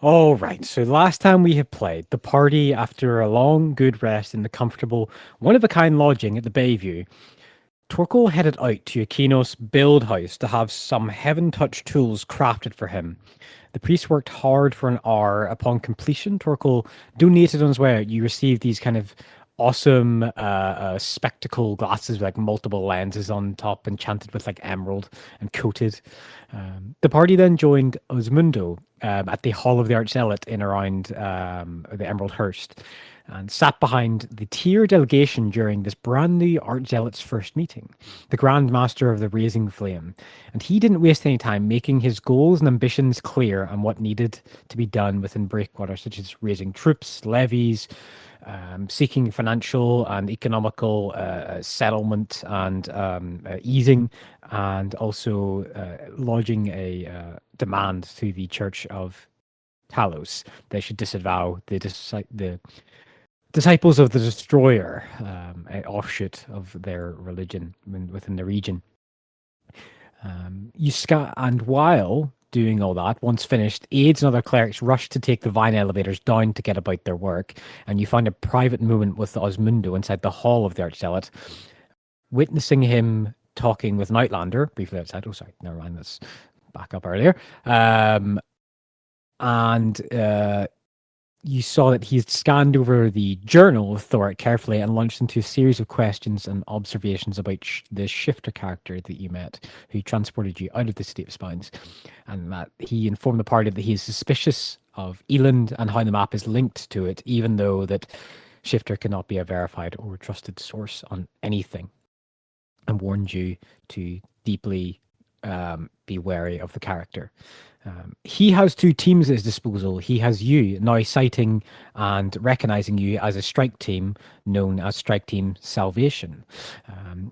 All right, so last time we had played, the party, after a long, good rest in the comfortable, one-of-a-kind lodging at the Bayview, Torkel headed out to Akinos' build house to have some heaven-touch tools crafted for him. The priest worked hard for an hour. Upon completion, Torkel donated on his way out. You received these kind of awesome spectacle glasses with like multiple lenses on top, enchanted with like emerald and coated. The party then joined Osmundo at the Hall of the Archzealot in around the Emerald Hurst and sat behind the tier delegation during this brand new Archzealot's first meeting, the Grand Master of the Raising Flame. And he didn't waste any time making his goals and ambitions clear and what needed to be done within Breakwater, such as raising troops, levies, seeking financial and economical settlement and easing, and also lodging a demand to the Church of Talos. They should disavow the disciples of the Destroyer, an offshoot of their religion within the region. And while doing all that, once finished, aides and other clerics rushed to take the vine elevators down to get about their work, and you find a private moment with Osmundo inside the hall of the Archzealot, witnessing him talking with an outlander briefly outside. Oh, sorry, never mind. Let's back up earlier. And you saw that he had scanned over the journal of Thor carefully and launched into a series of questions and observations about the shifter character that you met, who transported you out of the City of Spines, and that he informed the party that he is suspicious of Eland and how the map is linked to it, even though that shifter cannot be a verified or trusted source on anything, and warned you to deeply be wary of the character. He has two teams at his disposal. He has you now citing and recognizing you as a strike team known as Strike Team Salvation.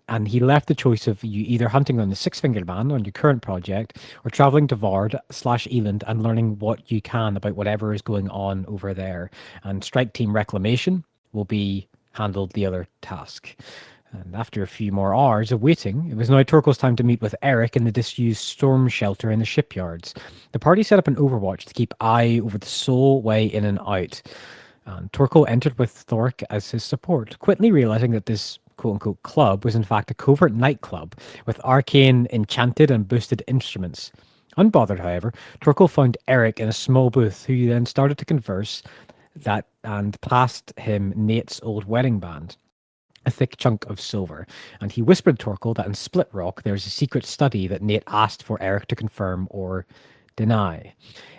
And he left the choice of you either hunting on the Six Fingered Man on your current project or traveling to Vard/Eland and learning what you can about whatever is going on over there. And Strike Team Reclamation will be handled the other task. And after a few more hours of waiting, it was now Torkel's time to meet with Erith in the disused storm shelter in the shipyards. The party set up an overwatch to keep eye over the sole way in and out. And Torkel entered with Thork as his support, quickly realizing that this quote-unquote club was in fact a covert nightclub with arcane, enchanted and boosted instruments. Unbothered, however, Torkel found Erith in a small booth, who then started to converse and passed him Nate's old wedding band, a thick chunk of silver, and he whispered to Torkel that in Split Rock there is a secret study that Nate asked for Erith to confirm or deny.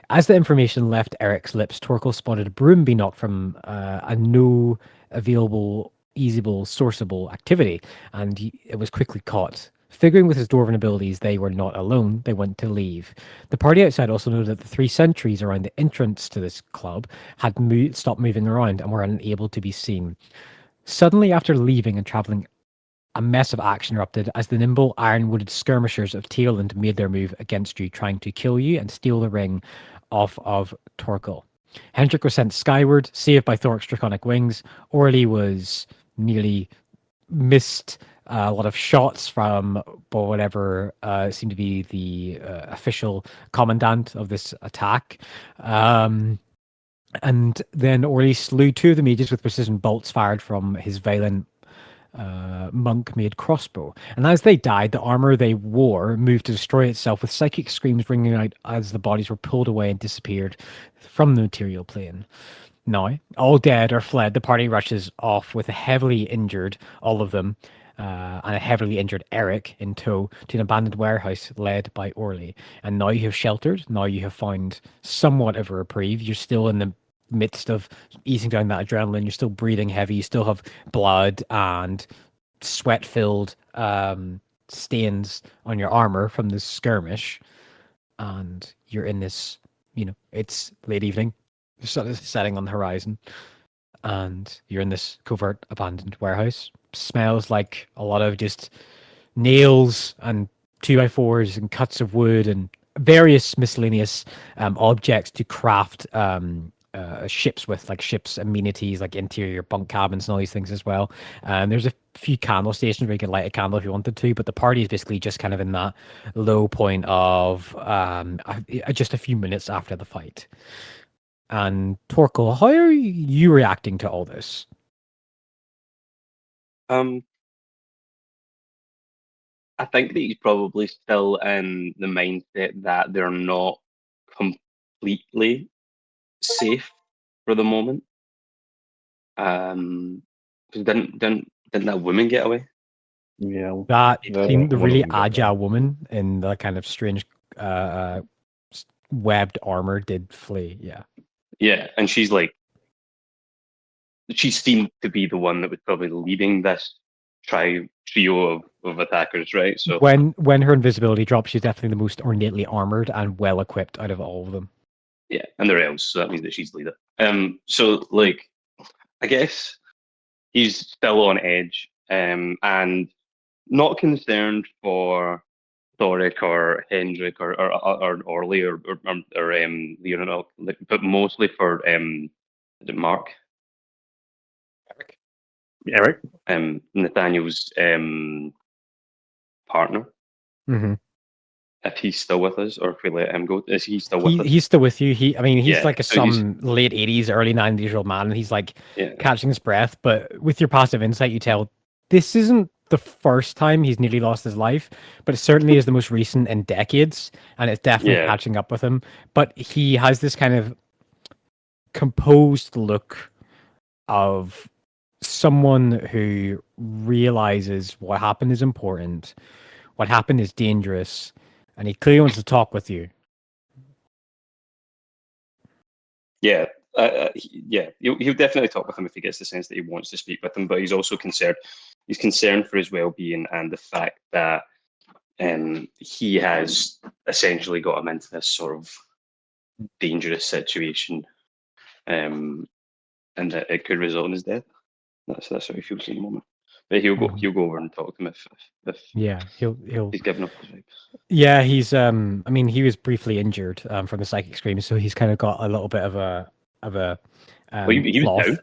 As the information left Eric's lips, Torkel spotted a broom be knocked from a no available, easyable, sourceable activity, and it was quickly caught. Figuring with his dwarven abilities they were not alone, they went to leave. The party outside also knew that the 3 sentries around the entrance to this club had stopped moving around and were unable to be seen. Suddenly, after leaving and travelling, a mess of action erupted as the nimble iron-wooded skirmishers of Tearland made their move against you, trying to kill you and steal the ring off of Torkel. Hendrik was sent skyward, saved by Thork's draconic wings. Orly was nearly missed a lot of shots from whatever seemed to be the official commandant of this attack. And then Orly slew 2 of the mages with precision bolts fired from his Valen monk-made crossbow. And as they died, the armor they wore moved to destroy itself, with psychic screams ringing out as the bodies were pulled away and disappeared from the material plane. Now, all dead or fled, the party rushes off with a heavily injured, all of them, and a heavily injured Erith in tow to an abandoned warehouse led by Orly. And now you have sheltered, now you have found somewhat of a reprieve. You're still in the midst of easing down that adrenaline. You're still breathing heavy. You still have blood and sweat-filled stains on your armor from this skirmish. And you're in this, it's late evening. The sun is setting on the horizon. And you're in this covert abandoned warehouse. Smells like a lot of just nails and 2x4s and cuts of wood and various miscellaneous objects to craft ships with, like ships amenities like interior bunk cabins and all these things as well. There's a few candle stations where you can light a candle if you wanted to, but the party is basically just kind of in that low point of just a few minutes after the fight. And Torkel, how are you reacting to all this? Um, I think that he's probably still in the mindset that they're not completely safe for the moment. 'Cause didn't that woman get away? Yeah, That the seemed the one of really them got agile down. woman in the kind of strange webbed armor did flee. Yeah. Yeah, and she's like she seemed to be the one that was probably leading this trio of attackers, right? So When her invisibility drops, she's definitely the most ornately armored and well equipped out of all of them. yeah, and they're elves, so that means that she's the leader. So like I guess he's still on edge, and not concerned for Thoric or Hendrik or Orly or Leonard, but mostly for is it Mark, Eric? Nathaniel's partner. Hmm. If he's still with us, or if we let him go, is he still with us? He's still with you. I mean, he's Yeah. like a So he's some late 80s, early 90s year old man, and he's like yeah catching his breath. But with your passive insight, you tell this isn't the first time he's nearly lost his life, but it certainly is the most recent in decades, and it's definitely yeah catching up with him. But he has this kind of composed look of someone who realizes what happened is important, what happened is dangerous, and he clearly wants to talk with you. yeah. Yeah, he'll definitely talk with him if he gets the sense that he wants to speak with him. But he's also concerned. He's concerned for his well-being and the fact that he has essentially got him into this sort of dangerous situation, um, and that it could result in his death. That's how he feels at the moment. But Mhm. he'll go over and talk to him if Yeah, he'll he's given up his right. yeah, he's I mean, he was briefly injured from the psychic scream, so he's kind of got a little bit of a Well, he was cloth. down.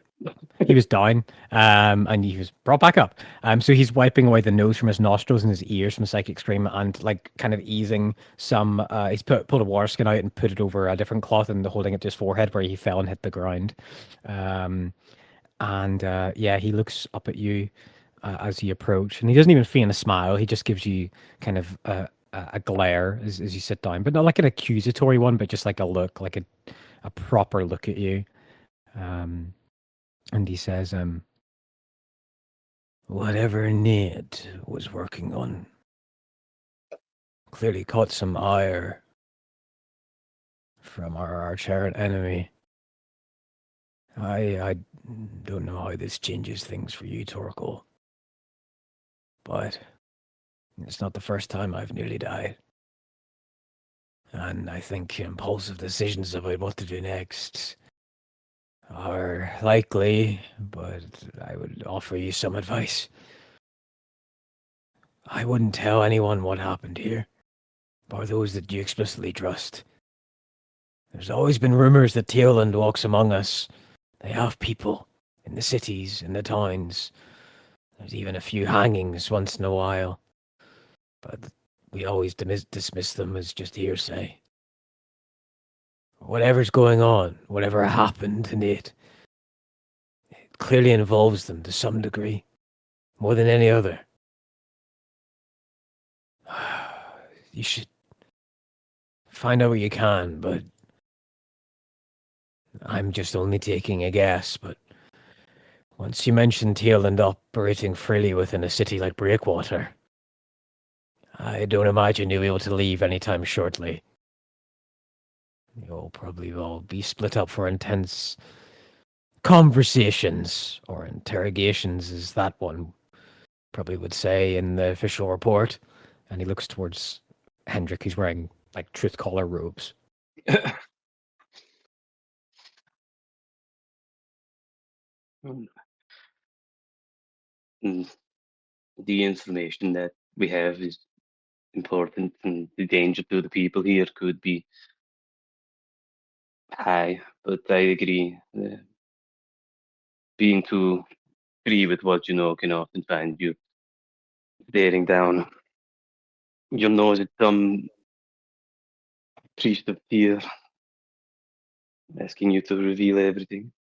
He was down, and he was brought back up. So he's wiping away the nose from his nostrils and his ears from psychic scream, and like kind of easing some. He's pulled a water skin out and put it over a different cloth and holding it to his forehead where he fell and hit the ground. Um, and yeah, he looks up at you as you approach, and he doesn't even feign a smile. He just gives you kind of a glare as you sit down, but not like an accusatory one, but just like a look, like a proper look at you. Um, and he says, "Whatever Nate was working on clearly caught some ire from our arch-errant enemy. I don't know how this changes things for you, Torkel, but it's not the first time I've nearly died. And I think impulsive decisions about what to do next are likely, but I would offer you some advice. I wouldn't tell anyone what happened here, or those that you explicitly trust. There's always been rumors that Teoland walks among us. They have people in the cities, in the towns. There's even a few hangings once in a while, but we always dismiss them as just hearsay. Whatever's going on, whatever happened in it clearly involves them to some degree, more than any other. You should find out what you can, but I'm just only taking a guess. But once you mention Teoland operating freely within a city like Breakwater, I don't imagine you'll be able to leave anytime shortly. You'll probably all be split up for intense conversations, or interrogations, as that one probably would say in the official report. And he looks towards Hendrik, who's wearing like truth collar robes. And the information that we have is important, and the danger to the people here could be high. But I agree. Being too free with what you know can often find you staring down your nose at some priest of fear. asking you to reveal everything.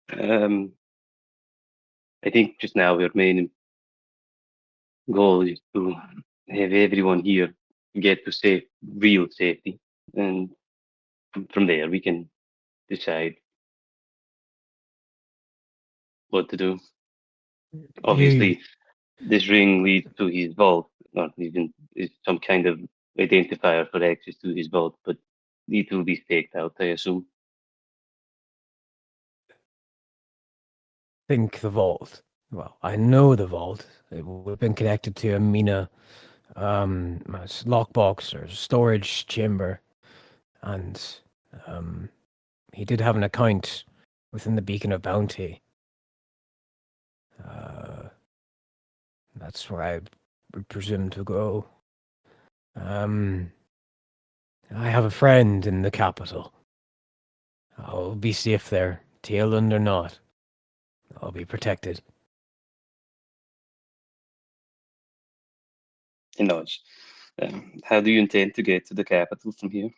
I think just now our main goal is to have everyone here get to real safety, and from there we can decide what to do. Obviously, this ring leads to his vault, or even is some kind of identifier for access to his vault, but it will be staked out, I assume. Think the vault. Well, I know the vault. It would have been connected to a mina, a lockbox or storage chamber, and he did have an account within the Beacon of Bounty. That's where I would presume to go. I have a friend in the capital. I'll be safe there, tailend or not. I'll be protected. He nods. How do you intend to get to the capital from here?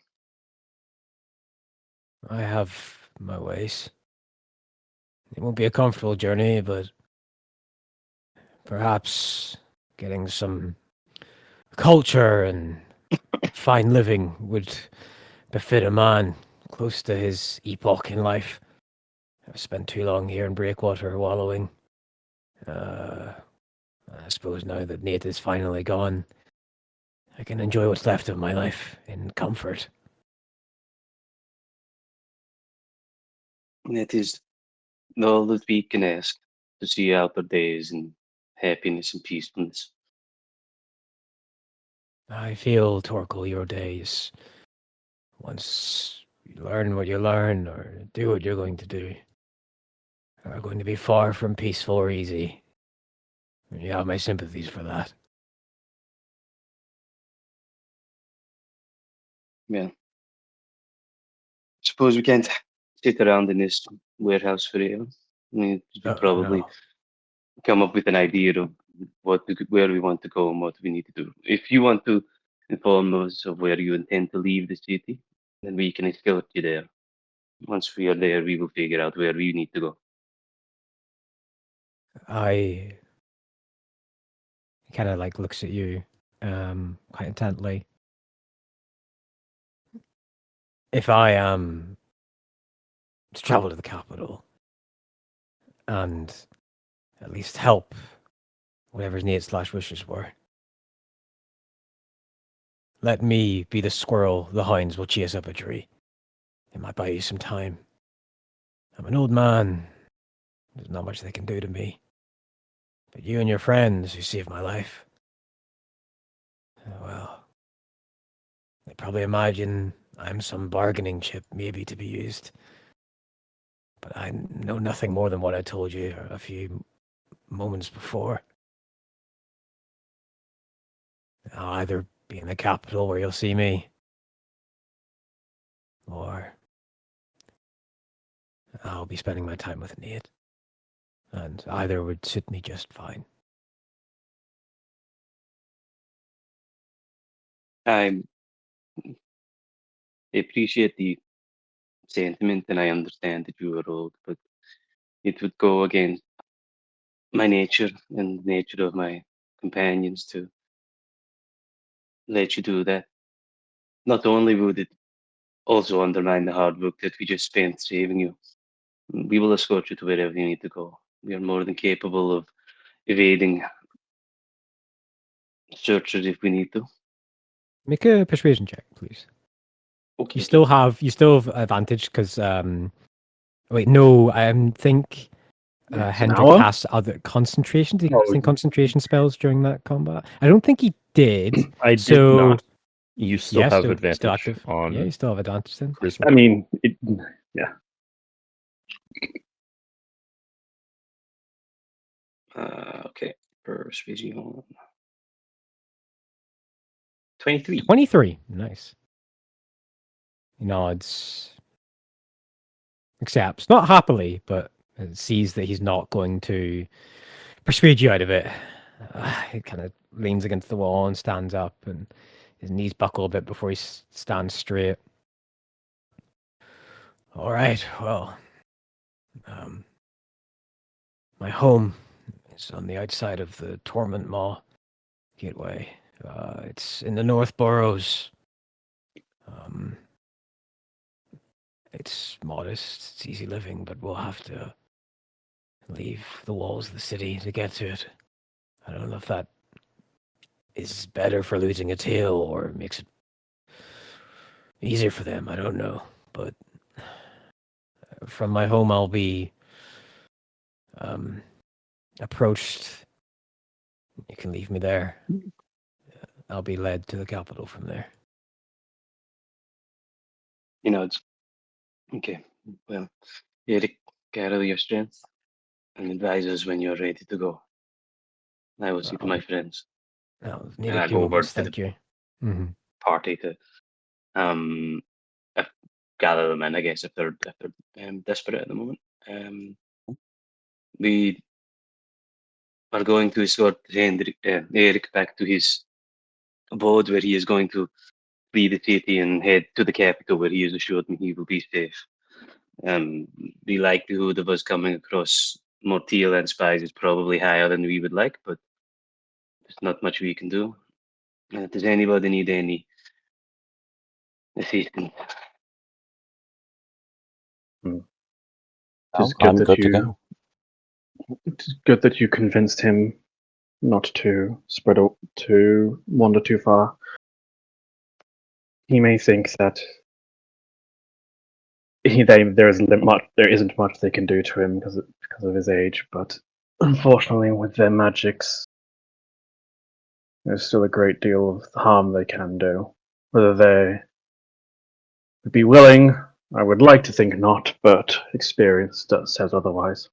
I have my ways. It won't be a comfortable journey, but perhaps getting some culture and fine living would befit a man close to his epoch in life. I've spent too long here in Breakwater wallowing. I suppose now that Nate is finally gone, I can enjoy what's left of my life in comfort. It is all that we can ask, to see out our days in happiness and peacefulness. I feel, Torkel, your days, once you learn what you learn or do what you're going to do, are going to be far from peaceful or easy. You have my sympathies for that. Yeah. Suppose we can't sit around in this warehouse forever. I mean, we should probably No. come up with an idea of where we want to go and what we need to do. If you want to inform us of where you intend to leave the city, then we can escort you there. Once we are there, we will figure out where we need to go. I kind of like looks at you quite intently. If I am to travel to the capital and at least help whatever his needs / wishes were, let me be the squirrel the hounds will chase up a tree. It might buy you some time. I'm an old man. There's not much they can do to me. But you and your friends who saved my life, well, they probably imagine I'm some bargaining chip maybe to be used. But I know nothing more than what I told you a few moments before. I'll either be in the capital where you'll see me, or I'll be spending my time with Nate. And either would suit me just fine. I appreciate the sentiment and I understand that you are old, but it would go against my nature and the nature of my companions to let you do that. Not only would it also undermine the hard work that we just spent saving you, we will escort you to wherever you need to go. We are more than capable of evading searchers if we need to. Make a persuasion check, please. Okay. You still have advantage because wait, no, I think Hendrik Noah? casts other concentration. Did he Oh, cast any concentration spells during that combat? I don't think he did. I did So- not. You still Yeah, have still advantage active. on Yeah, you still have advantage then. charisma. I mean, yeah. Okay. Persuasion. 23. 23. Nice. He nods. Accepts. Not happily, but sees that he's not going to persuade you out of it. He kind of leans against the wall and stands up, and his knees buckle a bit before he stands straight. All right. Well, my home is on the outside of the Torment Maw Gateway. It's in the North Boroughs. It's modest, it's easy living, but we'll have to leave the walls of the city to get to it. I don't know if that is better for losing a tail or makes it easier for them. I don't know. But from my home, I'll be approached. You can leave me there. I'll be led to the capital from there. He nods. Okay. Well, Eric, gather your strength and advise us when you're ready to go. I will see to my friends. Need And a I few go over moments, to the thank you. Mm-hmm. party to um gather them in, I guess, if they're desperate at the moment. We are going to escort Eric back to his abode, where he is going to flee the city and head to the capital, where he has assured me he will be safe. The likelihood of us coming across more teal and spies is probably higher than we would like, but there's not much we can do. Does anybody need any assistance? It's I'm good to go. It's good that you convinced him not to to wander too far. He may think that there isn't much they can do to him because of his age, but unfortunately, with their magics, there's still a great deal of harm they can do. Whether they would be willing, I would like to think not, but experience says otherwise.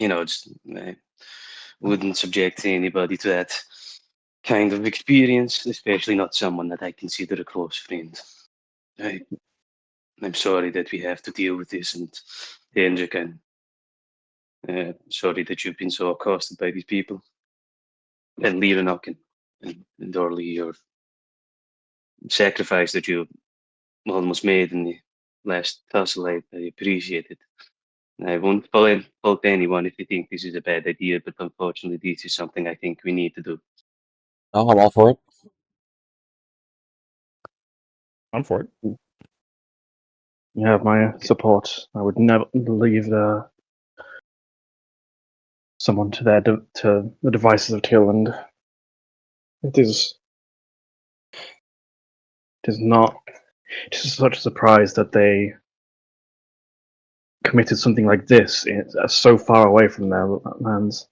I wouldn't subject anybody to that kind of experience, especially not someone that I consider a close friend. I'm sorry that we have to deal with this, and Hendrik, I'm sorry that you've been so accosted by these people. And Lerenok and Orly, your sacrifice that you almost made in the last tussle, I appreciate it. I won't fault anyone if you think this is a bad idea, but unfortunately, this is something I think we need to do. Oh, I'm all for it. I'm for it. You have my support. I would never leave someone to to the devices of Tilland. It is not. It is such a surprise that they committed something like this so far away from their lands.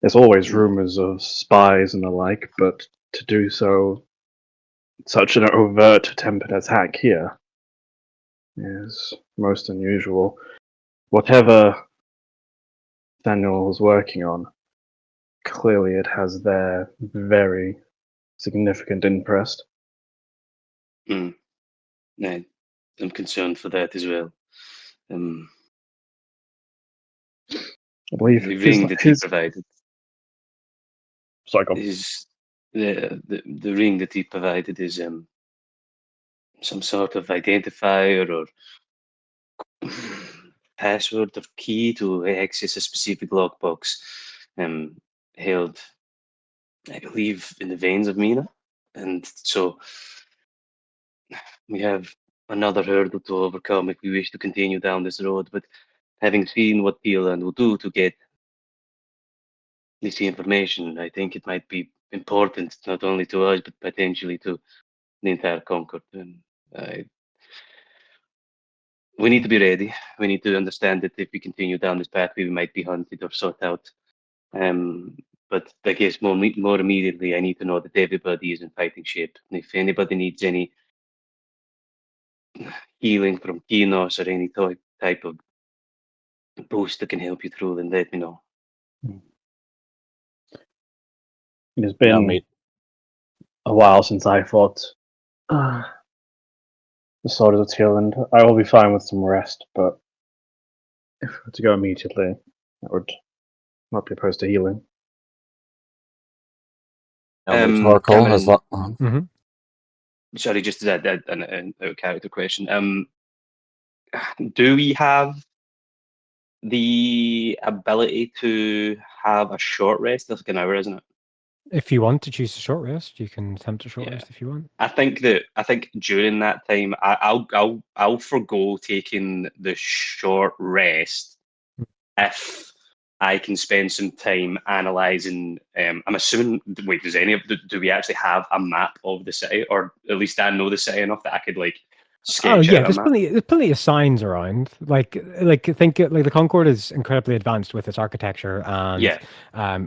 There's always rumors of spies and the like, but to do such an overt attempted attack here is most unusual. Whatever Daniel was working on, clearly it has their very significant interest. I'm concerned for that as well. I believe the ring that he provided. Sorry, go on. The ring that he provided is some sort of identifier or password or key to access a specific lockbox held, I believe, in the veins of Mina. And so we have another hurdle to overcome if we wish to continue down this road. But having seen what Tealand will do to get this information, I think it might be important not only to us, but potentially to the entire Concord. We need to be ready. We need to understand that if we continue down this path, we might be hunted or sought out. But I guess more immediately, I need to know that everybody is in fighting shape. And if anybody needs any healing from Kinos or any type of boost that can help you through, then let me know. It has been a while since I fought the Soldiers of Tearland. I will be fine with some rest, but if I were to go immediately, I would not be opposed to healing. Oracle has sorry, just as an out character question. Do we have the ability to have a short rest? That's like an hour, isn't it? If you want to choose a short rest, you can attempt a short Yeah. rest if you want. I think during that time, I'll forgo taking the short rest if I can spend some time analysing. I'm assuming. Wait, do we actually have a map of the city, or at least I know the city enough that I could like sketch Oh yeah, out a map? there's plenty of signs around. Like think like the Concord is incredibly advanced with its architecture and Yeah.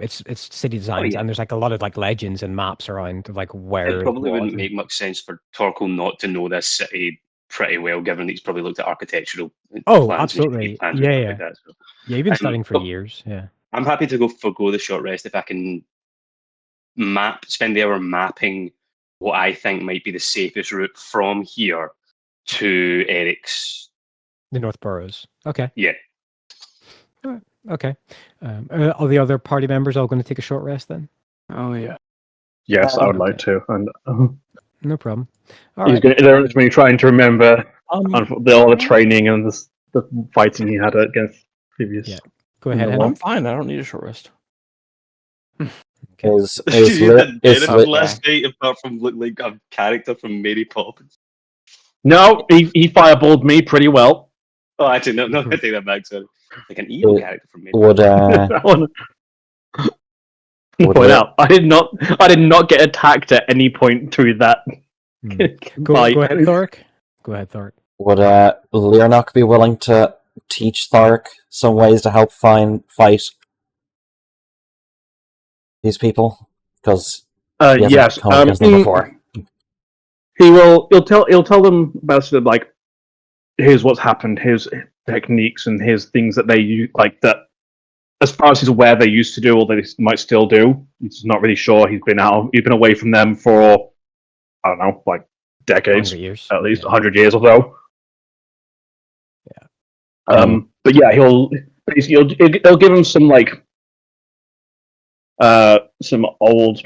its city designs, yeah. and there's like a lot of like legends and maps around of like It where probably what wouldn't and- make much sense for Torkel not to know this city pretty well, given that he's probably looked at architectural Oh, plans absolutely. and plans Yeah, and stuff yeah. like that. So, Yeah, you've been studying for but years. Yeah. I'm happy to forgo the short rest if I can spend the hour mapping what I think might be the safest route from here to Eric's. The North Boroughs. Okay. Yeah. All right. Okay. Are the other party members all going to take a short rest then? Oh yeah. Yes, I would Okay. like to. And No problem. All he's right. going. They're actually trying to remember all the yeah. training and the fighting he had against previous. Yeah. Go in ahead, the Henry. I'm fine. I don't need a short rest. Okay. Is You lit? did Is anything lit? last night apart from look like a character from Mary Poppins. No, he fireballed me pretty well. Oh, actually, no, I take that back. Sorry, like an evil character from Mary. Would Point Lit- out, I did not get attacked at any point through that Go fight. ahead, Thoric. Go ahead, Thoric. would Leonok be willing to teach Thark some ways to help fight these people? Because he hasn't Yes, come against them before. He'll tell them about sort of like here's what's happened, here's techniques and here's things that they use, like that. As far as he's aware, they used to do or they might still do. He's not really sure. He's been away from them for I don't know, like decades, 100 years. at least Yeah. 100 years or so. Yeah. But yeah, he'll give him some like some old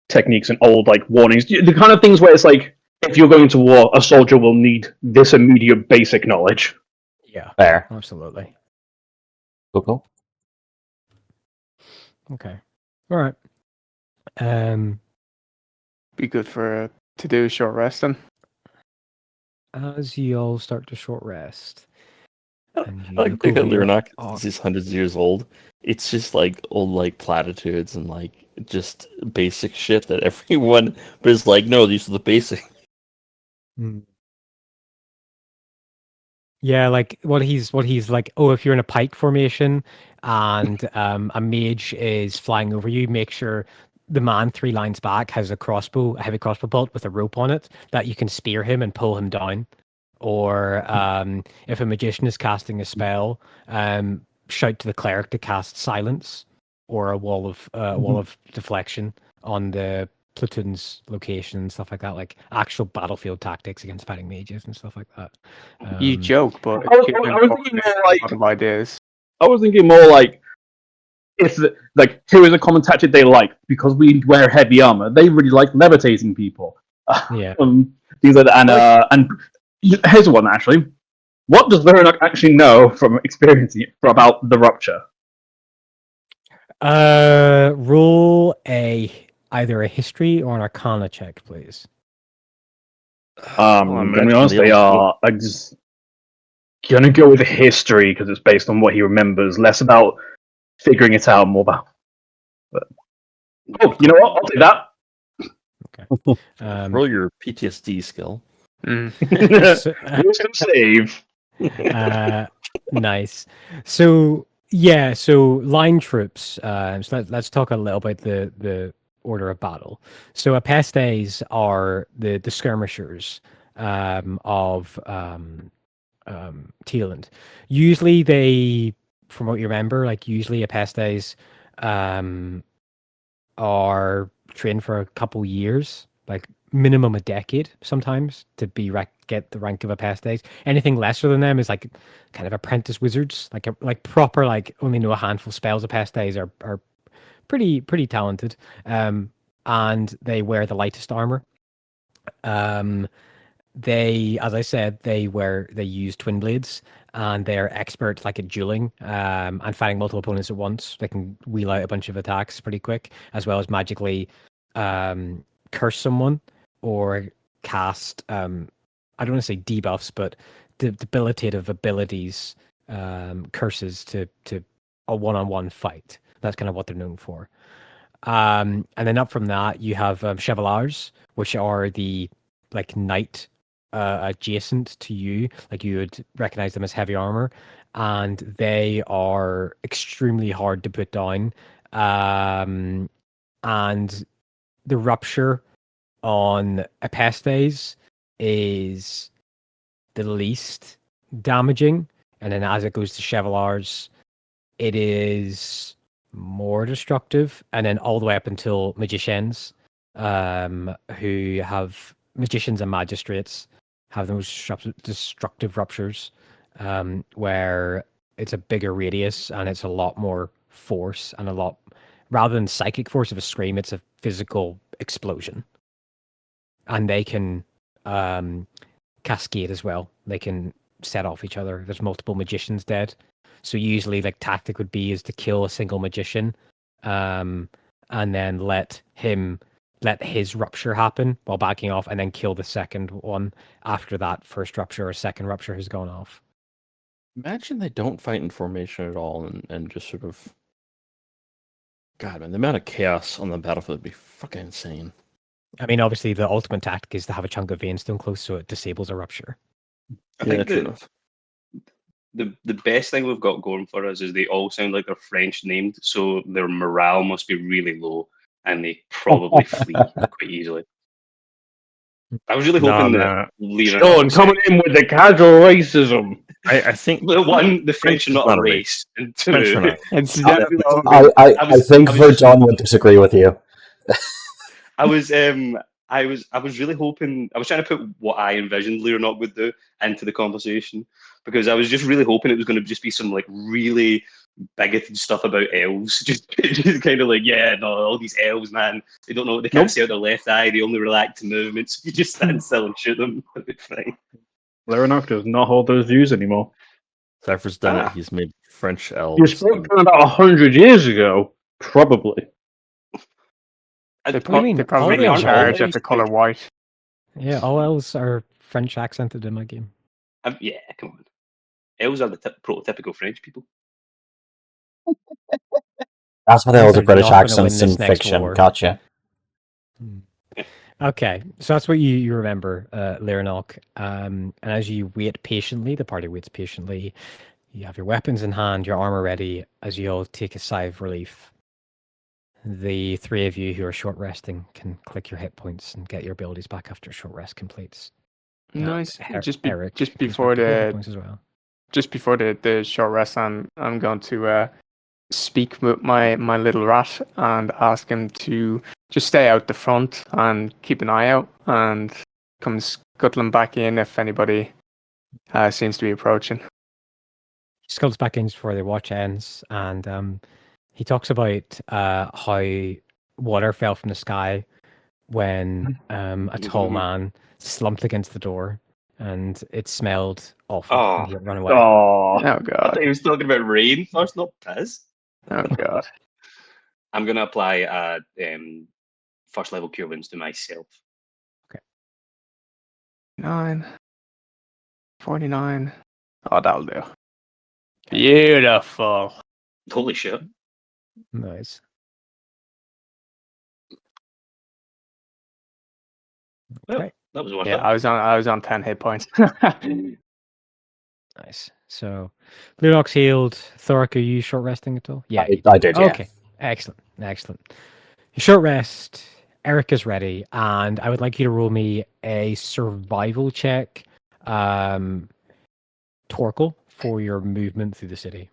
techniques and old like warnings, the kind of things where it's like if you're going to war, a soldier will need this immediate basic knowledge. Yeah. Fair. Absolutely. Cool. Okay. All right. Be good for to do short resting. As you all start to short rest, and you I like look think that over your- Lyrnak Oh, is hundreds of years old. It's just like old like platitudes and like just basic shit that everyone but it's like, no, these are the basic. mm. Yeah, like what he's like. Oh, if you're in a pike formation and a mage is flying over you, make sure the man 3 lines back has a heavy crossbow bolt with a rope on it that you can spear him and pull him down. Or if a magician is casting a spell, shout to the cleric to cast silence or a wall of deflection on the platoon's location and stuff like that, like actual battlefield tactics against fighting mages and stuff like that. You joke, but I was thinking more like- a lot of ideas. I was thinking more like if like here is a common tactic they like because we wear heavy armor. They really like levitating people. Yeah. Things like that. And here's one actually. What does Veronak actually know from experiencing it about the rupture? Roll either a history or an arcana check, please. I'm gonna be honest, they are just gonna go with history because it's based on what he remembers, less about figuring it out, more about. But... Oh, you know what? I'll do that. Roll your PTSD skill. So, Who's gonna save? nice. So yeah, so line troops. So let's talk a little about the order of battle. So Apestes are the skirmishers of Teeland. Usually they, from what you remember, like usually Apestes are trained for a couple years, like minimum a decade sometimes to be get the rank of Apestes. Anything lesser than them is like kind of apprentice wizards, like proper, like only know a handful of spells. Apestes are pretty talented, and they wear the lightest armor. They, as I said, they use twin blades, and they're experts like at dueling and fighting multiple opponents at once. They can wheel out a bunch of attacks pretty quick, as well as magically curse someone or cast I don't want to say debuffs, but debilitative abilities, curses to a one-on-one fight. That's kind of what they're known for. And then up from that, you have Chevaliers, which are the like knight adjacent to you. Like you would recognize them as heavy armor, and they are extremely hard to put down. And the rupture on Epestes is the least damaging, and then as it goes to Chevaliers, it is more destructive, and then all the way up until magicians, who have magicians and magistrates have the most destructive ruptures, where it's a bigger radius and it's a lot more force and a lot rather than psychic force of a scream, it's a physical explosion, and they can cascade as well. They can set off each other. There's multiple magicians dead. So usually, like tactic would be is to kill a single magician, and then let his rupture happen while backing off, and then kill the second one after that first rupture or second rupture has gone off. Imagine they don't fight in formation at all, and just sort of, God, man, the amount of chaos on the battlefield would be fucking insane. I mean, obviously, the ultimate tactic is to have a chunk of vein stone close so it disables a rupture. I Yeah, think true enough. the best thing we've got going for us is they all sound like they're French named, so their morale must be really low, and they probably flee quite easily. I was really hoping that Sean coming in with the casual racism. I think the French are is not not a a race, and French two, are not. It's I think Verdun would disagree with you. I was really hoping. I was trying to put what I envisioned Leonard would do into the conversation, because I was just really hoping it was going to just be some like really bigoted stuff about elves. Just kind of like, yeah, no, all these elves, man, they don't know, they can't see out their left eye, they only react to movements. You just stand still and shoot them. It'll be fine. Leonard does not hold those views anymore. Cypher's done it. Ah. He's made French You elves. spoke to him about 100 years ago, probably. They mean? probably All in elves charge are- of the color white. Yeah, all elves are French accented in my game. Yeah, come on. Elves are the prototypical French people. That's why they all They're have British not gonna accents win in this next fiction. war. Gotcha. Okay, so that's what you remember, Lyranok. And as you wait patiently, the party waits patiently. You have your weapons in hand, your armor ready. As you all take a sigh of relief, the three of you who are short resting can click your hit points and get your abilities back after a short rest completes. Nice. Eric, Just you can before spend your hit the points as well. short rest, I'm going to speak with my little rat and ask him to just stay out the front and keep an eye out and come scuttling back in if anybody seems to be approaching. Skulls back in before the watch ends, and he talks about how water fell from the sky when a tall man slumped against the door, and it smelled awful. Oh. And he run away. Oh, Oh I god. thought he was talking about rain first, not piss. Oh god. I'm going to apply first level cure wounds to myself. 49. Oh, that'll do. Beautiful. Holy shit. Nice. Well, Okay. that was worth Yeah, it. I was on 10 hit points. Nice. So, Lunox healed. Thoric, are you short resting at all? Yeah. I did, yeah. Okay. Excellent. Excellent. Short rest. Eric is ready, and I would like you to roll me a survival check, Torkel, for your movement through the city.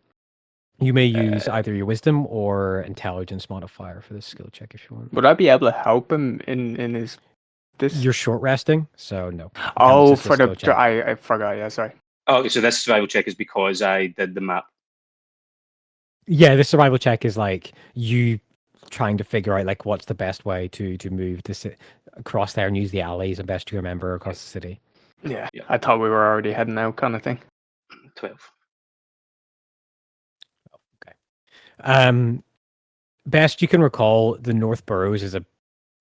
You may use either your wisdom or intelligence modifier for this skill check if you want. Would I be able to help him in his this? You're short resting, so no. Oh, It's just a for the skill check. I forgot. Yeah, sorry. Oh, okay, so this survival check is because I did the map. Yeah, the survival check is like you trying to figure out like what's the best way to move this across there and use the alleys, and best you remember across the city. Yeah, Yeah. I thought we were already heading out, kind of thing. 12. Best you can recall, the North Boroughs is a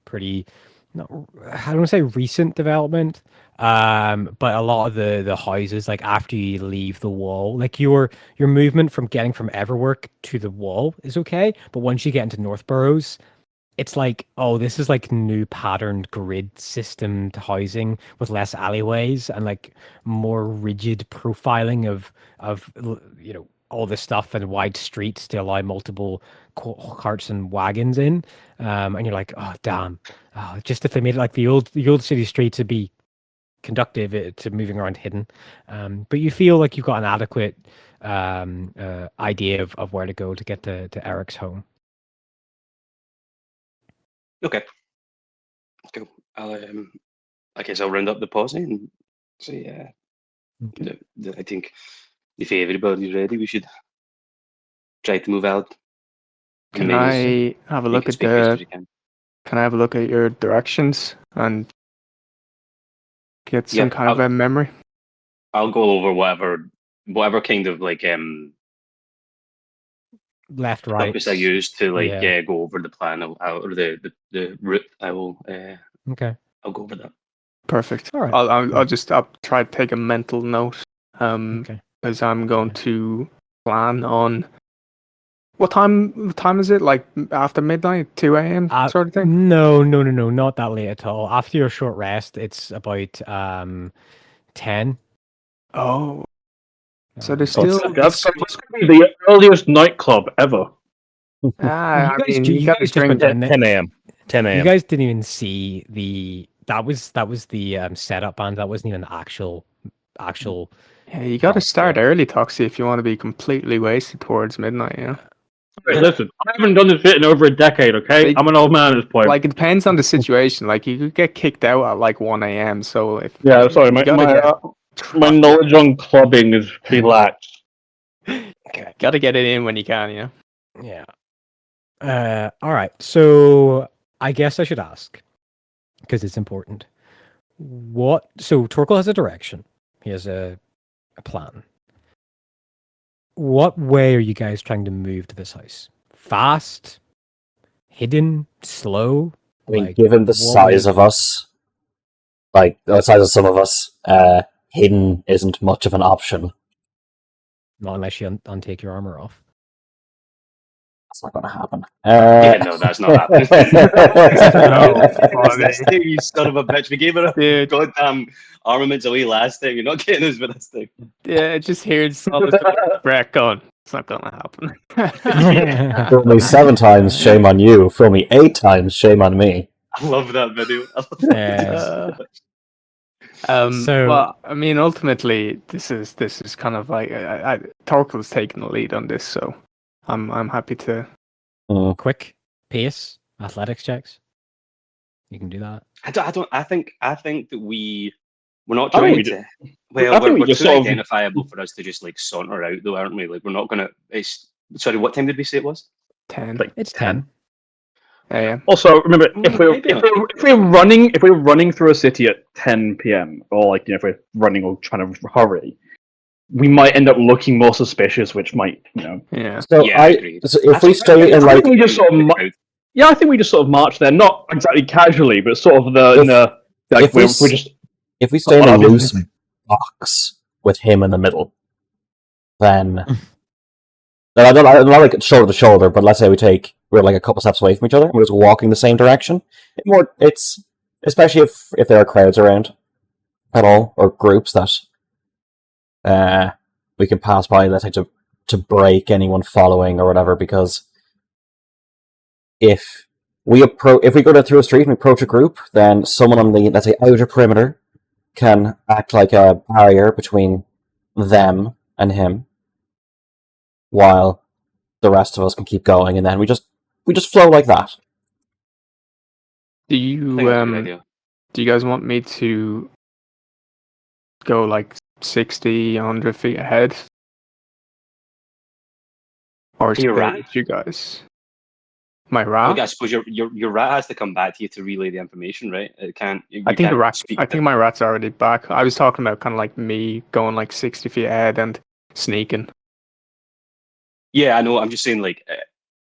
pretty, not, I don't want to say recent development, but a lot of the houses, like after you leave the wall, like your movement from getting from Everwork to the wall is okay, but once you get into North Boroughs, it's like, oh, this is like new patterned grid system to housing with less alleyways and like more rigid profiling of all this stuff and wide streets to allow multiple carts and wagons in. And you're like, oh damn, just if they made it like the old city streets to be conductive to moving around hidden. But you feel like you've got an adequate idea of where to go to get to Eric's home. Okay. Cool. I guess I'll round up the pausing and say, I think if everybody's ready, we should try to move out. Can I have a look at the? Can I have a look at your directions and get some kind of a memory? I'll go over whatever kind of like left, right. purpose I use to go over the plan or the route. I will. Okay. I'll go over that. Perfect. All right. I'll try to take a mental note. Okay. Because I'm going to plan on. What time is it? Like after midnight, 2 a.m. sort of thing? No, not that late at all. After your short rest, it's about 10. Oh. So there's still. That's going to be the earliest nightclub ever. You guys just went in 10 a.m. 10 a.m. You guys didn't even see the. That was the setup band. That wasn't even the actual. Yeah, you got to start early, Toxie, if you want to be completely wasted towards midnight. Yeah. Wait, listen, I haven't done this shit in over a decade. Okay, I'm an old man at this point. Like it depends on the situation. Like you could get kicked out at like 1 a.m. So if sorry, my knowledge on clubbing is pretty lax. Okay, gotta get it in when you can. Yeah. Yeah. All right. So I guess I should ask because it's important. So Torkel has a direction. He has a plan. What way are you guys trying to move to this house? Fast, hidden, slow? I mean, given the size of us, like the size of some of us, hidden isn't much of an option. Not unless you untake your armor off. That's not going to happen. No, that's not happening. You son of a bitch. We gave her a goddamn armaments away last time. You're not getting us with this thing. Yeah, just hears all this Brett going, it's not going to happen. Fool me 7 times, shame on you. Fool me 8 times, shame on me. I love that video. Well, I mean, ultimately, this is kind of like Torkel's taking the lead on this, so I'm happy to. Quick pace athletics checks. You can do that. I think that we're not trying to. Well, we're too identifiable for us to just like saunter out, though, aren't we? Like we're not gonna. Sorry, what time did we say it was? 10. Like it's 10. Yeah. Also, remember if we're running through a city at 10 p.m. or like if we're running or trying to hurry, we might end up looking more suspicious, which might Yeah. So if we stay in like, I think we just sort of march there, not exactly casually, but sort of if we stay in a loose box with him in the middle, then I'm not like shoulder to shoulder, but let's say we're like a couple steps away from each other, and we're just walking the same direction. It's especially if there are crowds around at all or groups that we can pass by, let's say, to break anyone following or whatever, because if we go through a street and we approach a group, then someone on the, let's say, outer perimeter can act like a barrier between them and him, while the rest of us can keep going, and then we just flow like that. Do you guys want me to go like 60, 100 feet ahead? Or stay with you guys? My rat. I suppose your rat has to come back to you to relay the information, right? It can't. You I think the can't rat. speak I think my rat's already back. I was talking about kind of like me going like 60 feet ahead and sneaking. Yeah, I know. I'm just saying, like,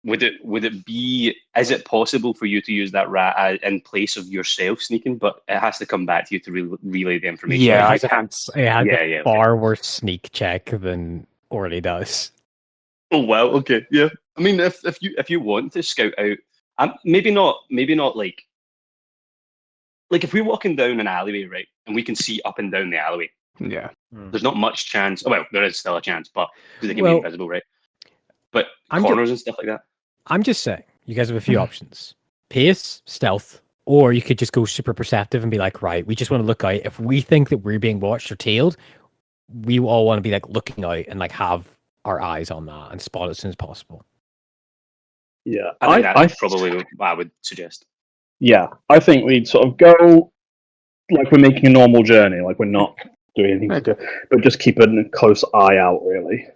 would it be? Is it possible for you to use that rat in place of yourself sneaking? But it has to come back to you to relay the information. Yeah, right? I It has can't. It has Yeah, a yeah. far worse sneak check than Orly does. Oh wow. Okay. Yeah. I mean, if you want to scout out, maybe not like if we're walking down an alleyway, right, and we can see up and down the alleyway. Yeah. There's not much chance. Oh, well, there is still a chance, but because they can Well, be invisible, right? But I'm corners and stuff like that. I'm just saying, you guys have a few options: pace, stealth, or you could just go super perceptive and be like, right, we just want to look out. If we think that we're being watched or tailed, we all want to be like looking out and like have our eyes on that and spot it as soon as possible. Yeah, I think that's probably what I would suggest. Yeah, I think we'd sort of go like we're making a normal journey, like we're not doing anything, Okay. but just keep a close eye out, really.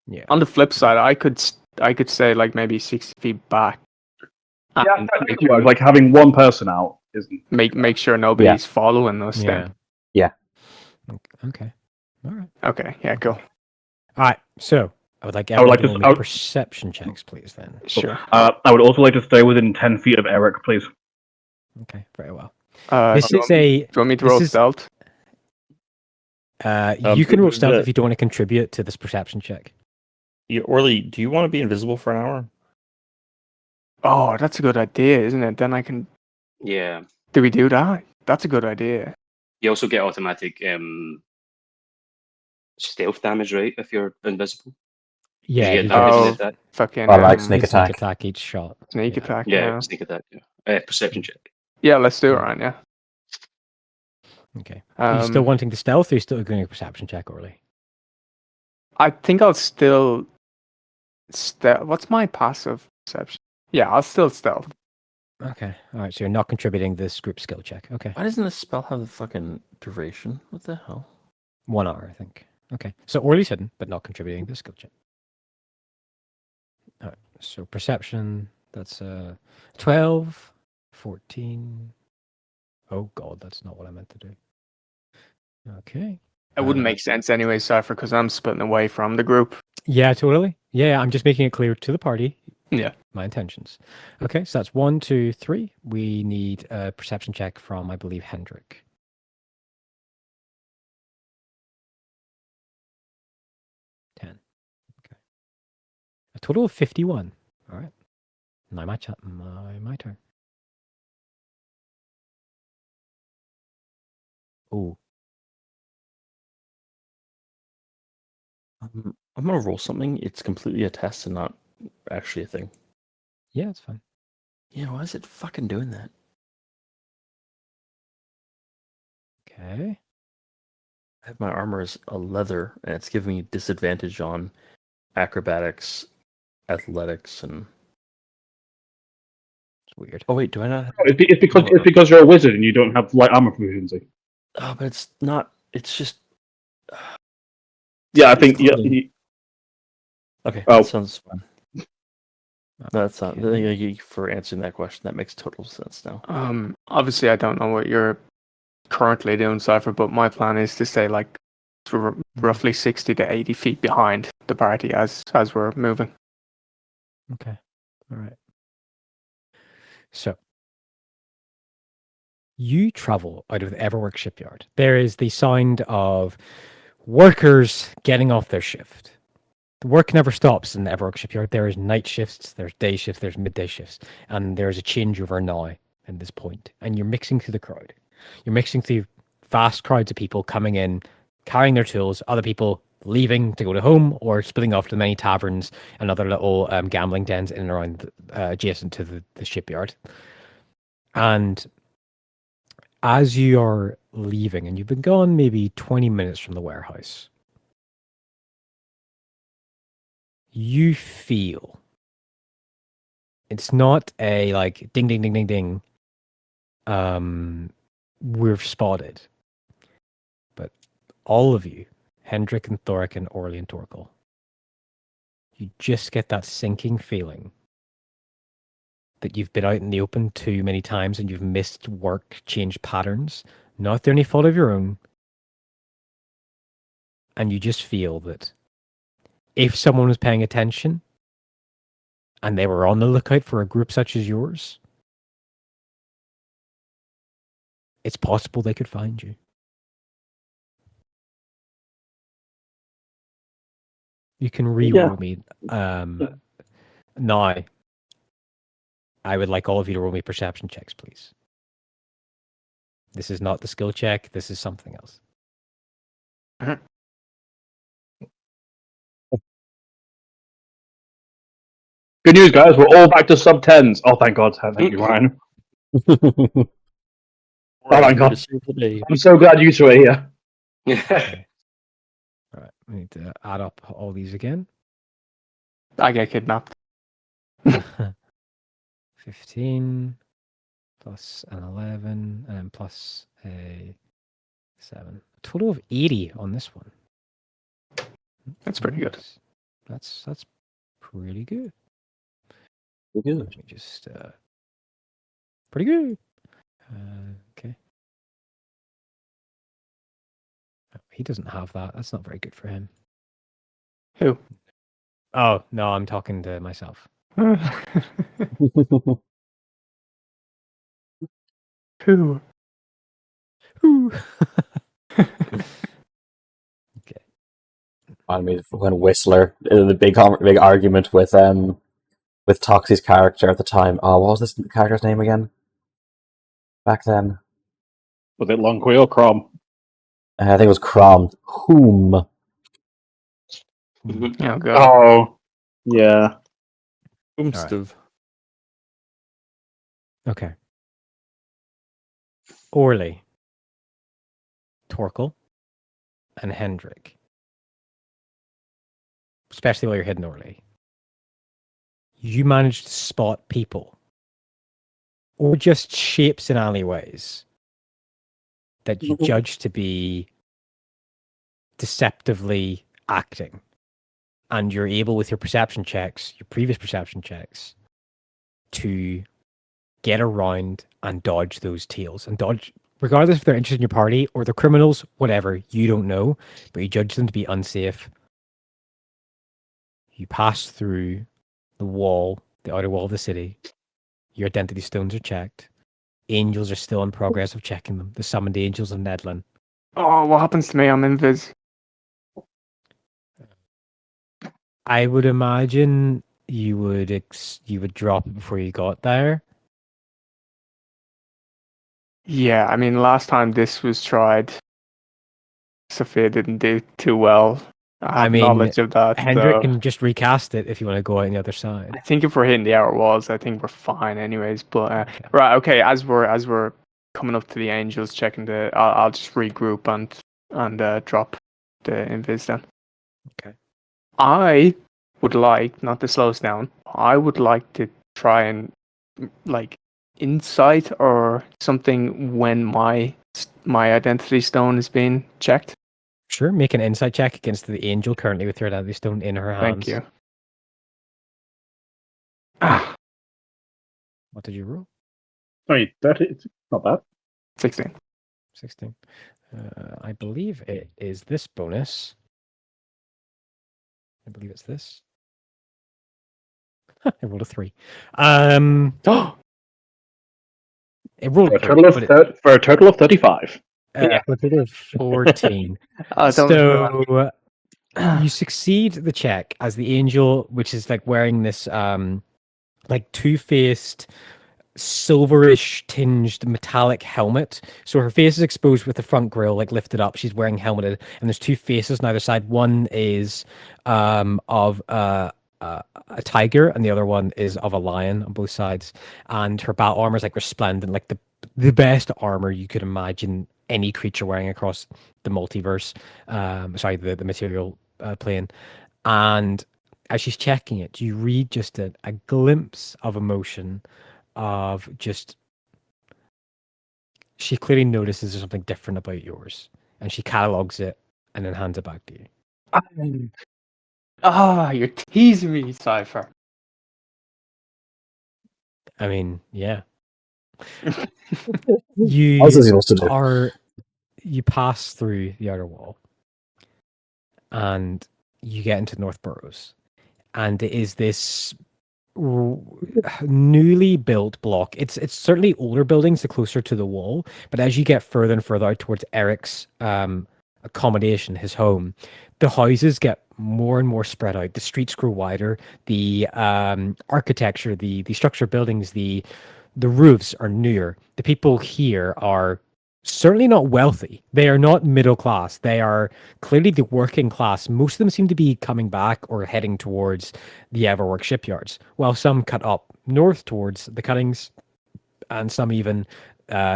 Yeah. On the flip side, I could say like maybe 60 feet back. Yeah, And that could work. Like having one person out isn't. make sure nobody's following us. Then. Yeah. Okay. All right. Okay. Yeah. Go. All right. So I would like I would like everyone to- to make perception checks, please. Then. Sure. I would also like to stay within 10 feet of Erith, please. Okay. Very well. This This is a. Do you want me to this roll is- stealth? You can roll stealth the- if you don't want to contribute to this perception check. Orly, do you want to be invisible for an hour? Oh, that's a good idea, isn't it? Then I can. Yeah. Do we do that? That's a good idea. You also get automatic stealth damage, right? If you're invisible. Yeah. You get you advantage Oh, on attack. fucking. I like sneak attack. attack each shot. Sneak Yeah. attack. Yeah, Yeah. sneak attack. Yeah. Perception check. Yeah. Let's do it, Ryan. Yeah. Okay. Are you still wanting to stealth, or are you still doing a perception check, Orly? I think I'll still. What's my passive perception? Yeah, I'll still stealth. Okay. All right. So you're not contributing this group skill check. Okay. Why doesn't this spell have the fucking duration? What the hell? 1 hour, I think. Okay. So Orly's hidden, but not contributing this skill check. All right. So perception, that's 12, 14. Oh, God, that's not what I meant to do. Okay. It wouldn't make sense anyway, Cypher, because I'm splitting away from the group. Yeah, totally. Yeah, I'm just making it clear to the party. Yeah. My intentions. Okay, so that's 1, 2, 3. We need a perception check from, I believe, Hendrik. Okay. A total of 51. All right. Now my turn. Oh, I'm gonna roll something. It's completely a test and not actually a thing. yeah, it's fine. Yeah, why is it fucking doing that? Okay. I have my armor as a leather, and it's giving me disadvantage on acrobatics, athletics, and. It's weird. Oh wait, do I not? Have... It's because you're a wizard and you don't have light armor proficiency. Oh, but it's not. It's just. Yeah, I It's think. Yeah, clothing. Okay, Oh. that sounds fun. No, that's not. Thank you for answering that question. That makes total sense now. Obviously, I don't know what you're currently doing, Cypher, but my plan is to stay like roughly 60 to 80 feet behind the party as we're moving. Okay. All right. So you travel out of the Everwork shipyard. There is the sound of workers getting off their shift. The work never stops in the Everwork shipyard. There is night shifts, there's day shifts, there's midday shifts, and there's a changeover now in this point. And you're mixing through the crowd. You're mixing through vast crowds of people coming in, carrying their tools, other people leaving to go to home or splitting off to many taverns and other little gambling dens in and around adjacent to the shipyard. And as you are leaving, and you've been gone maybe 20 minutes from the warehouse, you feel it's not a like ding ding ding ding ding we're spotted, but all of you, Hendrik and Thoric and Orly and Torkel, you just get that sinking feeling that you've been out in the open too many times and you've missed work change patterns, not through any fault of your own. And you just feel that if someone was paying attention and they were on the lookout for a group such as yours, it's possible they could find you. You can re-roll me. Now, I would like all of you to roll me perception checks, please. This is not the skill check. This is something else. Good news, guys. We're all back to sub 10s. Oh, thank God. Thank you, Ryan. Oh, my God. I'm so glad you two are here. Okay. All right. We need to add up all these again. I get kidnapped. 15 plus an 11 and then plus a 7. Total of 80 on this one. That's pretty good. That's pretty good. Pretty good. Let me just pretty good. Okay. He doesn't have that. That's not very good for him. Who? Oh no, I'm talking to myself. Who? Ooh. Okay. I mean, when Whistler, the big argument with Toxie's character at the time. Oh, what was this character's name again? Back then, Was it Lonquil or Crom? I think it was Crom. Whom? Oh god. Oh, yeah. Boomstove. Okay. Orly, Torkel, and Hendrik. Especially while you're hidden, Orly. You managed to spot people or just shapes in alleyways that you judge to be deceptively acting. And you're able, with your perception checks, your previous perception checks, to get around and dodge those tails. And dodge, regardless if they're interested in your party or they're criminals, whatever, you don't know, but you judge them to be unsafe. You pass through the wall, the outer wall of the city. Your identity stones are checked. Angels are still in progress of checking them. The summoned angels of Nedlin. Oh, what happens to me? I'm invis. I would imagine you would drop it before you got there. Yeah, I mean, last time this was tried, Sophia didn't do too well. I have mean, knowledge of that. Hendrik So can just recast it if you want to go out on the other side. I think if we're hitting the outer walls, I think we're fine, anyways. But Okay. right, okay. As we're coming up to the angels, checking I'll just regroup and drop the invis then. Okay. I would like, not to slow us down, I would like to try and like insight or something when my identity stone is being checked. Sure, make an insight check against the angel currently with your identity stone in her hands. Thank you. Ah, What did you roll? Wait, it's not bad. 16. 16. I believe it is this bonus. I believe it's this. I rolled a 3. It rolled For a total of 35. for a total of 14. So you succeed the check as the angel, which is like wearing this like two-faced, silverish tinged metallic helmet. So her face is exposed with the front grill like lifted up. She's wearing helmeted, and there's two faces on either side. One is of a tiger, and the other one is of a lion on both sides. And her battle armor is like resplendent, like the best armor you could imagine any creature wearing across the multiverse. The material plane. And as she's checking it, you read just a glimpse of emotion of just, she clearly notices there's something different about yours, and she catalogs it and then hands it back to you. You're teasing me, Cypher. I mean, yeah. What You else is he supposed to do? you pass through the outer wall, and you get into North Burrows, and it is this newly built block. It's certainly older buildings the closer to the wall, but as you get further and further out towards Eric's accommodation, his home, the houses get more and more spread out. The streets grow wider. The architecture, the structure of buildings, the roofs are newer. The people here are certainly not wealthy. They are not middle class. They are clearly the working class. Most of them seem to be coming back or heading towards the Everwork shipyards, while some cut up north towards the cuttings, and some even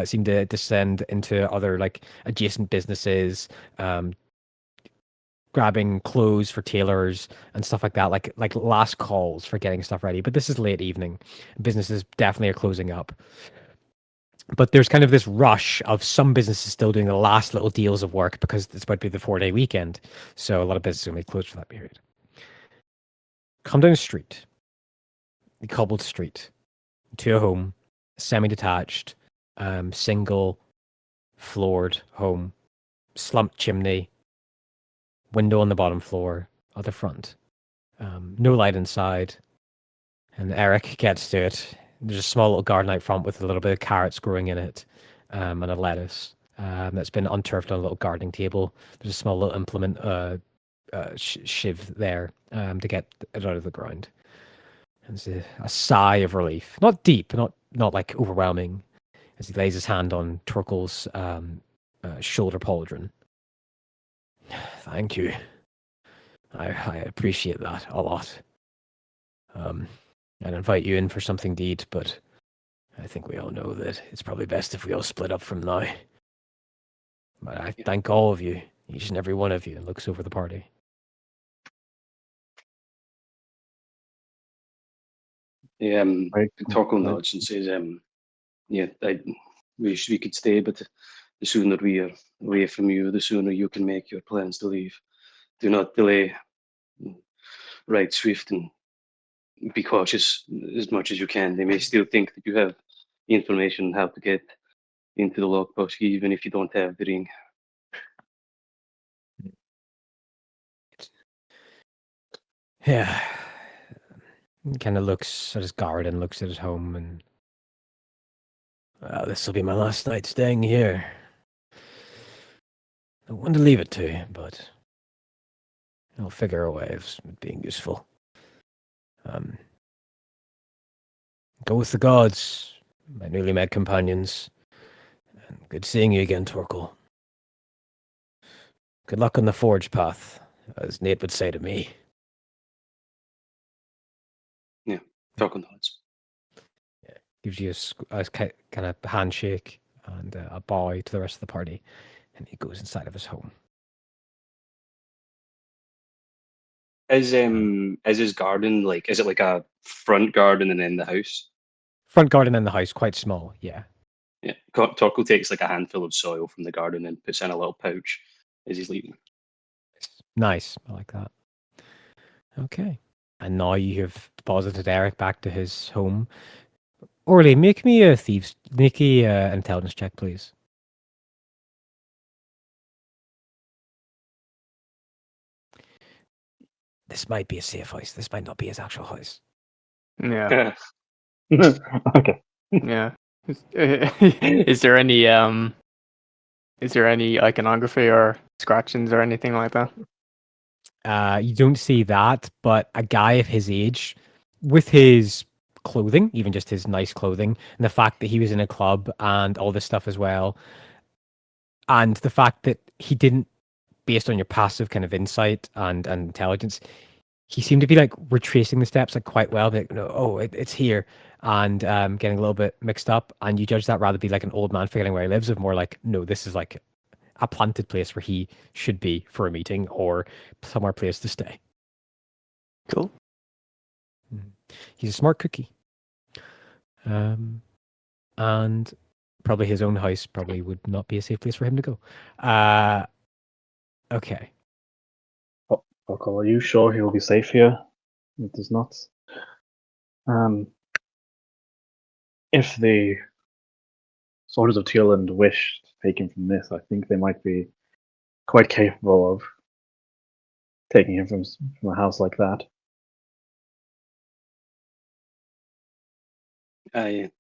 seem to descend into other like adjacent businesses, grabbing clothes for tailors and stuff like that, like last calls for getting stuff ready. But this is late evening. Businesses definitely are closing up. But there's kind of this rush of some businesses still doing the last little deals of work because it's about to be the 4-day weekend. So a lot of businesses are going to be closed for that period. Come down the street, the cobbled street, to a home, semi-detached, single floored home, slumped chimney, window on the bottom floor of the front. No light inside. And Eric gets to it. There's a small little garden out front with a little bit of carrots growing in it, and a lettuce that's been unturfed on a little gardening table. There's a small little implement, shiv there to get it out of the ground. And there's a sigh of relief, not deep, not like overwhelming, as he lays his hand on Torkel's shoulder pauldron. Thank you. I appreciate that a lot. I'd invite you in for something to eat, but I think we all know that it's probably best if we all split up from now. But I thank all of you, each and every one of you, and looks over the party. Torkel nods and says, we could stay, but the sooner we are away from you, the sooner you can make your plans to leave. Do not delay. Ride swift and be cautious as much as you can. They may still think that you have information on how to get into the lockbox, even if you don't have the ring. Yeah. Kind of looks at his garden, looks at his home, and this will be my last night staying here. I want to leave it to you, but I'll figure a way of being useful. Go with the gods, my newly met companions. And good seeing you again, Torkel. Good luck on the forge path, as Nate would say to me. Yeah, Torkel nods. Yeah, gives you a kind of handshake and a bow to the rest of the party, and he goes inside of his home. Is his garden like? Is it like a front garden and then the house? Front garden in the house, quite small, yeah. Yeah, Torkel takes like a handful of soil from the garden and puts in a little pouch as he's leaving. Nice, I like that. Okay, and now you have deposited Eric back to his home. Orly, make me a intelligence check, please. This might be a safe house. This might not be his actual house. Yeah. Okay. Yeah. Is there any iconography or scratchings or anything like that? You don't see that, but a guy of his age, with his clothing, even just his nice clothing, and the fact that he was in a club and all this stuff as well, and the fact that he didn't, based on your passive kind of insight and intelligence, he seemed to be like retracing the steps like quite well. Like, no, oh, it's here, and getting a little bit mixed up. And you judge that rather be like an old man figuring where he lives, of more like, no, this is like a planted place where he should be for a meeting or somewhere place to stay. Cool. He's a smart cookie. And probably his own house probably would not be a safe place for him to go. Okay. Torkel, are you sure he will be safe here? It is not. if the soldiers of Tearland wish to take him from this, I think they might be quite capable of taking him from a house like that. I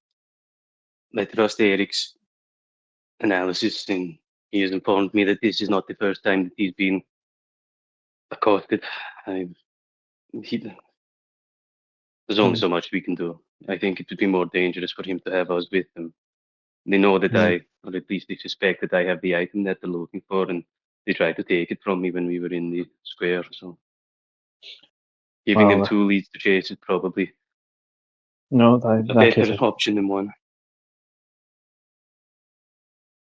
trust Eric's analysis, and he has informed me that this is not the first time that he's been accosted. There's only so much we can do. I think it would be more dangerous for him to have us with him. They know that I, or at least they suspect that I have the item that they're looking for, and they tried to take it from me when we were in the square. So giving them Well, 2 leads to chase is probably no, a that case, better option than 1.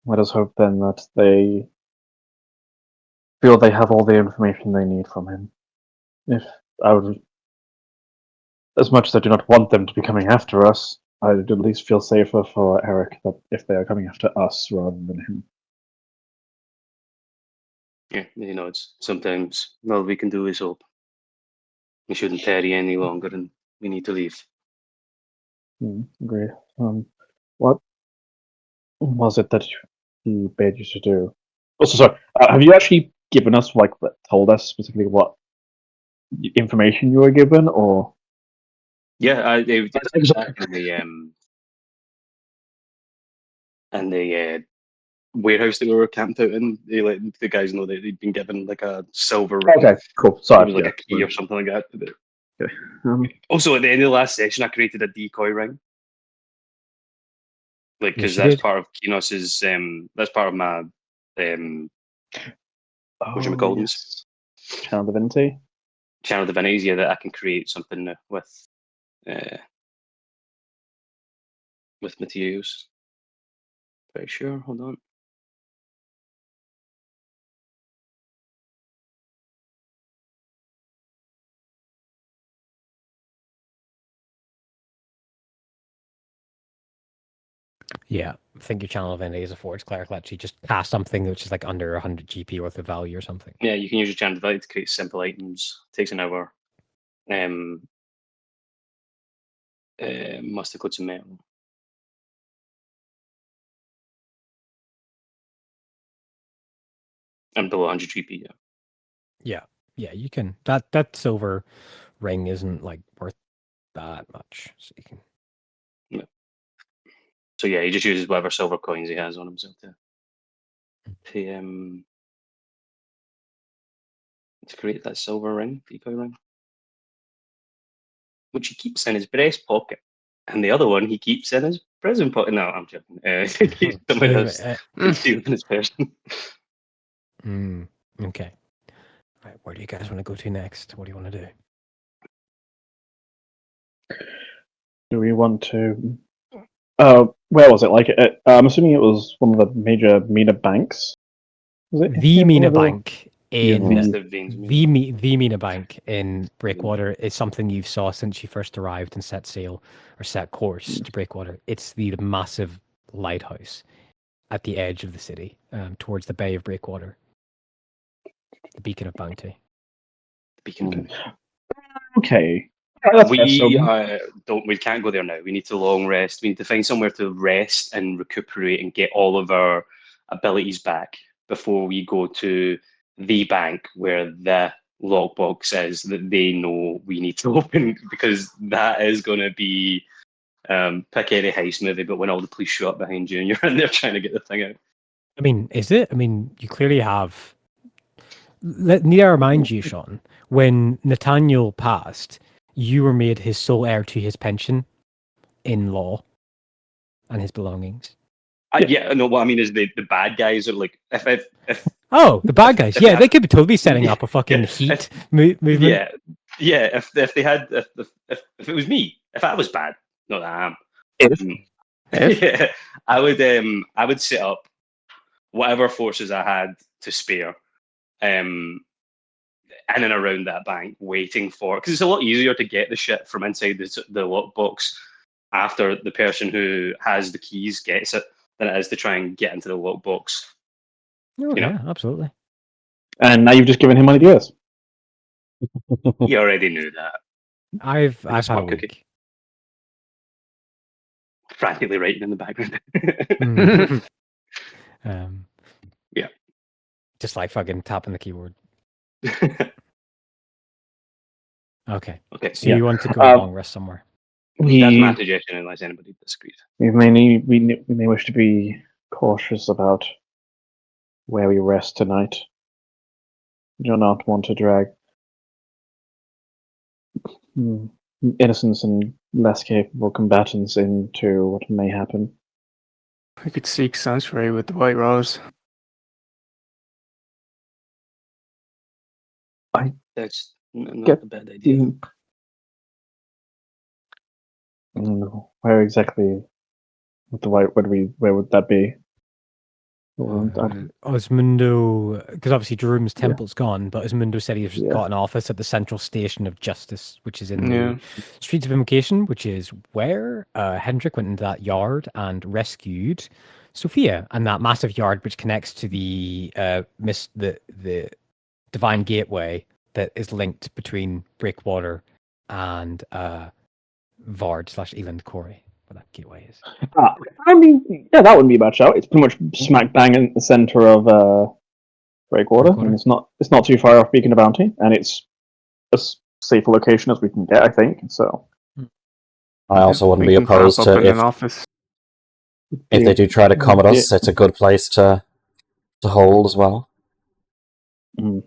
let us hope then that they feel they have all the information they need from him. If I would, as much as I do not want them to be coming after us, I would at least feel safer for Eric that if they are coming after us rather than him. Yeah, it's sometimes all we can do is hope. We shouldn't tarry any longer, and we need to leave. Agree. What was it that he bade you to do? Also, sorry, have you actually given us, told us specifically what information you were given, or? Yeah, they did Exactly. that in the warehouse that we were camped out in. They let the guys know that they'd been given like a silver ring. Okay, cool. It Sorry. was like a key or something like that. Okay. Also, at the end of the last session, I created a decoy ring. Like, because Yes, you that's did. part of Kinos's, that's part of my, whatchamacallums? Channel Divinity. Channel Divinities, yeah, that I can create something with materials. Pretty sure, hold on. Yeah, I think your channel event is a forge cleric. Actually, just cast something which is like under 100 GP worth of value or something. Yeah, you can use your Channel Divinity to create simple items. Takes an hour. Must have got some metal. And below 100 GP, yeah. Yeah, you can. That silver ring isn't like worth that much, so you can. So yeah, he just uses whatever silver coins he has on himself to create that silver ring, decoy ring, which he keeps in his breast pocket, and the other one he keeps in his prison pocket. No, I'm joking. Somebody else can steal in his person. Okay. Right, where do you guys want to go to next? What do you want to do? Do we want to? Where was it? I'm assuming it was one of the major MENA banks. Was it The MENA one of the- Bank in Yeah, the MENA Bank in Breakwater is something you've saw since you first arrived and set sail or set course to Breakwater. It's the massive lighthouse at the edge of the city, towards the Bay of Breakwater. The Beacon of Bounty. Okay. That's fair, so- We can't go there now. We need to long rest. We need to find somewhere to rest and recuperate and get all of our abilities back before we go to the bank where the lockbox is that they know we need to open, because that is going to be pick any heist movie, but when all the police show up behind you and you're in there trying to get the thing out. I mean, is it? I mean, you clearly have. Need I remind you, Sean, when Nathaniel passed, you were made his sole heir to his pension in law and his belongings. Yeah, no, what I mean is the bad guys are like, if Oh, the bad guys. Yeah, they could be totally setting up a fucking heat movement. Yeah. If they had, if it was me, if I was bad, not that I am. Yeah, I would set up whatever forces I had to spare, in and around that bank, waiting for, because it's a lot easier to get the shit from inside the lockbox after the person who has the keys gets it than it is to try and get into the lockbox. Oh, yeah, absolutely. And now you've just given him ideas. You already knew that. I've Like a had a smart week. cookie. frantically writing in the background. Mm. um, Yeah. Just like fucking tapping the keyboard. Okay. Okay, So Yeah. you want to go long rest somewhere? that's my We suggestion, unless anybody disagrees. we may wish to be cautious about where we rest tonight. We do not want to drag innocents and less capable combatants into what may happen. We could seek sanctuary with the White Rose. That's not Get- a bad idea. Where exactly with the white? Where would that be? Osmundo, because obviously Jerome's Yeah. temple's gone, but Osmundo said he's Yeah. got an office at the Central Station of Justice, which is in Yeah. the Streets of Invocation, which is where Hendrik went into that yard and rescued Sophia, and that massive yard which connects to the the Divine Gateway that is linked between Breakwater and Vard/Eland Quarry, where that gateway is. I mean, yeah, that wouldn't be a bad shout. It's pretty much smack bang in the center of Breakwater, Breakwater. and it's not too far off Beacon of Bounty, and it's as safe a location as we can get, I think. So I also wouldn't We be can crop opposed up to in an office. if they do try to come at us. It's a good place to hold as well. Mm.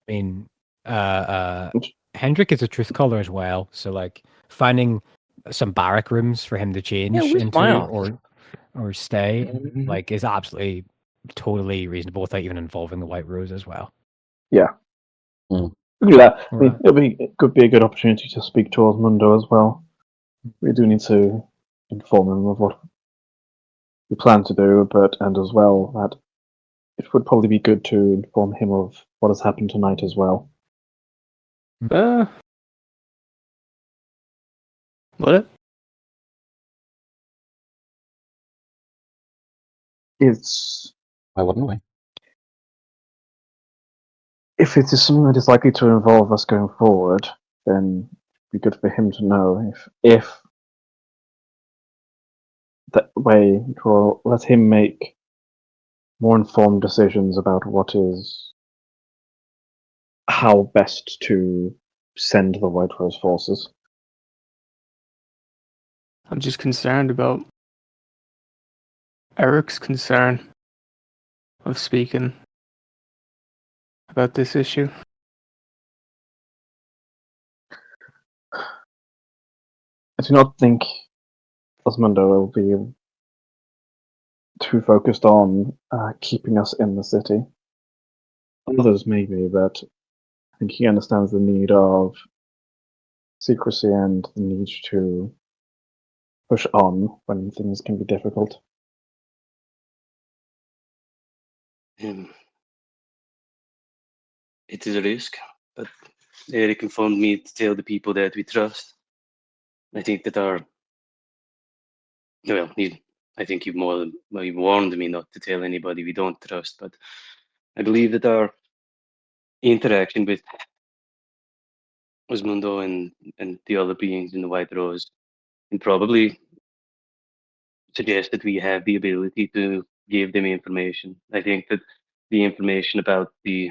I mean, Hendrik is a truth caller as well, so like finding some barrack rooms for him to change where's into my office? or stay like is absolutely totally reasonable without even involving the White Rose as well. Yeah. Mm. We can do that. I Right. mean, it could be a good opportunity to speak to Osmundo as well. We do need to inform him of what we plan to do, and as well that it would probably be good to inform him of what has happened tonight as well. Would it? It's Why wouldn't we? if it is something that is likely to involve us going forward, then it'd be good for him to know if that way it will let him make more informed decisions about how best to send the White Rose forces. I'm just concerned about Eric's concern of speaking about this issue. I do not think Osmundo will be too focused on keeping us in the city. Others maybe, but I think he understands the need of secrecy and the need to push on when things can be difficult. It is a risk, but Eric informed me to tell the people that we trust. I think that I think you've you warned me not to tell anybody we don't trust, but I believe that our interaction with Osmundo and the other beings in the White Rose can probably suggest that we have the ability to give them information. I think that the information about the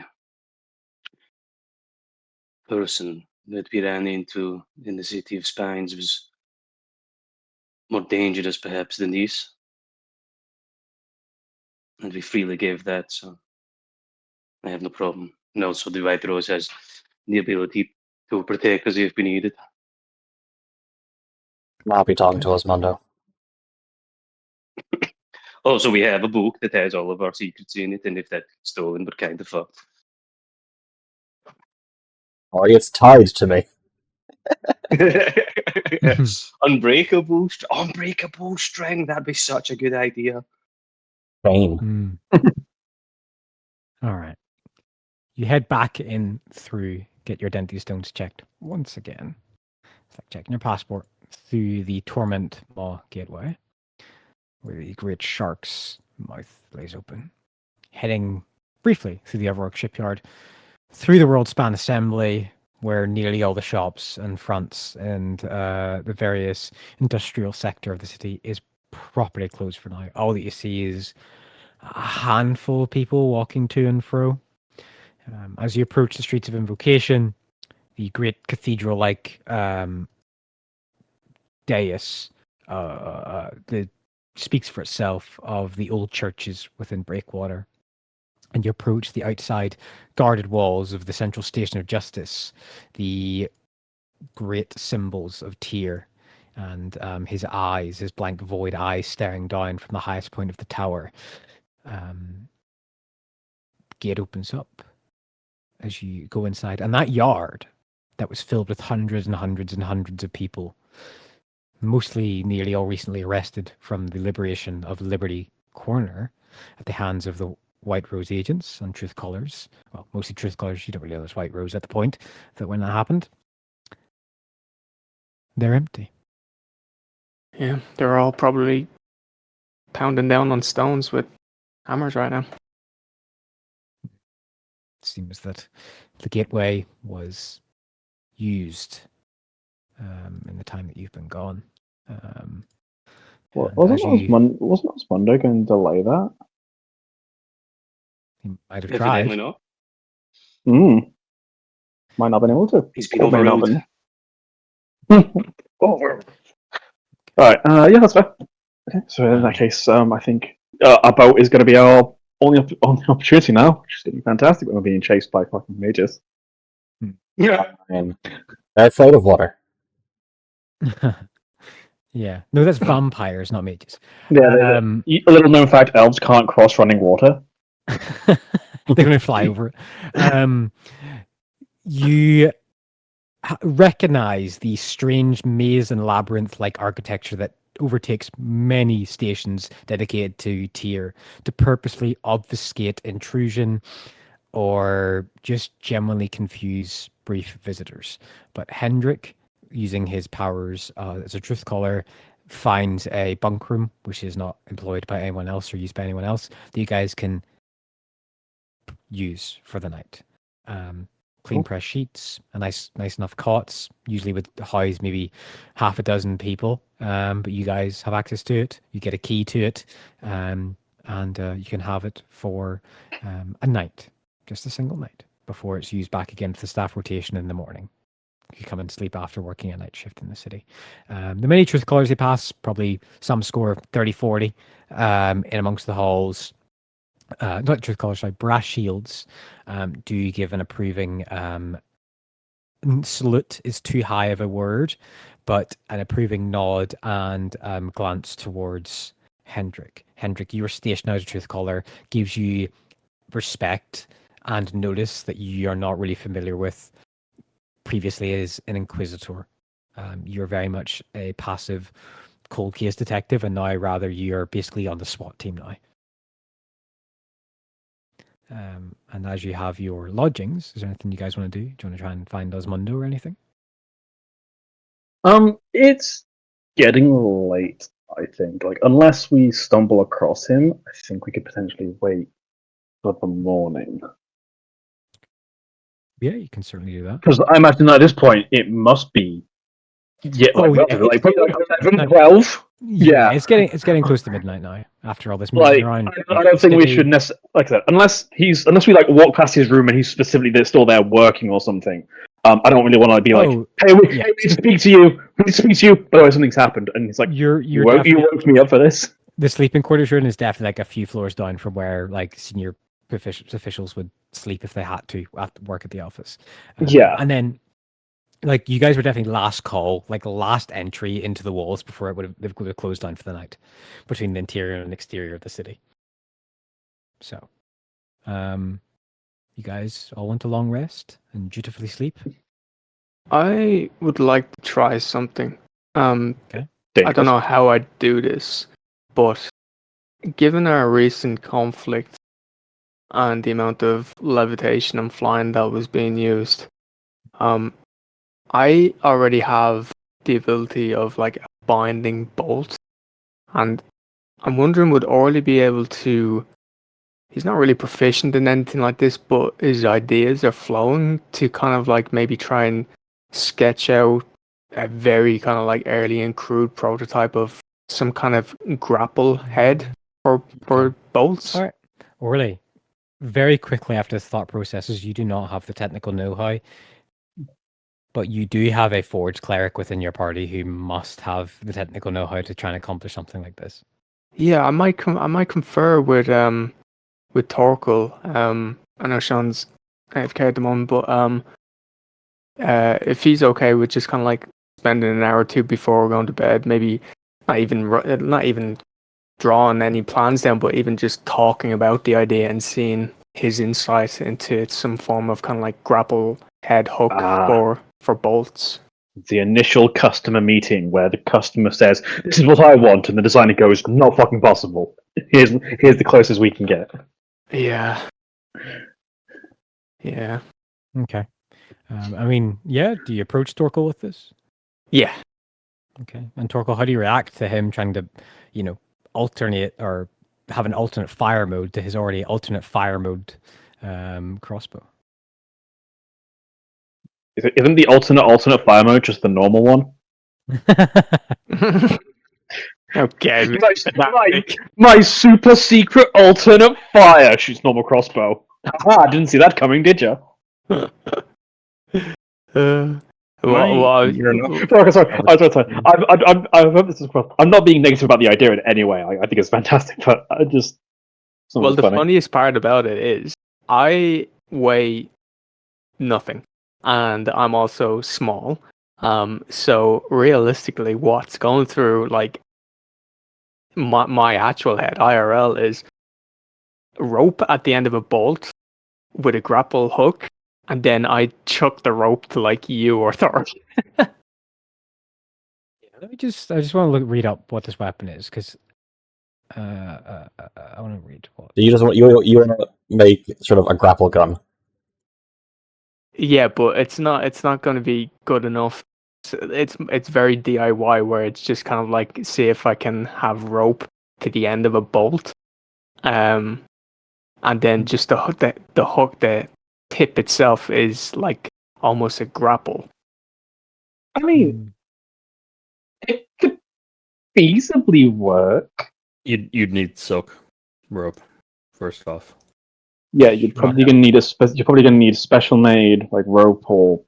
person that we ran into in the City of Spines was more dangerous perhaps than this. And we freely gave that, so I have no problem. And also the White Rose has the ability to protect us if we need it. I'm happy talking to Osmundo. Also, we have a book that has all of our secrets in it, and if that gets stolen, we're kind of fucked. Or it's tied to me. Unbreakable string. That'd be such a good idea. Pain. All right. You head back in through, get your identity stones checked once again. It's like checking your passport through the Torment Maw Gateway, where the great shark's mouth lays open. Heading briefly through the Everrock shipyard, through the World Span Assembly, where nearly all the shops and fronts and the various industrial sector of the city is properly closed for now. All that you see is a handful of people walking to and fro. As you approach the streets of Invocation, the great cathedral-like dais that speaks for itself of the old churches within Breakwater. And you approach the outside guarded walls of the Central Station of Justice, the great symbols of Tyr, and his eyes, his blank void eyes staring down from the highest point of the tower. Gate opens up as you go inside, and that yard that was filled with hundreds and hundreds and hundreds of people, mostly nearly all recently arrested from the liberation of Liberty Corner at the hands of the White Rose agents and Truth Callers. Well, mostly Truth Callers. You don't really know there's White Rose at the point that when that happened. They're empty. Yeah, they're all probably pounding down on stones with hammers right now. It seems that the gateway was used in the time that you've been gone. Wasn't Osmundo going to delay that? He might have Evidently tried. not. Might not have been able to. He's been Or may not overruled. Right, yeah, that's fair. Okay, so in that case, I think a boat is going to be our only opportunity now, which is going to be fantastic when we're being chased by fucking mages. Yeah. And they're afraid of water. Yeah. No, that's vampires, not mages. Yeah, a little known fact, elves can't cross running water. They're going to fly over it. You recognize the strange maze and labyrinth-like architecture that overtakes many stations dedicated to Tyr to purposely obfuscate intrusion or just genuinely confuse brief visitors. But Hendrik, using his powers as a truth caller, finds a bunk room which is not employed by anyone else or used by anyone else that you guys can use for the night. Clean press sheets, a nice enough cots, usually would house maybe half a dozen people, but you guys have access to it. You get a key to it, and you can have it for a night, just a single night, before it's used back again for the staff rotation in the morning. You come and sleep after working a night shift in the city. The many truth callers they pass, probably some score of 30, 40 in amongst the halls. Not truth callers, sorry, brass shields do give an approving salute is too high of a word, but an approving nod and glance towards Hendrik. Hendrik, your station as a truth caller gives you respect and notice that you are not really familiar with previously as an inquisitor. You're very much a passive cold case detective, and now rather you're basically on the SWAT team now. And as you have your lodgings, is there anything you guys want to do? Do you want to try and find Osmundo or anything? It's getting late, I think. Like, unless we stumble across him, I think we could potentially wait for the morning. Yeah, you can certainly do that. Because I imagine at this point it must be probably 12. Yeah. It's getting close to midnight now. After all this moving Like, around, I don't think we should necessarily, like I said, unless we like walk past his room and he's specifically still there working or something. I don't really want to be like, hey, we need to speak to you. We need to speak to you. By the way, something's happened, and he's like, you woke me up for this. The sleeping quarters room is definitely like a few floors down from where like senior officials would sleep if they had to work at the office. Yeah, and then like you guys were definitely last call, like last entry into the walls before it would have closed down for the night, between the interior and exterior of the city. So, you guys all want a long rest and dutifully sleep? I would like to try something. Okay. I don't know how I'd do this, but given our recent conflict and the amount of levitation and flying that was being used, I already have the ability of like a binding bolt, and I'm wondering would Orly be able to he's not really proficient in anything like this, but his ideas are flowing to kind of like maybe try and sketch out a very kind of like early and crude prototype of some kind of grapple head for bolts. All right. Really, very quickly after this thought processes, you do not have the technical know-how, but you do have a forge cleric within your party who must have the technical know-how to try and accomplish something like this. Yeah, I might confer with Torkel. I know Sean's AFK at the moment, but if he's okay with just kind of like spending an hour or two before we're going to bed, maybe not even drawing any plans down, but even just talking about the idea and seeing his insight into some form of kind of like grapple head hook for bolts. The initial customer meeting where the customer says, "This is what I want," and the designer goes, "Not fucking possible. Here's the closest we can get." Yeah. Yeah. Okay. I mean, yeah. Do you approach Torkel with this? Yeah. Okay. And Torkel, how do you react to him trying to, alternate or have an alternate fire mode to his already alternate fire mode crossbow? Isn't the alternate fire mode just the normal one? Okay. My super secret alternate fire shoots normal crossbow. I didn't see that coming, did you? Sorry. Sorry. I'm not being negative about the idea in any way. I think it's fantastic, but I just. Well, the funny. funniest part about it is I weigh nothing, and I'm also small. So realistically, what's going through like my actual head IRL is rope at the end of a bolt with a grapple hook, and then I chuck the rope to like you or Thor. I just want to read up what this weapon is because I want to read what. You just want you want to make sort of a grapple gun. Yeah, but it's not going to be good enough. It's very DIY where it's just kind of like see if I can have rope to the end of a bolt, and then just the tip itself is like almost a grapple. I mean, it could feasibly work. You'd need silk rope first off. Yeah, you're probably gonna need special made like rope or.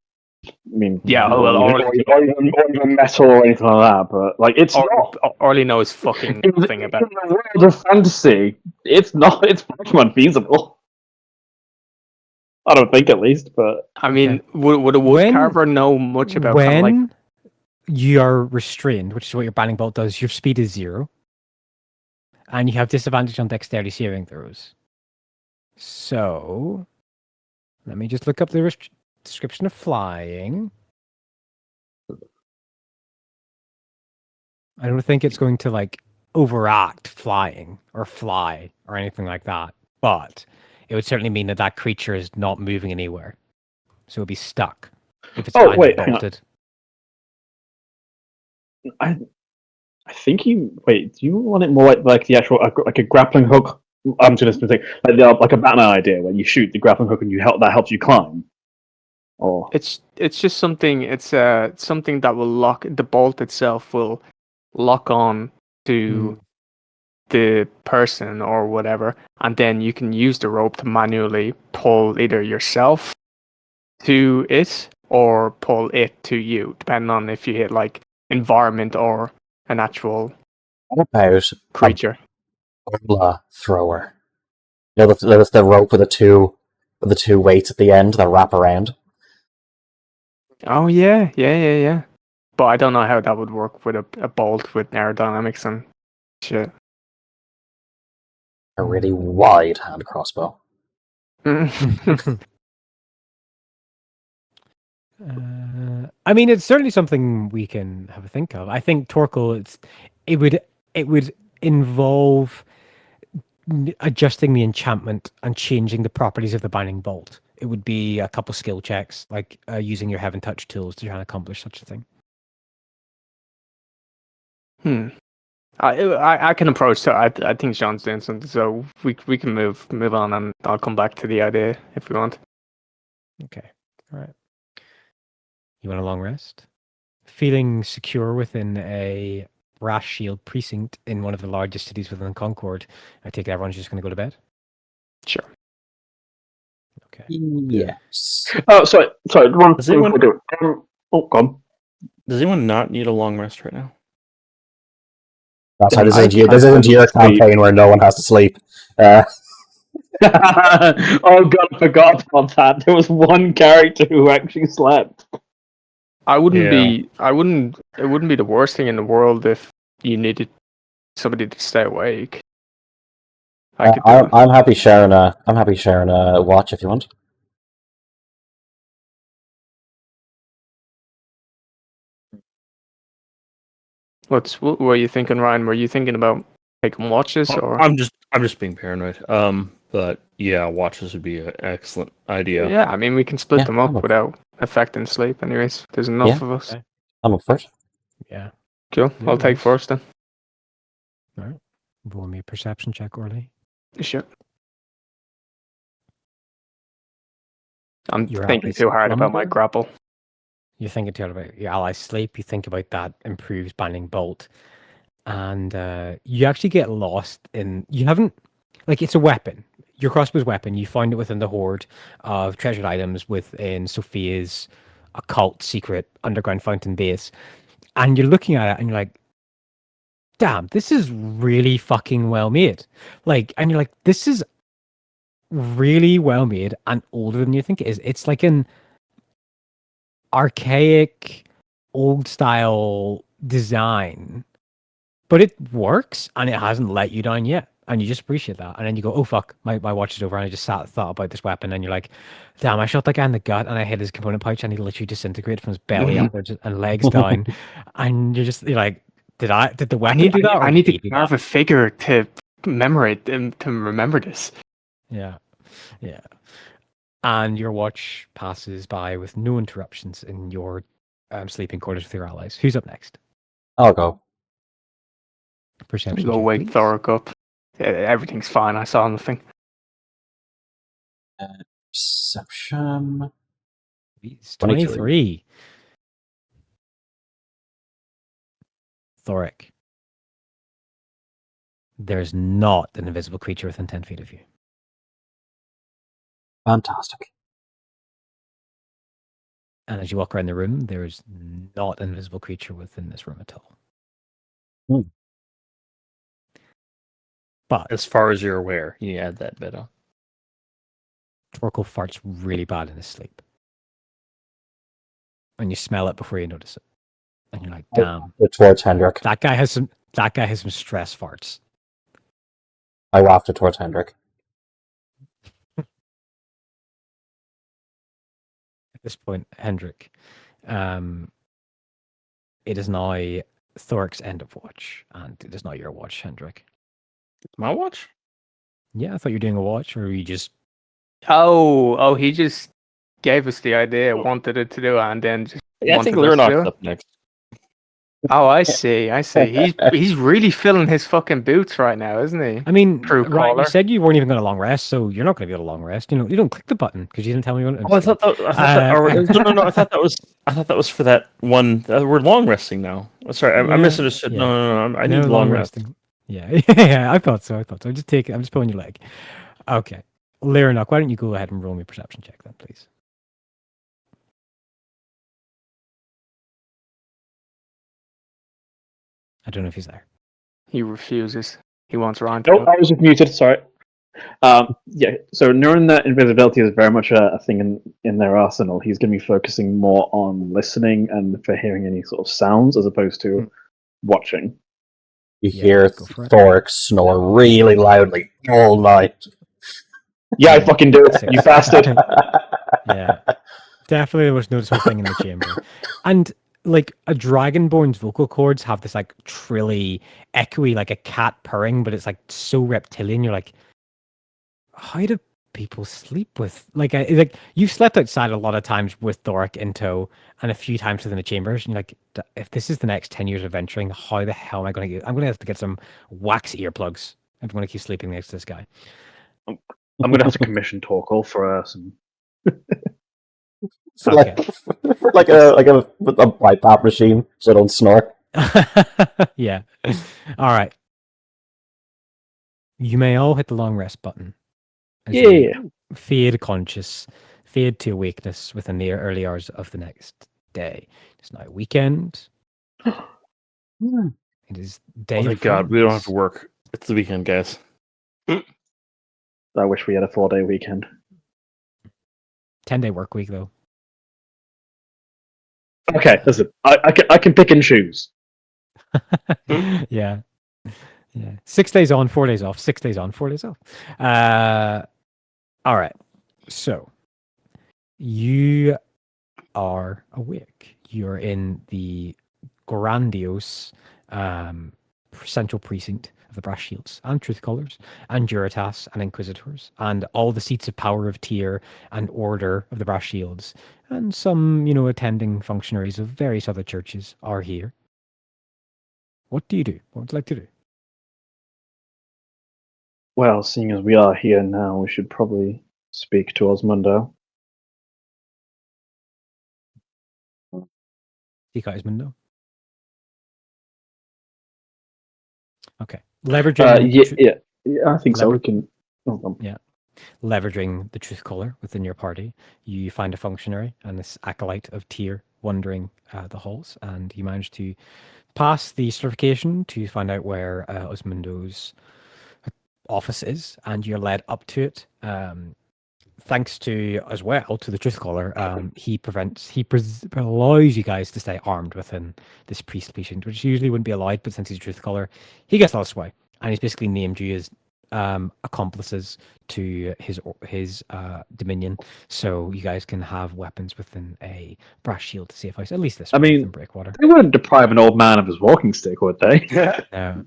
I mean, Yeah, or even metal or anything like that. But like, it's not. All you know is fucking nothing about in the world of fantasy. It's not. It's much more unfeasible. I don't think, at least. But I mean, would a woodcarver know much about when kind of like... you are restrained, which is what your binding bolt does? Your speed is 0, and you have disadvantage on dexterity saving throws. So, let me just look up the description of flying. I don't think it's going to like overact flying or fly or anything like that, but it would certainly mean that creature is not moving anywhere, so it'll be stuck if it's bolted. I think you wait. Do you want it more like the actual like a grappling hook? I'm just going to say like a Batman idea where you shoot the grappling hook and that helps you climb. Or It's just something. It's something that will lock the bolt itself will lock on to the person or whatever, and then you can use the rope to manually pull either yourself to it or pull it to you, depending on if you hit like environment or an actual What about creature. Umbrella thrower? You know, the rope with the two weights at the end that wrap around. Oh yeah. But I don't know how that would work with a bolt with aerodynamics and shit. A really wide hand crossbow. I mean, it's certainly something we can have a think of. I think Torkel, it would involve adjusting the enchantment and changing the properties of the binding bolt. It would be a couple skill checks, like using your Heaven Touch tools to try and accomplish such a thing. I can approach. So I think Sean's doing something. So we can move on, and I'll come back to the idea if we want. Okay. All right. You want a long rest? Feeling secure within a brass shield precinct in one of the largest cities within Concord, I take it everyone's just going to go to bed? Sure. Okay. Yes. Oh, sorry. One Does thing anyone- before I do it. Oh, gone. Does anyone not need a long rest right now? That's why this I isn't your sleep. campaign where no one has to sleep. Oh god, I forgot about that. There was one character who actually slept. I wouldn't Yeah. be. I wouldn't. It wouldn't be the worst thing in the world if you needed somebody to stay awake. I could do it. I'm happy sharing a watch if you want. What were you thinking, Ryan? Were you thinking about taking watches or? I'm just being paranoid. But yeah, watches would be an excellent idea. Yeah, I mean we can split Yeah, them up I'm up. without affecting sleep. Anyways, there's enough Yeah. of us. Okay. I'm up first. Yeah. Cool. Yeah, I'll take nice. first then. All right. Roll me a perception check, Orly. Sure. I'm Your thinking allies too hard about my slumber? grapple. You're thinking too hard about your allies' sleep. You think about that improves binding bolt. And you actually get lost in... You haven't... Like, it's a weapon. Your crossbow's weapon. You find it within the hoard of treasured items within Sophia's occult secret underground fountain base. And you're looking at it and you're like, damn, this is really fucking well made. Like, and you're like, this is really well made and older than you think it is. It's like an archaic, old style design, but it works and it hasn't let you down yet. And you just appreciate that. And then you go, oh fuck, my watch is over. And I just thought about this weapon. And you're like, damn, I shot that guy in the gut and I hit his component pouch and he literally disintegrated from his belly upwards and legs down. And you're like, did the weapon do that? I or need did to he do carve that? a figure to commemorate them to remember this. Yeah. Yeah. And your watch passes by with no interruptions in your sleeping quarters with your allies. Who's up next? I'll go. Perception Go check, wake please. Thoric up. Everything's fine. I saw nothing. Perception. It's 23. 23. Thoric. There's not an invisible creature within 10 feet of you. Fantastic. And as you walk around the room, there's not an invisible creature within this room at all. Hmm. But As far as you're aware, you add that bit on. Torkel farts really bad in his sleep. And you smell it before you notice it. And you're like, damn, Towards Hendrik. that guy has some stress farts. I wafted towards Hendrik. At this point, Hendrik, it is now Thoric's end of watch, and it is not your watch, Hendrik. It's my watch? Yeah, I thought you were doing a watch, or were you just... Oh, he just gave us the idea, wanted it to do, and then just Yeah, I think wanted us to do Lurnok's it. up next. Oh, I see. He's really filling his fucking boots right now, isn't he? I mean, True Ryan, you caller. said you weren't even going to long rest, so you're not going to be able to long rest. You don't click the button because you didn't tell me when. Oh, I thought that. No. I thought that was for that one. We're long resting now. Sorry, I Yeah, misunderstood. yeah. No. I need long rest. resting. Yeah, yeah, I thought so. I'm just pulling your leg. Okay, Lyranok, why don't you go ahead and roll me a perception check then, please? I don't know if he's there. He refuses. He wants Ryan to Nope, go. I was just muted. Sorry. Yeah. So knowing that invisibility is very much a thing in their arsenal, he's going to be focusing more on listening and for hearing any sort of sounds as opposed to watching. You Yeah, hear go for it. Thoric snore really loudly all night. Yeah, I fucking do. You bastard. Yeah, definitely the most noticeable thing in the chamber. And like a dragonborn's vocal cords have this like trilly, echoey, like a cat purring, but it's like so reptilian. You're like, how do people sleep with. Like you've slept outside a lot of times with Thoric in tow, and a few times within the chambers. And you're like, if this is the next 10 years of venturing, how the hell am I going to get? I'm going to have to get some wax earplugs. I'm going to keep sleeping next to this guy. I'm going to have to commission Torkel for some. For Okay. for like a BiPAP machine, so I don't snore. Yeah. All right. You may all hit the long rest button. as you Yeah. Fade conscious, fade to awakeness within the early hours of the next day. It's now weekend. It is day Oh, of thank God, we don't have to Friends. work. It's the weekend, guys. I wish we had a 4-day weekend. 10-day work week, though. Okay, listen, I can pick and choose. Yeah. 6 days on, 4 days off. 6 days on, 4 days off. All right. So you are awake. You're in the grandiose central precinct of the Brass Shields and Truth Callers and Juratas and Inquisitors and all the seats of power of Tier and Order of the Brass Shields and some, attending functionaries of various other churches are here. What do you do? What would you like to do? Well, seeing as we are here now, we should probably speak to Osmundo. Seek out his window. Okay. Leveraging yeah, I think so. We can. leveraging the truth caller within your party, you find a functionary and this acolyte of Tier wandering the halls, and you manage to pass the certification to find out where Osmundo's office is, and you're led up to it. Thanks to, as well, to the truth caller, he allows you guys to stay armed within this priest patient, which usually wouldn't be allowed, but since he's a truth caller, he gets that way, and he's basically named you as accomplices to his dominion, so you guys can have weapons within a brass shield to safe house. At least this I one mean, within Breakwater. They wouldn't deprive an old man of his walking stick, would they? No.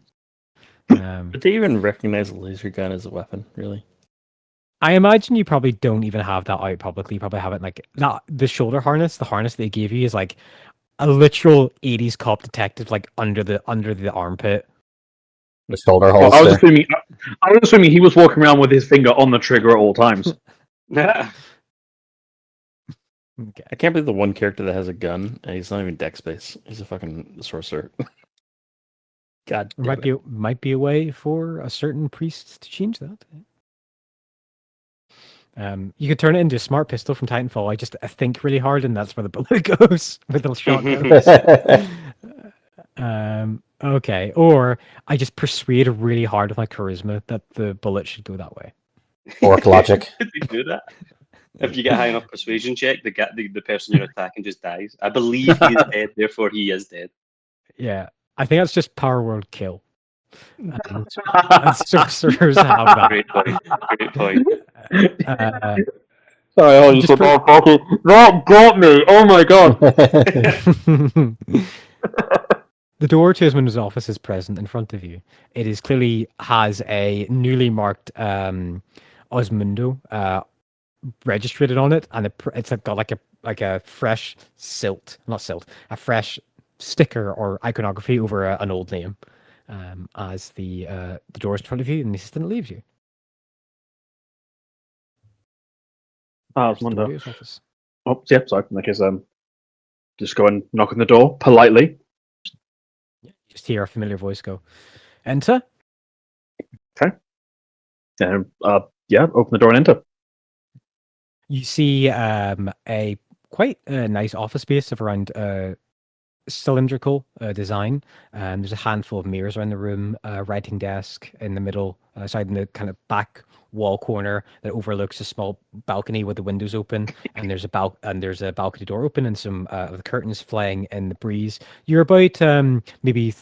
Did they even recognize a laser gun as a weapon, really? I imagine you probably don't even have that out publicly. You probably have it like that. The shoulder harness, the harness they gave you, is like a literal 80s cop detective, like under the armpit. The shoulder Well, holster. I was assuming he was walking around with his finger on the trigger at all times. Okay. I can't believe the one character that has a gun and he's not even dex space. He's a fucking sorcerer. God damn it. Might be a way for a certain priest to change that. You could turn it into a smart pistol from Titanfall. I think really hard, and that's where the bullet goes, where the shot goes. Okay, or I just persuade really hard with my charisma that the bullet should go that way. Orc logic. Could we do that? If you get high enough persuasion check, the person you're attacking just dies. I believe he is dead, therefore he is dead. Yeah, I think that's just Power World kill. Sorcerers have that. Great point. Great point. Sorry, I was just like, oh, fucking, that got me! Oh my god! The door to Osmundo's office is present in front of you. It clearly has a newly marked Osmundo registered on it, and it's got like a fresh a fresh sticker or iconography over an old name. As the door is in front of you, and the assistant leaves you. Osmundo. Studio's office. Oh, yeah, sorry. In that case, just go and knock on the door politely. You just hear a familiar voice go, "Enter." And open the door and enter. You see a quite nice office space of around cylindrical design. There's a handful of mirrors around the room, a writing desk in the middle, in the kind of back wall corner that overlooks a small balcony with the windows open, and there's a balcony door open and some of the curtains flying in the breeze. You're about maybe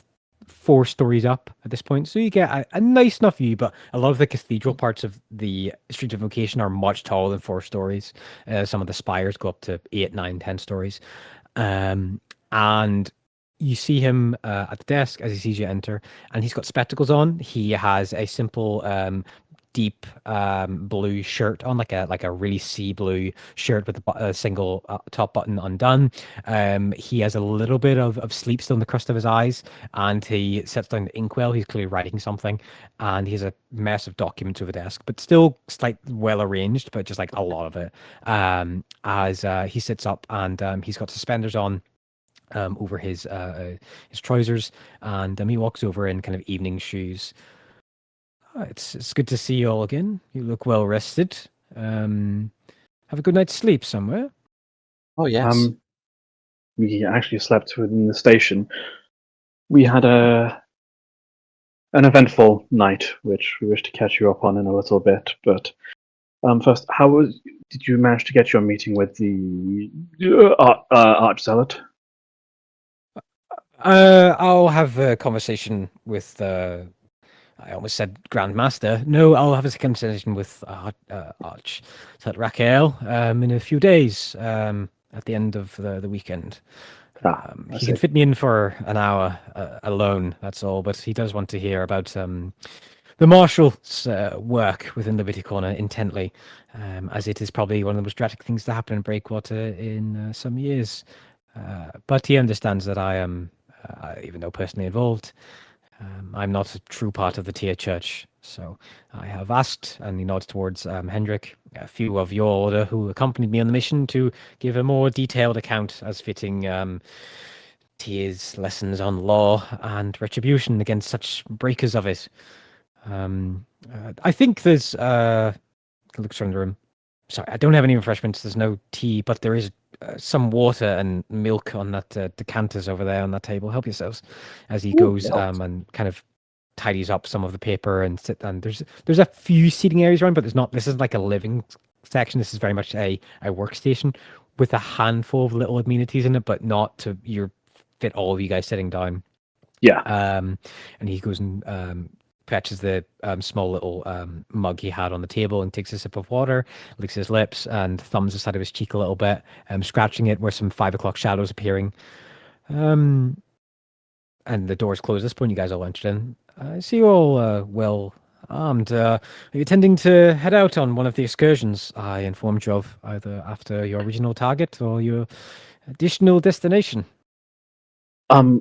4 stories up at this point, so you get a nice enough view, but a lot of the cathedral parts of the Street of Invocation are much taller than 4 stories. Some of the spires go up to 8, 9, 10 stories. And you see him at the desk as he sees you enter, and he's got spectacles on. He has a simple deep blue shirt on, like a really sea blue shirt with a single top button undone. He has a little bit of sleep still in the crust of his eyes, and he sets down the inkwell. He's clearly writing something, and he has a mess of documents over the desk, but still slightly well arranged, but just like a lot of it. As he sits up, and he's got suspenders on over his trousers, and he walks over in kind of evening shoes. It's good to see you all again. You look well rested. Have a good night's sleep somewhere. Oh yes. We actually slept within the station. We had an eventful night, which we wish to catch you up on in a little bit. But first, did you manage to get your meeting with the Archzealot? I'll have a conversation with. I almost said Grandmaster. No, I'll have a conversation with Arch Raquel in a few days. At the end of the weekend. He can fit me in for an hour alone. That's all. But he does want to hear about the Marshal's work within Liberty Corner intently, as it is probably one of the most dramatic things to happen in Breakwater in some years. But he understands that I am, even though personally involved, I'm not a true part of the Tier Church. So I have asked, and he nods towards Hendrik, a few of your order who accompanied me on the mission to give a more detailed account as fitting Tier's lessons on law and retribution against such breakers of it. I think there's looks around the room. Sorry, I don't have any refreshments. There's no tea, but there is some water and milk on that decanters over there on that table. Help yourselves. As he goes and kind of tidies up some of the paper and there's a few seating areas around, but this isn't like a living section. This is very much a workstation with a handful of little amenities in it, but not to fit all of you guys sitting down. Yeah. And he goes and fetches the small little mug he had on the table and takes a sip of water, licks his lips, and thumbs the side of his cheek a little bit, scratching it where some 5 o'clock shadows appearing. And the doors closed. At this point, you guys all entered in. I see you all well armed. Are you intending to head out on one of the excursions I informed you of, either after your original target or your additional destination? I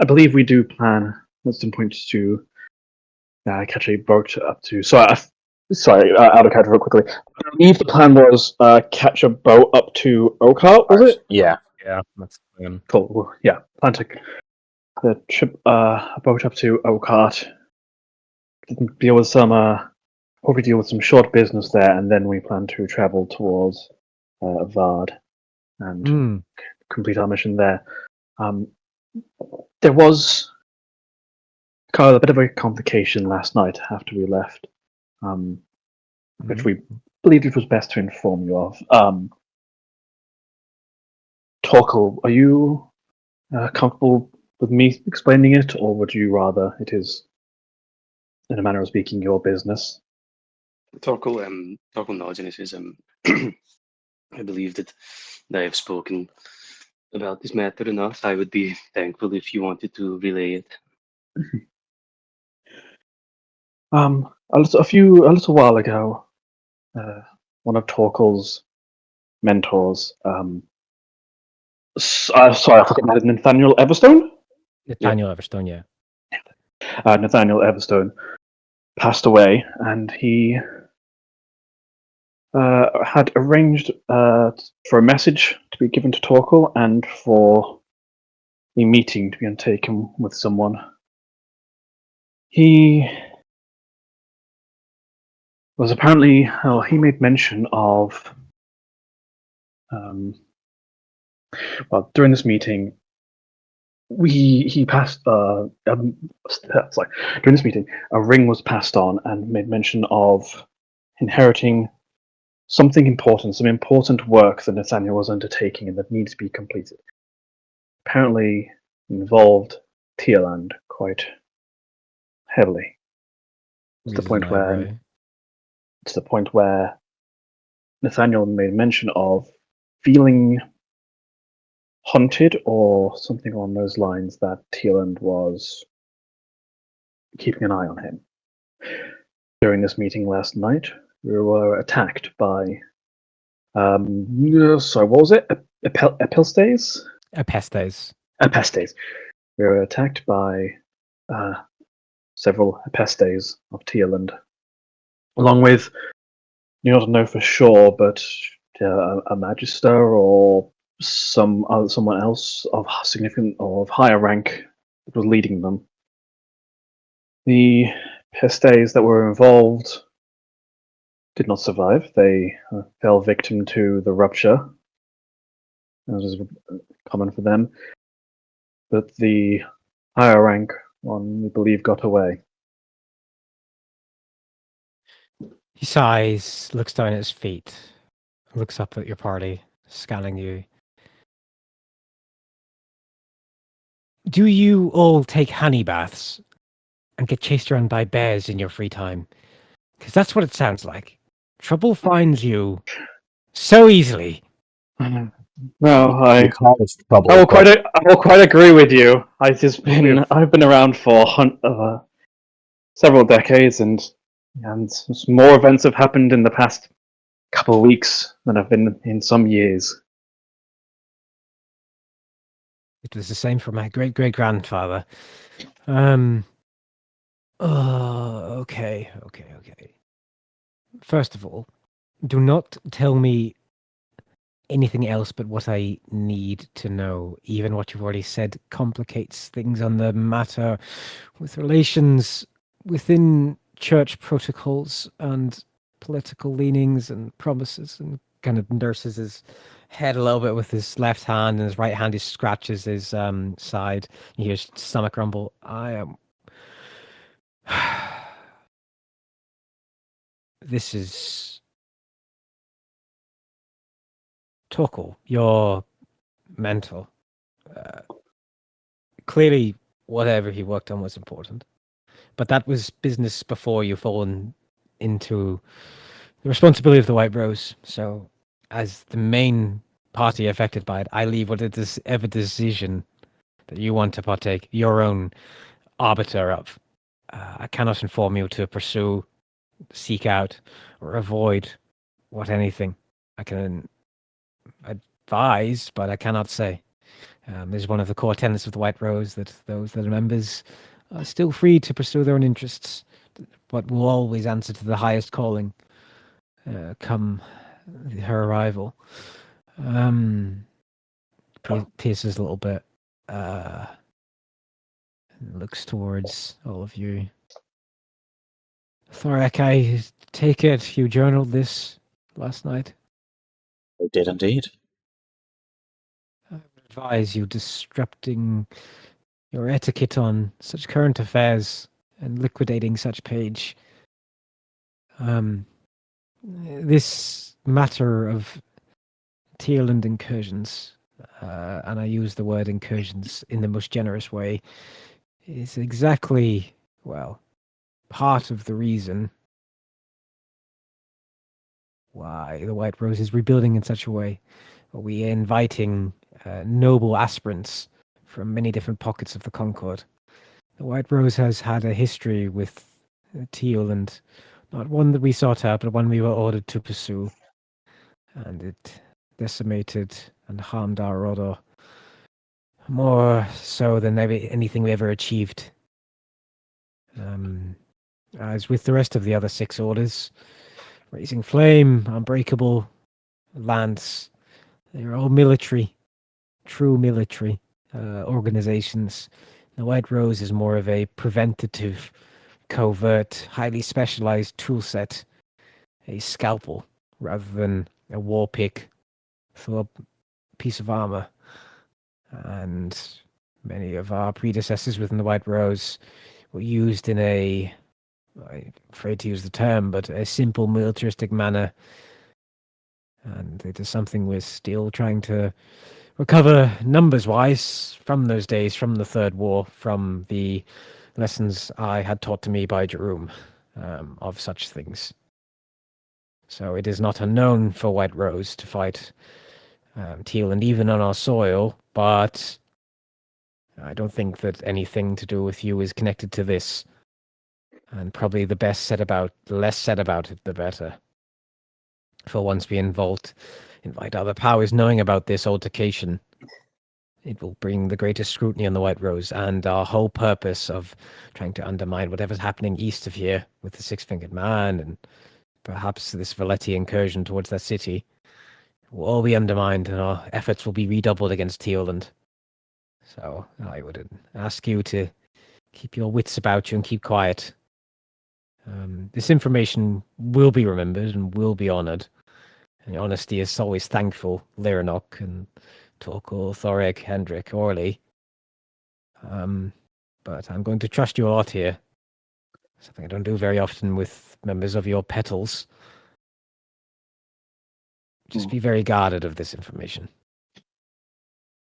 believe we do plan at some point to catch a boat up to. Sorry, out of character real quickly. I believe the plan was catch a boat up to Oakhart, was it? Yeah. Yeah, that's Cool. Well, yeah, plan to trip a boat up to Oakhart. Deal with some probably deal with some short business there, and then we plan to travel towards Vard and complete our mission there. There was a bit of a complication last night after we left, which we believed it was best to inform you of. Torkel, are you comfortable with me explaining it, or would you rather it is, in a manner of speaking, your business? Torkel nods and he says, I believe that I have spoken about this matter enough. I would be thankful if you wanted to relay it. A little while ago, one of Torkel's mentors, sorry, I forgot, Nathaniel Everstone? Nathaniel Everstone, yeah. Nathaniel Everstone passed away, and he had arranged for a message to be given to Torkel and for a meeting to be undertaken with someone. He was apparently, he made mention of, during this meeting, he passed, during this meeting, a ring was passed on and made mention of inheriting something important, some important work that Nathaniel was undertaking and that needs to be completed. Apparently involved Tierland quite heavily. To the point where Nathaniel made mention of feeling haunted or something along those lines, that Tierland was keeping an eye on him. during this meeting last night, we were attacked by. Sorry, what was it? Epilstes? Pestes. Epestes. We were attacked by several Epestes of Tearland, along with, you don't know for sure, but a magister or someone else of significant or of higher rank that was leading them. The Pestes that were involved did not survive. They fell victim to the rupture, as is common for them. But the higher rank one, we believe, got away. He sighs, looks down at his feet, looks up at your party, scanning you. Do you all take honey baths and get chased around by bears in your free time? Because that's what it sounds like. Trouble finds you so easily. No, You call it trouble. I will but quite agree with you. I've been around for several decades, and more events have happened in the past couple of weeks than have been in some years. It was the same for my great-great-grandfather. Okay. First of all, do not tell me anything else but what I need to know. Even what you've already said complicates things on the matter with relations within church protocols and political leanings and promises, and kind of nurses his head a little bit with his left hand, and his right hand he scratches his side. You hear his stomach rumble. I am this is Torkel. You're mental. Clearly, whatever he worked on was important, but that was business before you fallen into the responsibility of the White Rose. So, as the main party affected by it, I leave whatever decision that you want to partake, your own arbiter of. I cannot inform you to pursue, seek out, or avoid what anything. I can advise, but I cannot say. Is one of the core tenets of the White Rose that those that are members are still free to pursue their own interests, but will always answer to the highest calling come her arrival. Pierces a little bit. Looks towards all of you. Thorek, I take it you journaled this last night? I did indeed. I would advise you disrupting your etiquette on such current affairs and liquidating such page. This matter of Tearland incursions, and I use the word incursions in the most generous way, is exactly, well, part of the reason why the White Rose is rebuilding in such a way. We are inviting noble aspirants from many different pockets of the Concord. The White Rose has had a history with Tearland, not one that we sought out, but one we were ordered to pursue. And it decimated and harmed our order more so than anything we ever achieved. As with the rest of the other 6 orders, Raising Flame, Unbreakable, Lance, they're all military, true military organizations. The White Rose is more of a preventative, covert, highly specialized tool set, a scalpel rather than a war pick for a piece of armor. And many of our predecessors within the White Rose were used in I'm afraid to use the term, but a simple militaristic manner. And it is something we're still trying to recover numbers-wise from those days, from the Third War, from the lessons I had taught to me by Jerome of such things. So it is not unknown for White Rose to fight Tearland even on our soil, but I don't think that anything to do with you is connected to this. And probably the less said about it, the better. For once we invite other powers knowing about this altercation, it will bring the greatest scrutiny on the White Rose, and our whole purpose of trying to undermine whatever's happening east of here with the Six-Fingered Man and perhaps this Valetti incursion towards that city will all be undermined, and our efforts will be redoubled against Teoland. So I would ask you to keep your wits about you and keep quiet. This information will be remembered and will be honoured. And your honesty is always thankful, Lyranok and Torkel, Thorek, Hendrik, Orly. But I'm going to trust you a lot here. Something I don't do very often with members of your petals. Just be very guarded of this information.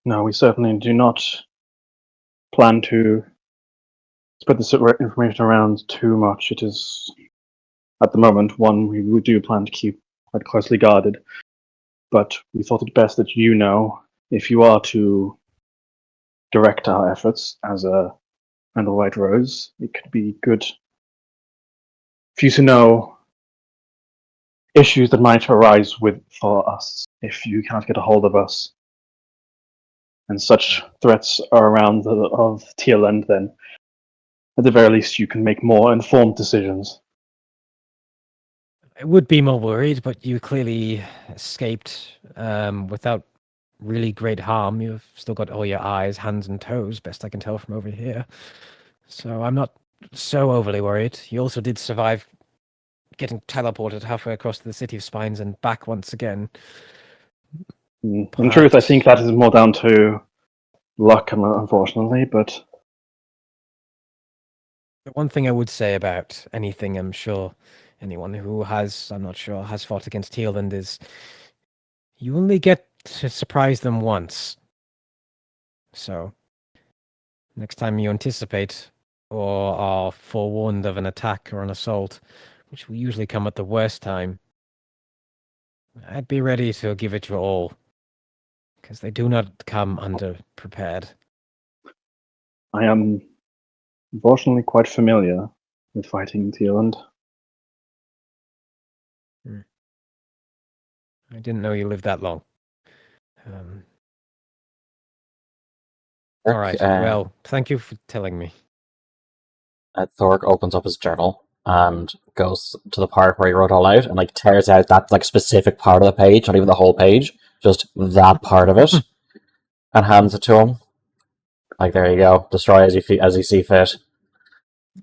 No, we certainly do not plan to spread this information around too much. It is, at the moment, one we do plan to keep quite closely guarded. But we thought it best that you know, if you are to direct our efforts as a Randall White Rose, it could be good for you to know issues that might arise for us if you cannot get a hold of us. And such threats are around of Tearland, then at the very least you can make more informed decisions. I would be more worried, but you clearly escaped without really great harm. You've still got all your eyes, hands, and toes, best I can tell from over here. So I'm not so overly worried. You also did survive getting teleported halfway across the City of Spines and back once again. In truth, I think that is more down to luck, unfortunately, but... The one thing I would say about anything, I'm sure anyone who has, I'm not sure, has fought against Tearland is you only get to surprise them once. So, next time you anticipate or are forewarned of an attack or an assault, which will usually come at the worst time, I'd be ready to give it your all, because they do not come underprepared. I am unfortunately quite familiar with fighting in Tearland. I didn't know you lived that long. All right, well, thank you for telling me. Thork opens up his journal and goes to the part where he wrote all out and like tears out that like specific part of the page, not even the whole page, just that part of it, and hands it to him. Like, there you go, destroy as you see fit.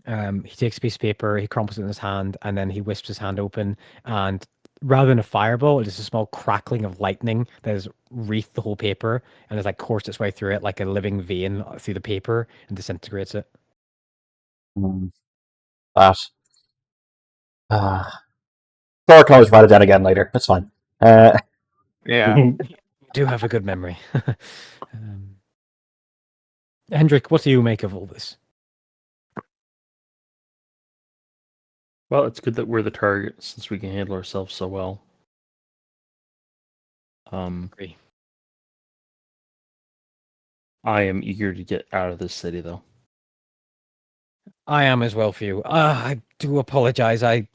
He takes a piece of paper, he crumples it in his hand, and then he wisps his hand open, and rather than a fireball, it is a small crackling of lightning that has wreathed the whole paper and has like coursed its way through it like a living vein through the paper and disintegrates it. That. Thor can always write it down again later. That's fine. Yeah. You do have a good memory. Hendrik, what do you make of all this? Well, it's good that we're the target since we can handle ourselves so well. Agree. I am eager to get out of this city, though. I am as well for you. I do apologize. The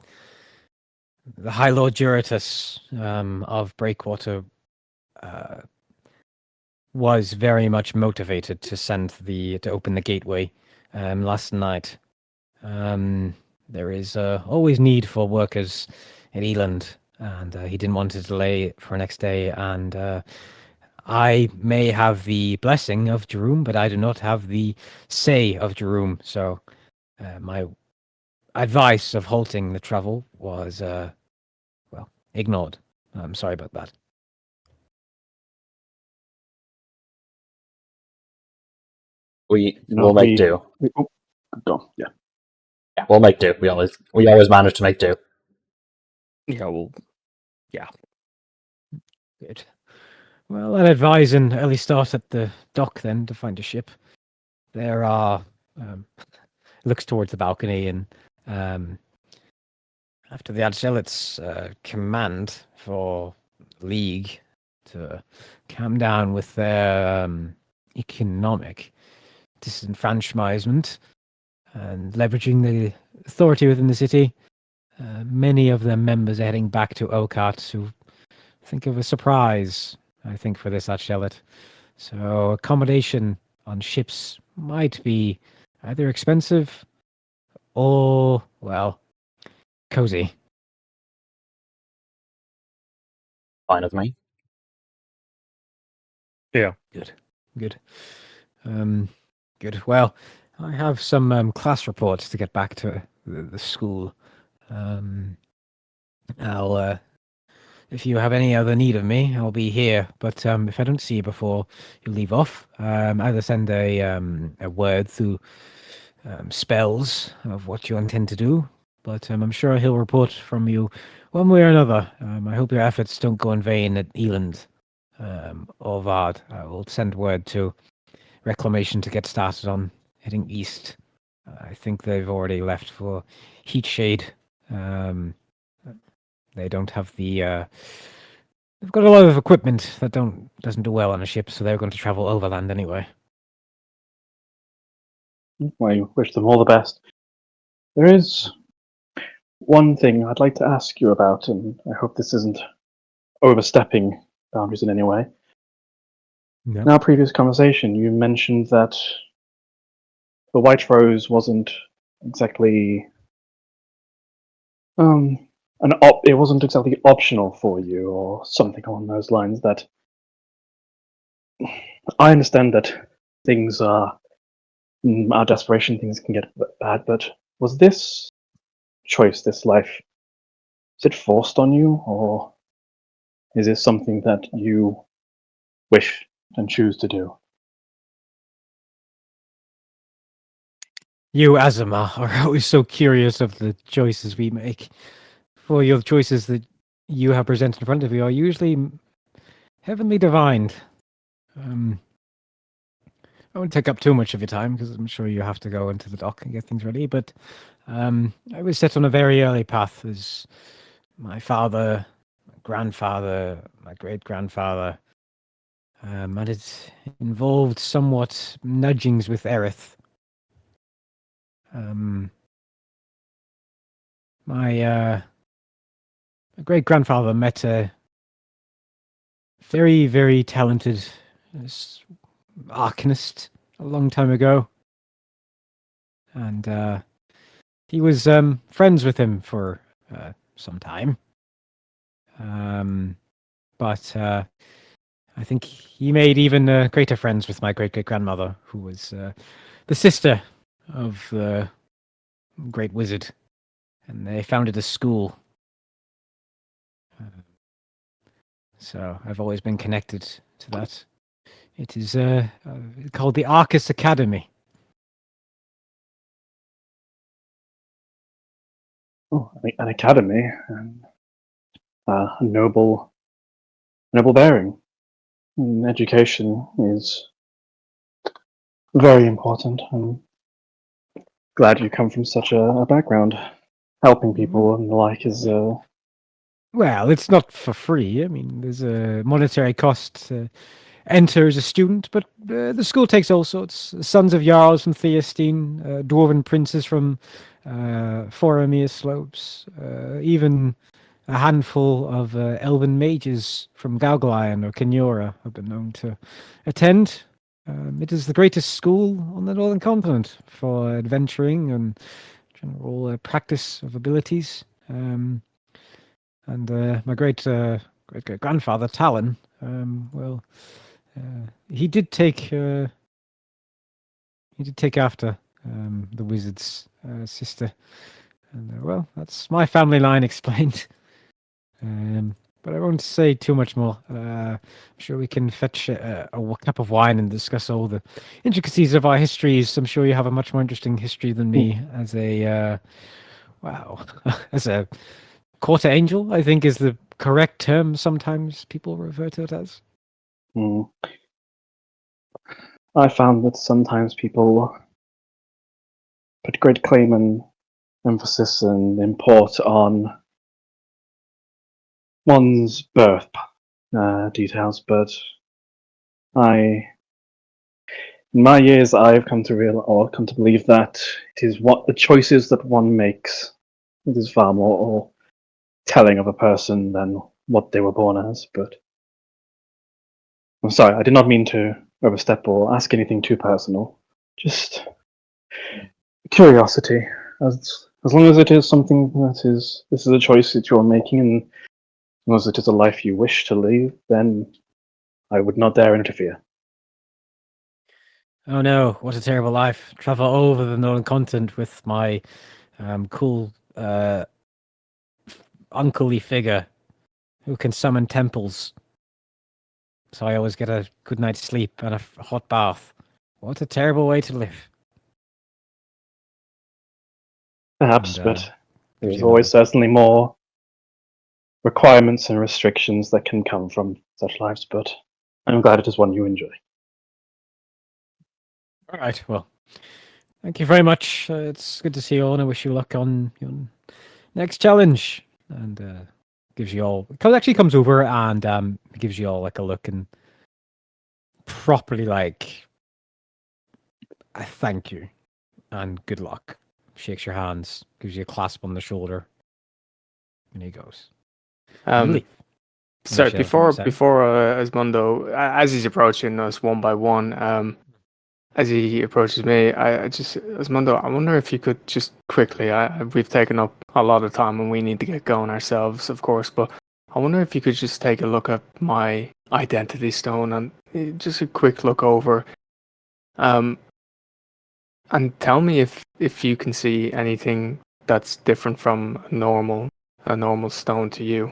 High Lord Juratus of Breakwater was very much motivated to open the gateway last night. There is always need for workers in Eland, and he didn't want to delay for next day. And I may have the blessing of Jerome, but I do not have the say of Jerome. So my advice of halting the travel was, ignored. I'm sorry about that. We'll make do. Yeah. Yeah, we'll make do. We always manage to make do. Yeah, well, yeah. Good. Well, I'd advise an early start at the dock then to find a ship. There are... looks towards the balcony, and after the Adzealot's command for League to calm down with their economic disenfranchisement, and leveraging the authority within the city. Many of the members are heading back to Okat to think of a surprise, I think, for this Archelet. So accommodation on ships might be either expensive or, well, cozy. Fine with me. Good. Good. Well, I have some class reports to get back to the school. I'll, if you have any other need of me, I'll be here. But if I don't see you before you leave off, either send a word through spells of what you intend to do. But I'm sure he'll report from you one way or another. I hope your efforts don't go in vain at Eland or Vard. I will send word to Reclamation to get started on heading east. I think they've already left for Heatshade. They don't have the. They've got a lot of equipment that doesn't do well on a ship, so they're going to travel overland anyway. I wish them all the best. There is one thing I'd like to ask you about, and I hope this isn't overstepping boundaries in any way. No. In our previous conversation, you mentioned that the White Rose wasn't exactly it wasn't exactly optional for you, or something along those lines. That I understand that things are our desperation, things can get bad, but was this choice, this life, is it forced on you, or is this something that you wish and choose to do? You, Azuma, are always so curious of the choices we make. For your choices that you have presented in front of you are usually heavenly divined. I won't take up too much of your time because I'm sure you have to go into the dock and get things ready. But I was set on a very early path as my father, my grandfather, my great grandfather, and it involved somewhat nudgings with Erith. My great grandfather met a very, very talented arcanist a long time ago, and he was friends with him for some time. But I think he made even greater friends with my great grandmother, who was the sister of the great wizard, and they founded a school. So I've always been connected to that. It is called the Arcus Academy. Oh, an academy, and a noble bearing. And education is very important. I'm glad you come from such a background. Helping people and the like is Well, it's not for free. I mean, there's a monetary cost to enter as a student, but the school takes all sorts. Sons of Jarls from Theostine, dwarven princes from Faramir slopes, even a handful of elven mages from Galglion or Kenora have been known to attend. It is the greatest school on the northern continent for adventuring and general practice of abilities. And my great grandfather Talon, he did take after the wizard's sister, and well, that's my family line explained. But I won't say too much more. I'm sure we can fetch a cup of wine and discuss all the intricacies of our histories. I'm sure you have a much more interesting history than me as a as a quarter angel, I think is the correct term. Sometimes people refer to it as. I found that sometimes people put great claim and emphasis and import on one's birth details, but In my years, I've come to believe that it is what the choices that one makes. It is far more telling of a person than what they were born as. But I'm sorry, I did not mean to overstep or ask anything too personal. Just curiosity. As long as it is something this is a choice that you're making, and as long as it is a life you wish to live, then I would not dare interfere. Oh no, what a terrible life. Travel all over the Northern Continent with my cool uncle-y figure who can summon temples. So I always get a good night's sleep and a hot bath. What a terrible way to live. Perhaps, And, but gives there's you always another. certainly more requirements and restrictions that can come from such lives, but I'm glad it is one you enjoy. All right, well, thank you very much. It's good to see you all, and I wish you luck on your next challenge. And gives you all, actually comes over and gives you all like a look and properly like, I thank you and good luck. Shakes your hands, gives you a clasp on the shoulder, and he goes. You leave. Sorry, Unless you have something to say. before Asmundo, as he's approaching us one by one, as he approaches me, I just, Asmundo, I wonder if you could just quickly, we've taken up a lot of time and we need to get going ourselves, of course, but I wonder if you could just take a look at my identity stone and just a quick look over, and tell me if you can see anything that's different from a normal stone to you.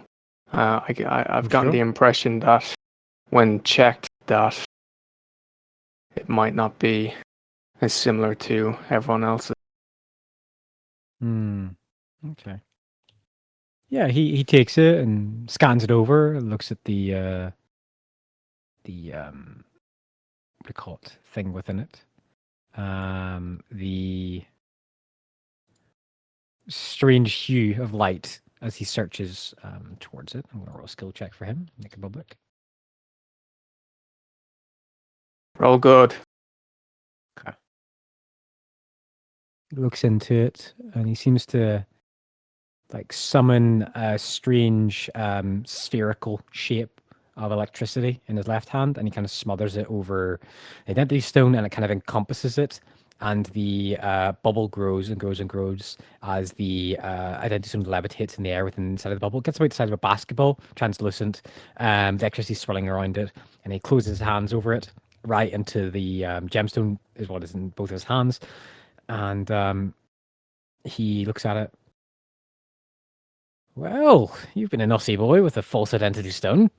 I've gotten the impression that when checked that it might not be as similar to everyone else's. Okay. Yeah, he takes it and scans it over, and looks at the what do you call it, thing within it. The strange hue of light as he searches towards it. I'm going to roll a skill check for him. Make it public. Roll good. Okay. He looks into it and he seems to like summon a strange spherical shape of electricity in his left hand, and he kind of smothers it over the identity stone, and it kind of encompasses it. And the bubble grows and grows and grows as the identity stone levitates in the air within inside of the bubble. It gets about the size of a basketball, translucent. The electricity swirling around it, and he closes his hands over it, right into the gemstone is what is in both his hands. And he looks at it. Well, you've been a naughty boy with a false identity stone.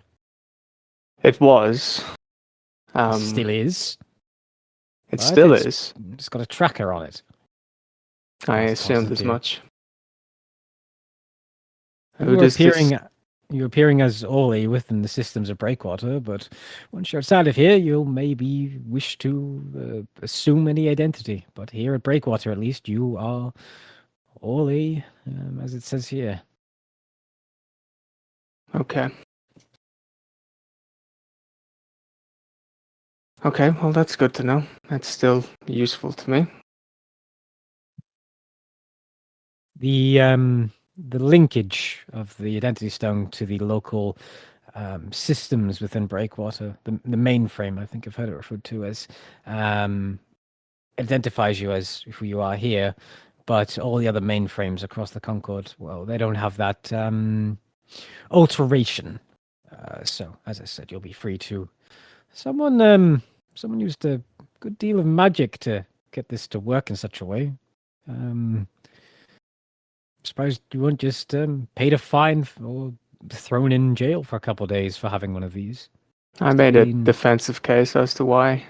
It was. Still is. It but still it's- is. It's got a tracker on it. I That's assumed as positive. much. You are appearing as Ollie within the systems of Breakwater, but once you're outside of here, you'll maybe wish to assume any identity. But here at Breakwater, at least, you are Ollie, as it says here. Okay. Okay, well, that's good to know. That's still useful to me. The linkage of the identity stone to the local systems within Breakwater, the mainframe, I think I've heard it referred to as, identifies you as who you are here, but all the other mainframes across the Concord, well, they don't have that alteration. So, as I said, you'll be free to. Someone used a good deal of magic to get this to work in such a way. Surprised you weren't just paid a fine or thrown in jail for a couple of days for having one of these. I made a Clean. defensive case as to why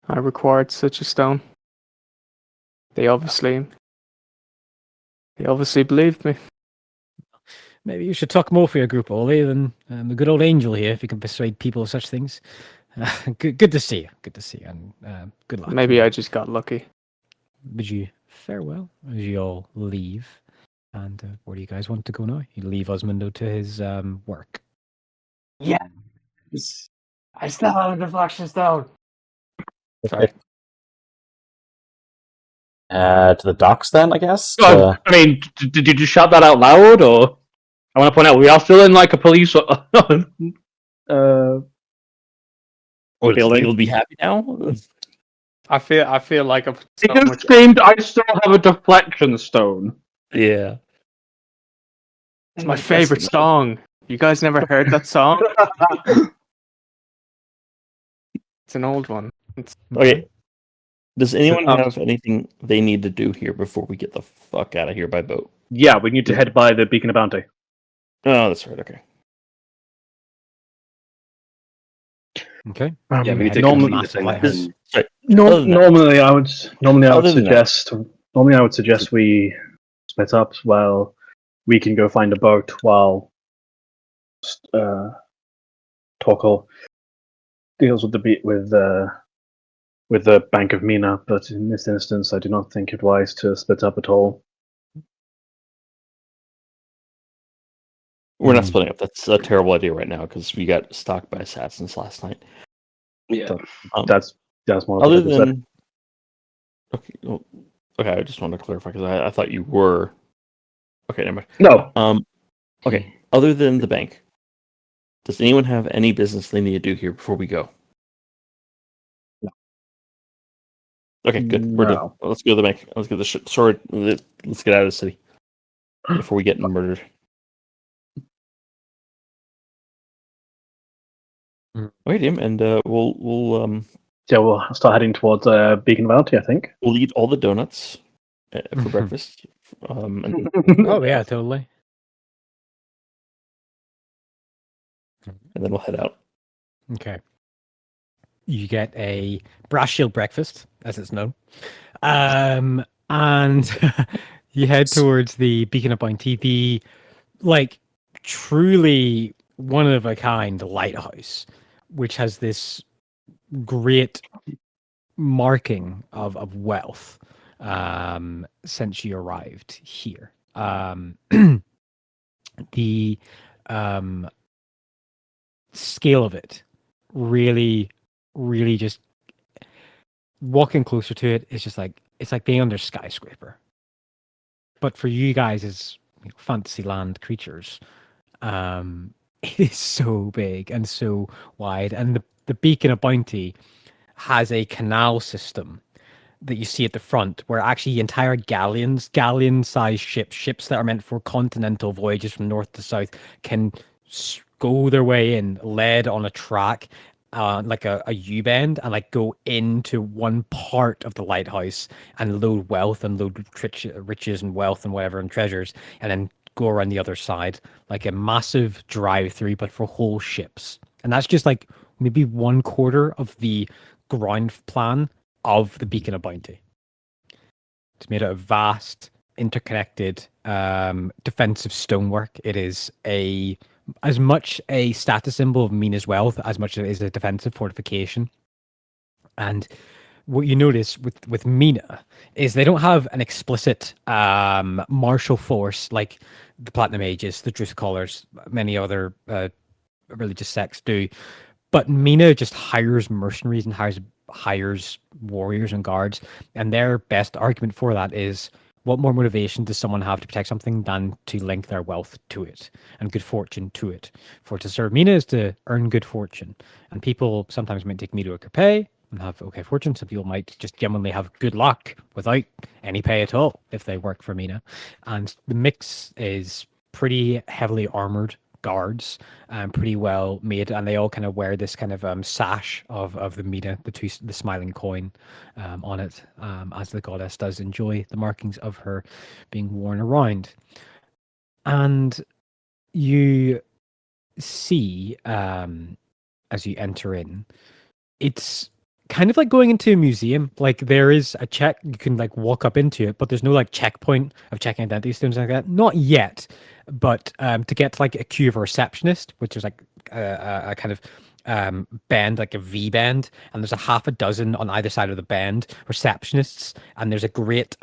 I required such a stone. They obviously believed me. Maybe you should talk more for your group, Ollie, than the good old Angel here, if you can persuade people of such things. Good to see you. Good to see you, and good luck. Maybe I just got lucky. Bid you farewell as you all leave. And where do you guys want to go now? You leave Osmundo to his work. Yeah. I still have a deflection stone. Sorry. To the docks, then, I guess. Oh, I mean, did you just shout that out loud, or? I want to point out we are still in like a police. What is Feeling. Legal be happy now? I feel like I've He so just much. screamed, "I still have a deflection stone." Yeah. It's my favorite song. You guys never heard that song? It's an old one. It's Okay. Does anyone Um, have anything they need to do here before we get the fuck out of here by boat? Yeah, we need to head by the Beacon of Bounty. Oh, that's right. Okay. Okay. Yeah, we need to normally, complete the thing. Lighthouse. and- Sorry. Other than that- normally I would Other than that- suggest we split up. While we can go find a boat while Torkel deals with the Bank of Mina. But in this instance, I do not think it wise to split up at all. We're not splitting up. That's a terrible idea right now because we got stalked by assassins last night. Yeah. That's more. Other What I said. than okay, well, okay, I just wanted to clarify because I thought you were okay. Never mind. No. Okay. Other than the bank, does anyone have any business they need to do here before we go? No. Okay, good. We're done. No. Let's go to the bank. Let's get the sword. Let's get out of the city before we get murdered. Okay, Dim, and we'll Yeah, we'll start heading towards Beacon of Bounty, I think. we'll eat all the donuts for breakfast. And Oh yeah, totally. then we'll head out. Okay. You get a brass shield breakfast, as it's known. And you head towards the Beacon of Bounty, the like truly one of a kind lighthouse, which has this great marking of wealth since you arrived here. The scale of it really just walking closer to it is just like it's like being under a skyscraper. But for you guys as Fantasyland creatures, it is so big and so wide, and the Beacon of Bounty has a canal system that you see at the front where actually entire galleon-sized ships that are meant for continental voyages from north to south can go their way in, led on a track, like a U-bend, and like go into one part of the lighthouse and load wealth and load riches and wealth and whatever and treasures, and then go around the other side, like a massive drive-through, but for whole ships. And that's just like maybe 1/4 of the ground plan of the Beacon of Bounty. It's made out of vast, interconnected, defensive stonework. It is as much a status symbol of Mina's wealth as much as it is a defensive fortification. And what you notice with Mina is they don't have an explicit martial force like the Platinum Ages, the Druth Callers, many other religious sects do. But Mina just hires mercenaries and hires warriors and guards. And their best argument for that is, what more motivation does someone have to protect something than to link their wealth to it and good fortune to it? For to serve Mina is to earn good fortune. And people sometimes might take mediocre pay and have okay fortune. Some people might just genuinely have good luck without any pay at all if they work for Mina. And the mix is pretty heavily armored guards, pretty well made, and they all kind of wear this kind of sash of the Mina, the smiling coin on it, as the goddess does enjoy the markings of her being worn around. And you see, as you enter in, it's kind of like going into a museum. Like there is a check, you can like walk up into it, but there's no like checkpoint of checking identity stones like that. Not yet, but to get to like a queue of a receptionist, which is like a kind of band, like a V band, and there's a half a dozen on either side of the band receptionists, and there's a great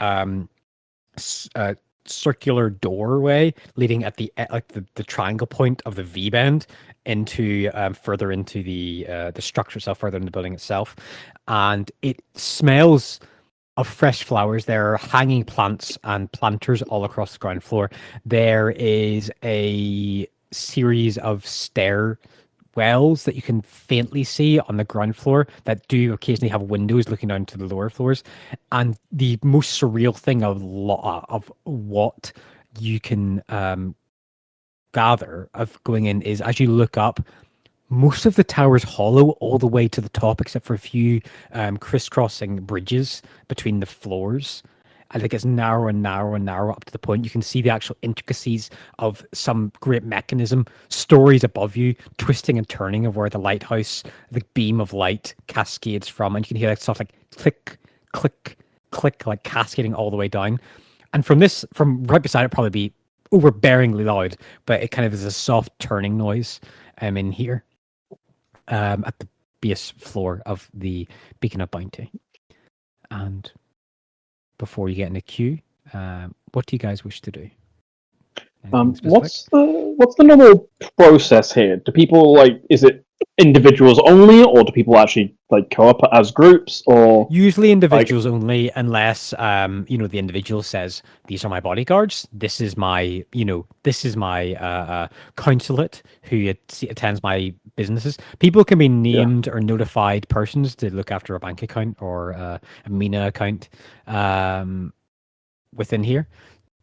circular doorway leading at the triangle point of the V band into further into the structure itself, further in the building itself, and it smells of fresh flowers. There are hanging plants and planters all across the ground floor. There is a series of stair wells that you can faintly see on the ground floor that do occasionally have windows looking down to the lower floors. And the most surreal thing of what you can gather of going in is as you look up, most of the tower's hollow all the way to the top, except for a few crisscrossing bridges between the floors. And it gets narrower and narrower and narrower up to the point you can see the actual intricacies of some great mechanism, stories above you, twisting and turning of where the lighthouse, the beam of light cascades from. And you can hear that stuff like click, click, click, like cascading all the way down. And from right beside it, probably be overbearingly loud, but it kind of is a soft turning noise in here at the base floor of the Beacon of Bounty. And before you get in the queue, what do you guys wish to do? What's the normal process here? Do people is it individuals only, or do people actually co-op as groups, or usually individuals only, unless the individual says, these are my bodyguards, this is my consulate who attends my businesses. People can be named or notified persons to look after a bank account or a Mina account within here.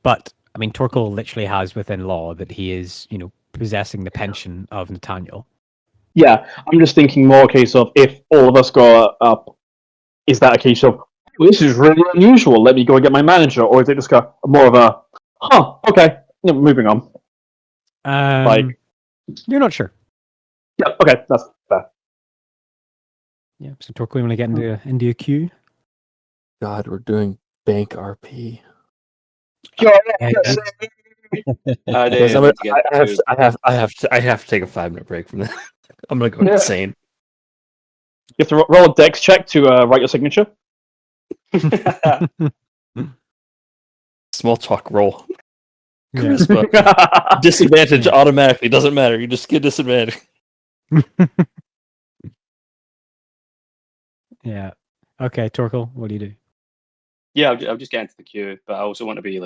But I mean, Torkel literally has within law that he is, possessing the pension of Nathaniel. Yeah, I'm just thinking more a case of if all of us go up, is that a case of, well, this is really unusual, let me go and get my manager, or is it just more of a, okay, moving on? You're not sure. Yeah, okay, that's fair. Yeah, so Torkel, you want to get into a queue? God, we're doing bank RP. I have to take a 5-minute break from that. I'm gonna go insane. You have to roll a dex check to write your signature. Small talk roll. Yeah. Charisma. Disadvantage automatically. Doesn't matter. You just get disadvantage. Yeah. Okay, Torkel, what do you do? Yeah, I'll just get into the queue, but I also want to be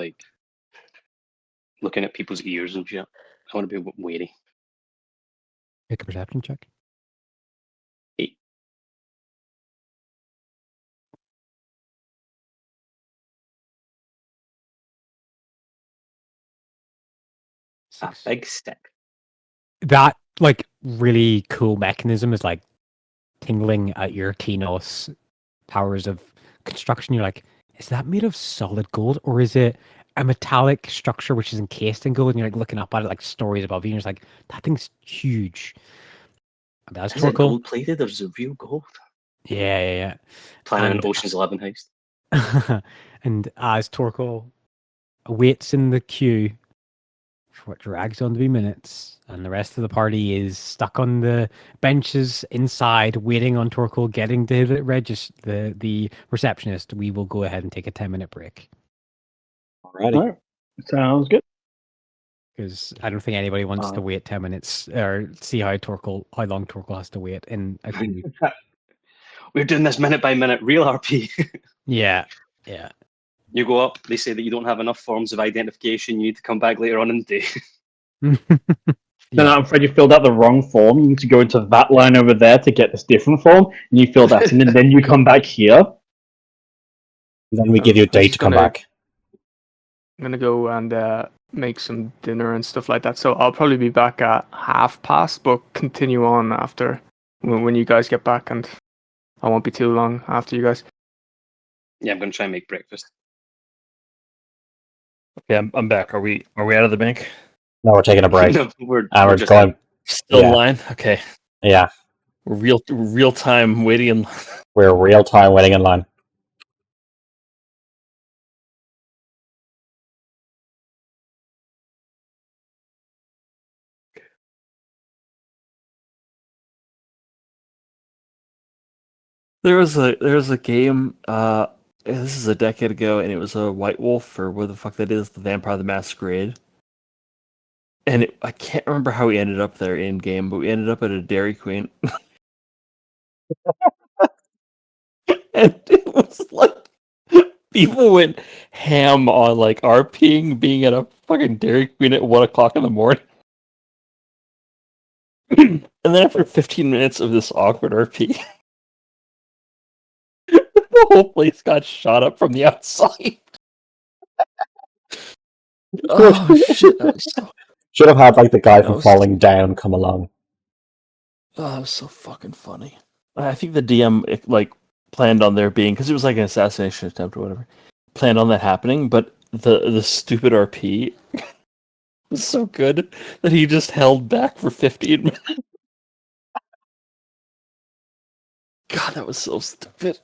looking at people's ears and shit. I want to be wary. Make a perception check. 8. A big stick. That really cool mechanism is tingling at your Kinos powers of construction. You're like, is that made of solid gold, or is it a metallic structure which is encased in gold? And you're looking up at it stories above you, and you're that thing's huge. And that's Is Torkel. it gold plated or is it real gold? Yeah. Planning an Ocean's 11 heist. And as Torkel waits in the queue for what drags on to be minutes, and the rest of the party is stuck on the benches inside, waiting on Torkel getting to the receptionist, we will go ahead and take a 10-minute break. Alrighty. All right. Sounds good. Because I don't think anybody wants to wait 10 minutes or see how long Torkel has to wait in a queue. We're doing this minute by minute, real RP. Yeah. You go up, they say that you don't have enough forms of identification, you need to come back later on in the day. Then I'm afraid you filled out the wrong form. You need to go into that line over there to get this different form, and you fill that in, and then you come back here. Then we give you a date to come back. I'm gonna go and make some dinner and stuff like that. So I'll probably be back at past, but continue on after when you guys get back, and I won't be too long after you guys. Yeah, I'm going to try and make breakfast. Yeah, I'm back. Are we out of the bank? No, we're taking a break. No, we're just going. Still in line? Okay. Yeah. We're real time waiting in line. We're real time waiting in line. There was a game, this is a decade ago, and it was a White Wolf, or what the fuck that is, the Vampire the Masquerade. And I can't remember how we ended up there in game, but we ended up at a Dairy Queen. And it was People went ham on like RPing being at a fucking Dairy Queen at 1 o'clock in the morning. And then after 15 minutes of this awkward RP, the whole place got shot up from the outside. Oh shit! Should have had like the guy That from was- Falling Down come along. Oh, that was so fucking funny. I think the DM like planned on there being, because it was like an assassination attempt or whatever, planned on that happening, but the stupid RP was so good that he just held back for 15 minutes. God, that was so stupid.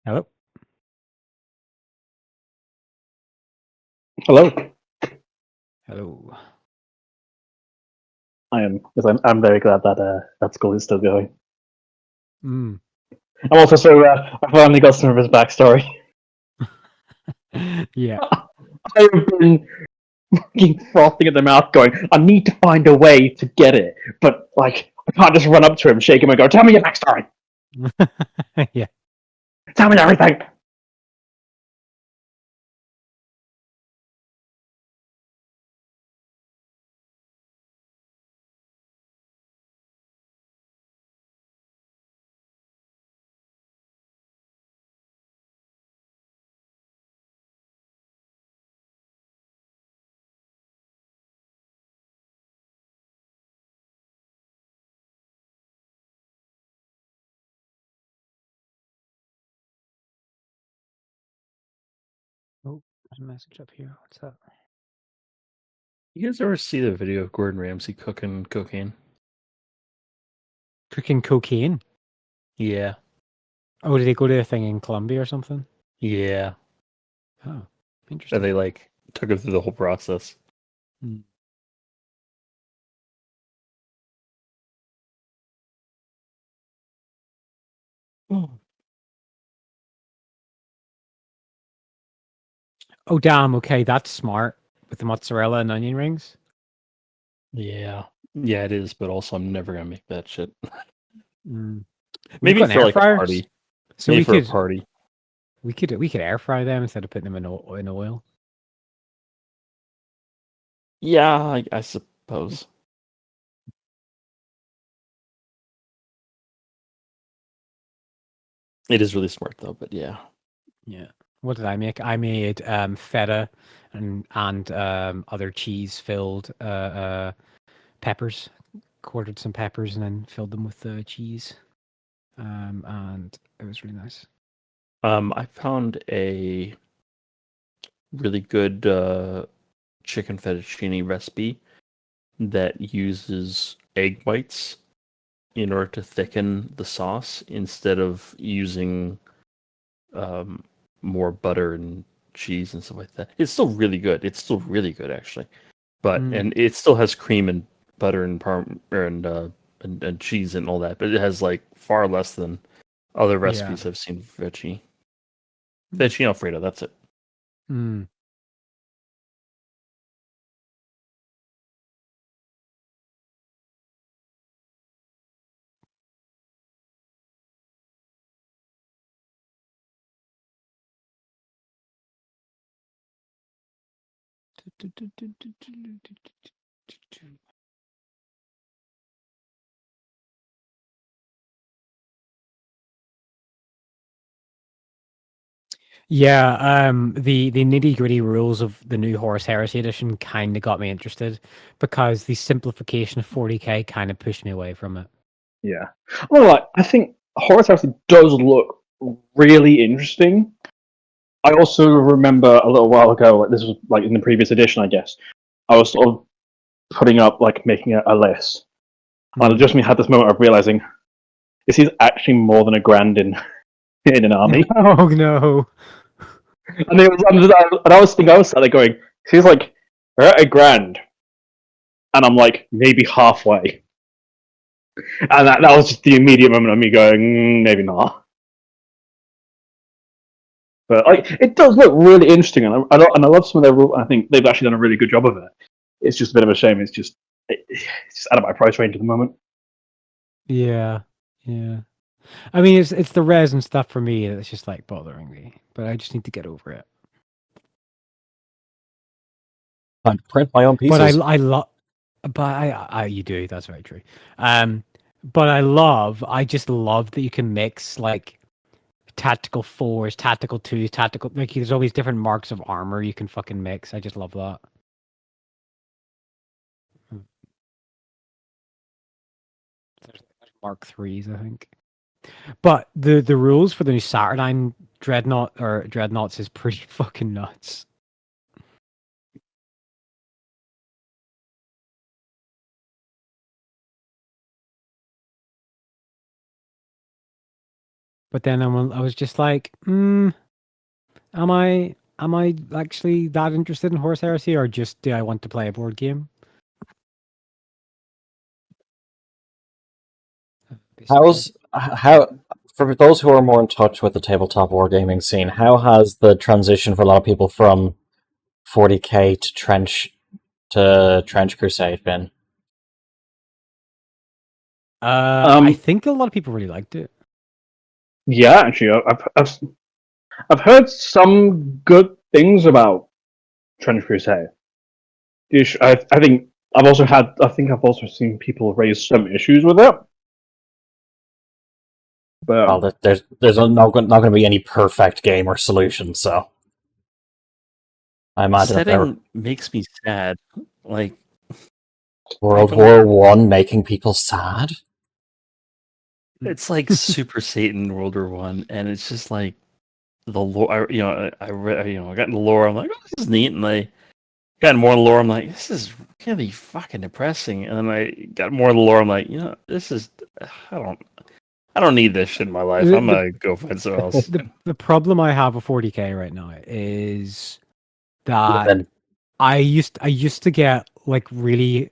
Hello. Hello. Hello. I'm very glad that that school is still going. Mm. I'm also so I finally got some of his backstory. Yeah. I've been fucking frothing at the mouth, going, I need to find a way to get it, but like I can't just run up to him, shake him, and go, "Tell me your backstory. Yeah. Tell me everything." Oh, there's a message up here. What's that? You guys ever see the video of Gordon Ramsay cooking cocaine? Cooking cocaine. Yeah. Oh, did they go to a thing in Colombia or something? Yeah. Oh, And interesting. they like took him through the whole process. Hmm. Oh, damn. Okay, that's smart with the mozzarella and onion rings. Yeah. Yeah, it is, but also I'm never gonna make that shit. Mm. We've Maybe got an for air like a fryer, party. so Maybe we for a could party. we could air fry them instead of putting them in oil. Yeah, I suppose. It is really smart though, but yeah. Yeah. What did I make? I made feta and other cheese filled peppers. Quartered some peppers and then filled them with cheese. And it was really nice. I found a really good chicken fettuccine recipe that uses egg whites in order to thicken the sauce instead of using um, more butter and cheese and stuff like that. It's still really good. It's still really good actually, but Mm. and it still has cream and butter and and cheese and all that. But it has like far less than other recipes I've seen for veggie. Veggie Alfredo. That's it. Mm. Yeah, the nitty-gritty rules of the new Horus Heresy edition kind of got me interested because the simplification of 40k kind of pushed me away from it. Yeah. Well, like, I think Horus Heresy does look really interesting. I also remember a little while ago, like this was like in the previous edition, I guess. I was sort of putting up, like making a list, and I just had this moment of realizing this is actually more than a grand in in an army. Oh no. And it was, and I was thinking, I was sat there going, "She's like, we're at a grand," and I'm like maybe halfway, and that was just the immediate moment of me going, maybe not. But like, it does look really interesting, and I love some of their rules. I think they've actually done a really good job of it. It's just a bit of a shame. It's just out of my price range at the moment. Yeah. Yeah. I mean, it's the res and stuff for me that's just like bothering me, but I just need to get over it. I print my own But pieces. I love, but I you do. That's very true. But I just love that you can mix like tactical fours, tactical twos, tactical like there's all these different marks of armor you can fucking mix. I just love that. There's Mark threes, I think. But the rules for the new Saturnine dreadnoughts is pretty fucking nuts. But then I was just like, am I actually that interested in Horse Heresy, or just do I want to play a board game? How for those who are more in touch with the tabletop wargaming scene, how has the transition for a lot of people from 40k to Trench Crusade been? I think a lot of people really liked it. Yeah, actually, I've heard some good things about Trench Crusade. I think I've also seen people raise some issues with it. But Well, there's not going to be any perfect game or solution, so I imagine if there were Setting makes me sad. Like World War One making people sad. it's like Super Satan World War One, and it's just like the lore. I read, I got into lore. I'm like, oh, this is neat, and I got more lore. I'm like, this is really fucking depressing. And then I got more lore. I'm like, this is. I don't need this shit in my life. I'm gonna go find something else. The problem I have with 40k right now is that I used to get like really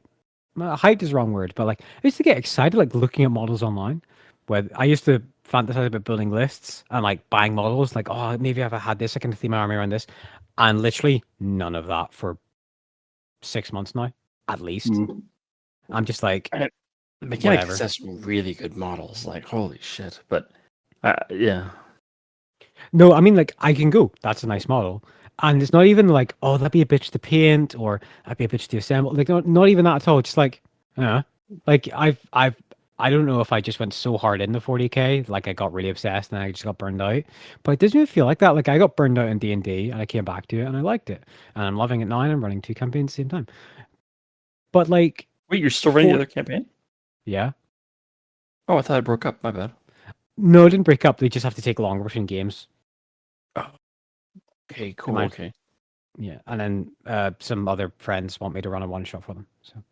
hyped is the wrong word, but like I used to get excited like looking at models online. Where I used to fantasize about building lists and like buying models, like, oh, maybe if I had this, I can theme my army around this. And literally none of that for 6 months now, at least. I'm just like, Mechanics has some really good models, like holy shit. But yeah. No, I mean like I can go. That's a nice model. And it's not even like, oh, that'd be a bitch to paint or that'd be a bitch to assemble. Like not even that at all. Just like, like I don't know if I just went so hard into 40k, like I got really obsessed and I just got burned out. But it doesn't even feel like that. Like I got burned out in D&D and I came back to it and I liked it. And I'm loving it now and I'm running 2 campaigns at the same time. But like... Wait, you're still running the other campaign? Yeah. Oh, I thought it broke up. My bad. No, it didn't break up. They just have to take longer between games. Oh. Okay, cool. Okay. Yeah, and then some other friends want me to run a one-shot for them. So.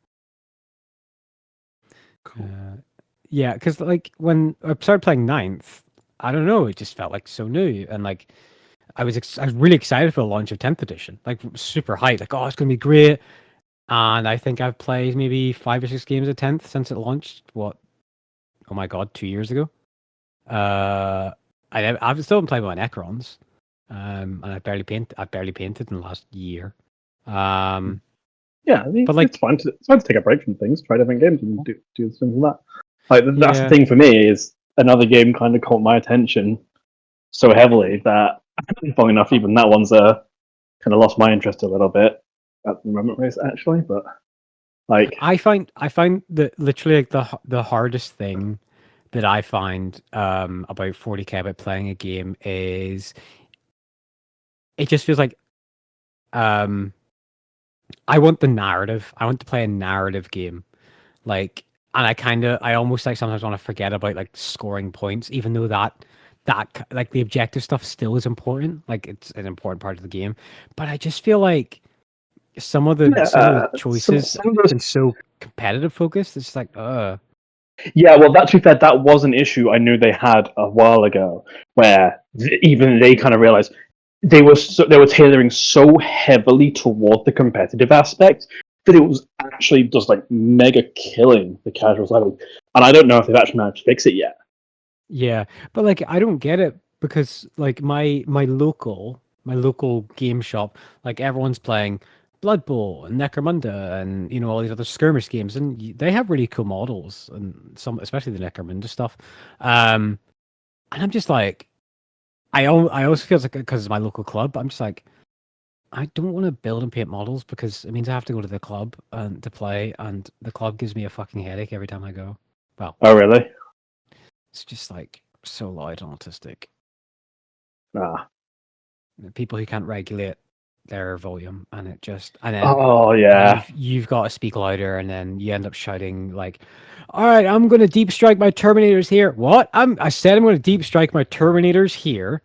Cool. Yeah, because like when I started playing 9th, I don't know, it just felt like so new, and like I was really excited for the launch of 10th edition, like super hyped, like oh, it's gonna be great. And I think I've played maybe 5 or 6 games of 10th since it launched. What? Oh my god, 2 years ago. I've still been playing my Necrons, and I've barely painted in the last year. Yeah, I mean, but like it's fine to take a break from things, try different games, and do things like that. Like that's the thing for me is another game kind of caught my attention so heavily that, funny enough, even that one's kind of lost my interest a little bit at the moment race actually. But like, I find that literally like the hardest thing that I find about 40k about playing a game is it just feels like I want the narrative. I want to play a narrative game. Like, and I almost like sometimes want to forget about like scoring points, even though that like the objective stuff still is important. Like it's an important part of the game. But I just feel like some of the choices are so competitive focused. It's like, Yeah, well, to be fair, that was an issue I knew they had a while ago, where even they kind of realized they were tailoring so heavily toward the competitive aspect that it was actually just like mega killing the casuals level. And I don't know if they've actually managed to fix it yet. Yeah, but like I don't get it because like my local game shop, like everyone's playing Blood Bowl and Necromunda and all these other skirmish games, and they have really cool models and some, especially the Necromunda stuff. And I'm just like, I always feel like because it's my local club, I'm just like, I don't want to build and paint models because it means I have to go to the club and to play, and the club gives me a fucking headache every time I go. Well, oh really? It's just like so loud and autistic. Ah. People who can't regulate their volume, and it just and then oh yeah, you've got to speak louder, and then you end up shouting like, "All right, I'm going to deep strike my Terminators here." What? I said I'm going to deep strike my Terminators here.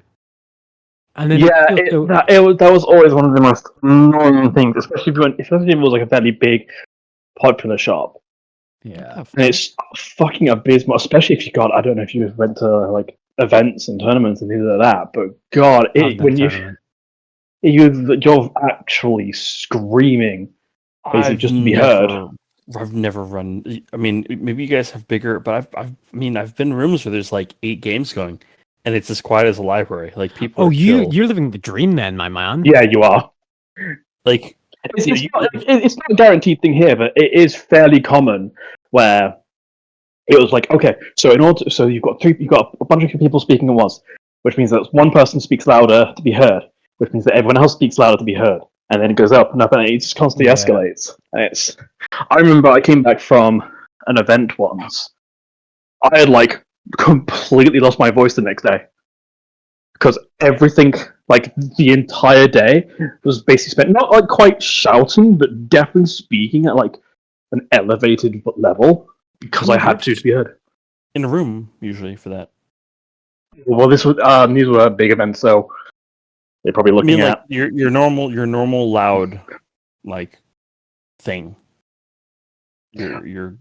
And then that was always one of the most annoying things, especially if it was like a fairly big, popular shop. Yeah, and it's fucking abysmal, especially if you got. I don't know if you went to like events and tournaments and things like that. But God, Of the when tournament. you're actually screaming, basically just to be heard. I've never run. I mean, maybe you guys have bigger, but I've been in rooms where there's like 8 games going, and it's as quiet as a library. Like people. Oh, are chill. you're living the dream then, my man. Yeah, you are. Like It's not a guaranteed thing here, but it is fairly common where it was like, okay, so you've got a bunch of people speaking at once, which means that one person speaks louder to be heard, which means that everyone else speaks louder to be heard, and then it goes up and up, and it just constantly Yeah. escalates. And I remember I came back from an event once. I had like completely lost my voice the next day because everything, like the entire day, was basically spent not like quite shouting, but definitely speaking at like an elevated level because I had to be heard. in a room usually for that. Well, these were big events, so they're probably I looking mean, at like your normal loud, like thing. Your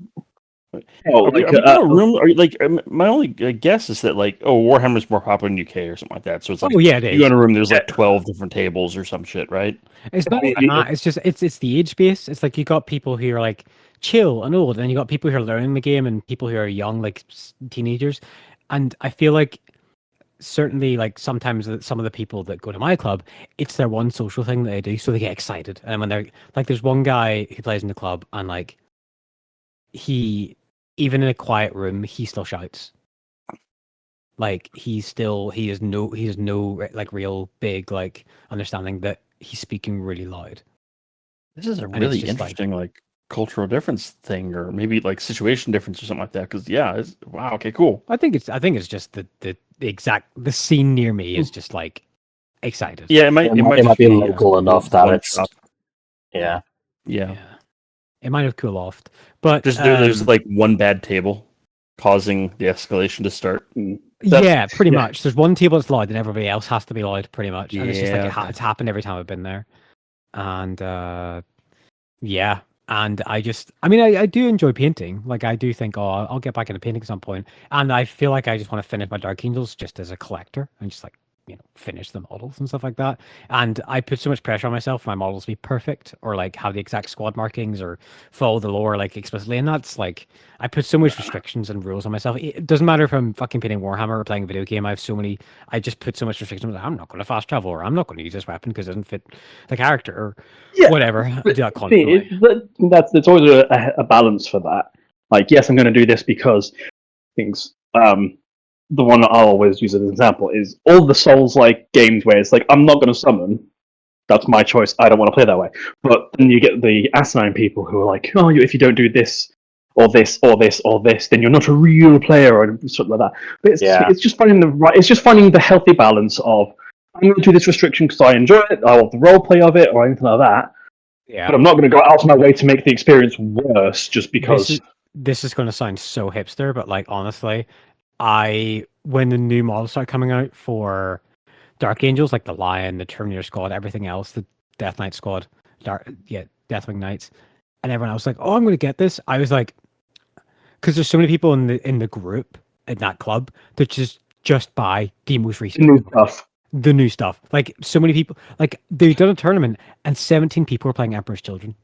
a room. Or, like my only guess is that like Warhammer's more popular in UK or something like that. So it's like Yeah, it is. you go in a room, there's like 12 different tables or some shit, right? It's not even that. It's just it's the age base. It's like you got people who are like chill and old, and you got people who are learning the game, and people who are young, like teenagers. And I feel like certainly, like sometimes some of the people that go to my club, it's their one social thing that they do, so they get excited. And when they're like, there's one guy who plays in the club, and like he, even in a quiet room, he still shouts. Like he has no like real big like understanding that he's speaking really loud. This is a it's really just, interesting like cultural difference thing, or maybe like situation difference or something like that. Because wow, okay, cool. I think it's just the scene near me is just like excited. Yeah, it might just be local enough that one it's shop. yeah. It might have cooled off, but There's like one bad table causing the escalation to start. Pretty much. There's one table that's loud, and everybody else has to be loud, pretty much. And it's just like it's happened every time I've been there, and and I do enjoy painting. Like I do think, I'll get back into painting at some point, and I feel like I just want to finish my Dark Angels just as a collector and just like finish the models and stuff like that. And I put so much pressure on myself for my models to be perfect or like have the exact squad markings or follow the lore like explicitly. And that's like I put so much restrictions and rules on myself. It doesn't matter if I'm fucking painting Warhammer or playing a video game. I just put so much restrictions. I'm not going to fast travel, or I'm not going to use this weapon because it doesn't fit the character, or whatever. I do that constantly. There's always a balance for that. Like, yes, I'm going to do this because things. The one that I'll always use as an example is all the Souls-like games where it's like, I'm not going to summon. That's my choice. I don't want to play that way. But then you get the asinine people who are like, oh, if you don't do this, or this, or this, or this, then you're not a real player, or something like that. But it's just finding the healthy balance of, I'm going to do this restriction because I enjoy it, I want the roleplay of it, or anything like that. Yeah. But I'm not going to go out of my way to make the experience worse just because. This is going to sound so hipster, but like honestly, when the new models start coming out for Dark Angels, like the Lion, the Terminator Squad, everything else, the Death Knight Squad, Deathwing Knights, and everyone else like, oh, I'm going to get this. I was like, because there's so many people in the group in that club that just buy the most recent new stuff. The new stuff. Like so many people, like they've done a tournament and 17 people were playing Emperor's Children.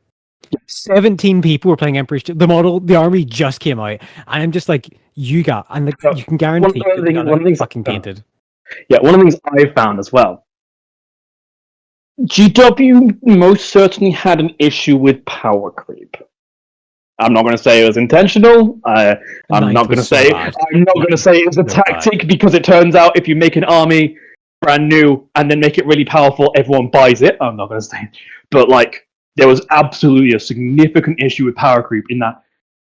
17 people were playing Emperor's Children. The army just came out, and I'm just like, you can guarantee it's fucking painted. Yeah, one of the things I found as well. GW most certainly had an issue with power creep. I'm not going to say it was intentional. I'm not going to say it was a tactic because it turns out if you make an army brand new and then make it really powerful, everyone buys it. I'm not going to say, but like there was absolutely a significant issue with power creep in that.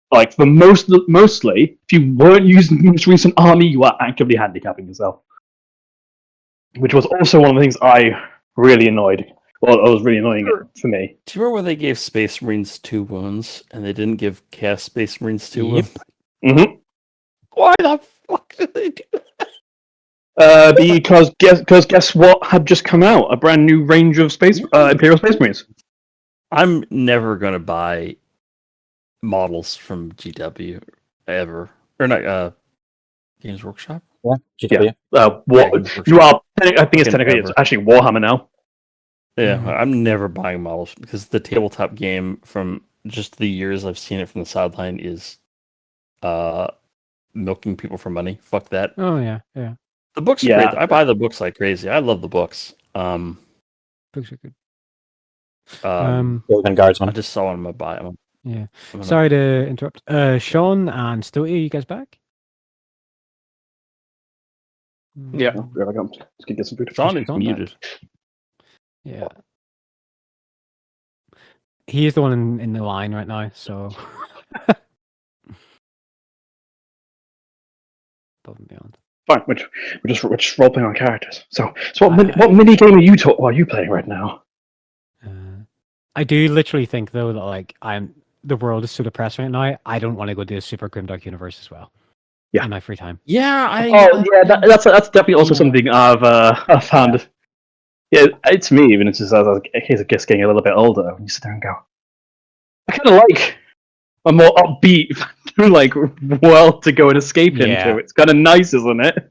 Like for mostly, if you weren't using the most recent army, you are actively handicapping yourself, which was also one of the things I really annoyed. Well, it was really annoying for me. Do you remember when they gave Space Marines 2 wounds and they didn't give Chaos Space Marines 2 wounds? Mm-hmm. Why the fuck did they do that? Because guess what had just come out? A brand new range of Imperial Space Marines. I'm never gonna buy models from GW ever, or not Games Workshop. Yeah, GW. Yeah, good for sure. Well, I think it's Fucking technically it's ever. actually Warhammer now. Yeah, Mhm. I'm never buying models because the tabletop game, from just the years I've seen it from the sideline, is milking people for money. Fuck that. Oh yeah, yeah. The books are Yeah. great. I buy the books like crazy. I love the books. Books are good. Raven I Guardsman. just saw one. I'm gonna buy them. Yeah. I'm gonna- Sorry to interrupt. Sean and Stoty, are you guys back? Yeah. Mm, There I go. Let's get some food. Sean is Sean muted. Yeah. He is the one in the line right now, so. Above and beyond. Fine, we're just role playing our characters. So what mini game are you playing right now? I do literally think though that like the world is so depressed right now. I don't want to go do a super grimdark universe as well. Yeah. In my free time. Yeah, That's definitely also Yeah. something I've found. Yeah, it's me. Even it's just as a case of just getting a little bit older. When you sit there and go, I kind of like a more upbeat like world to go and escape Yeah. into. It's kind of nice, isn't it?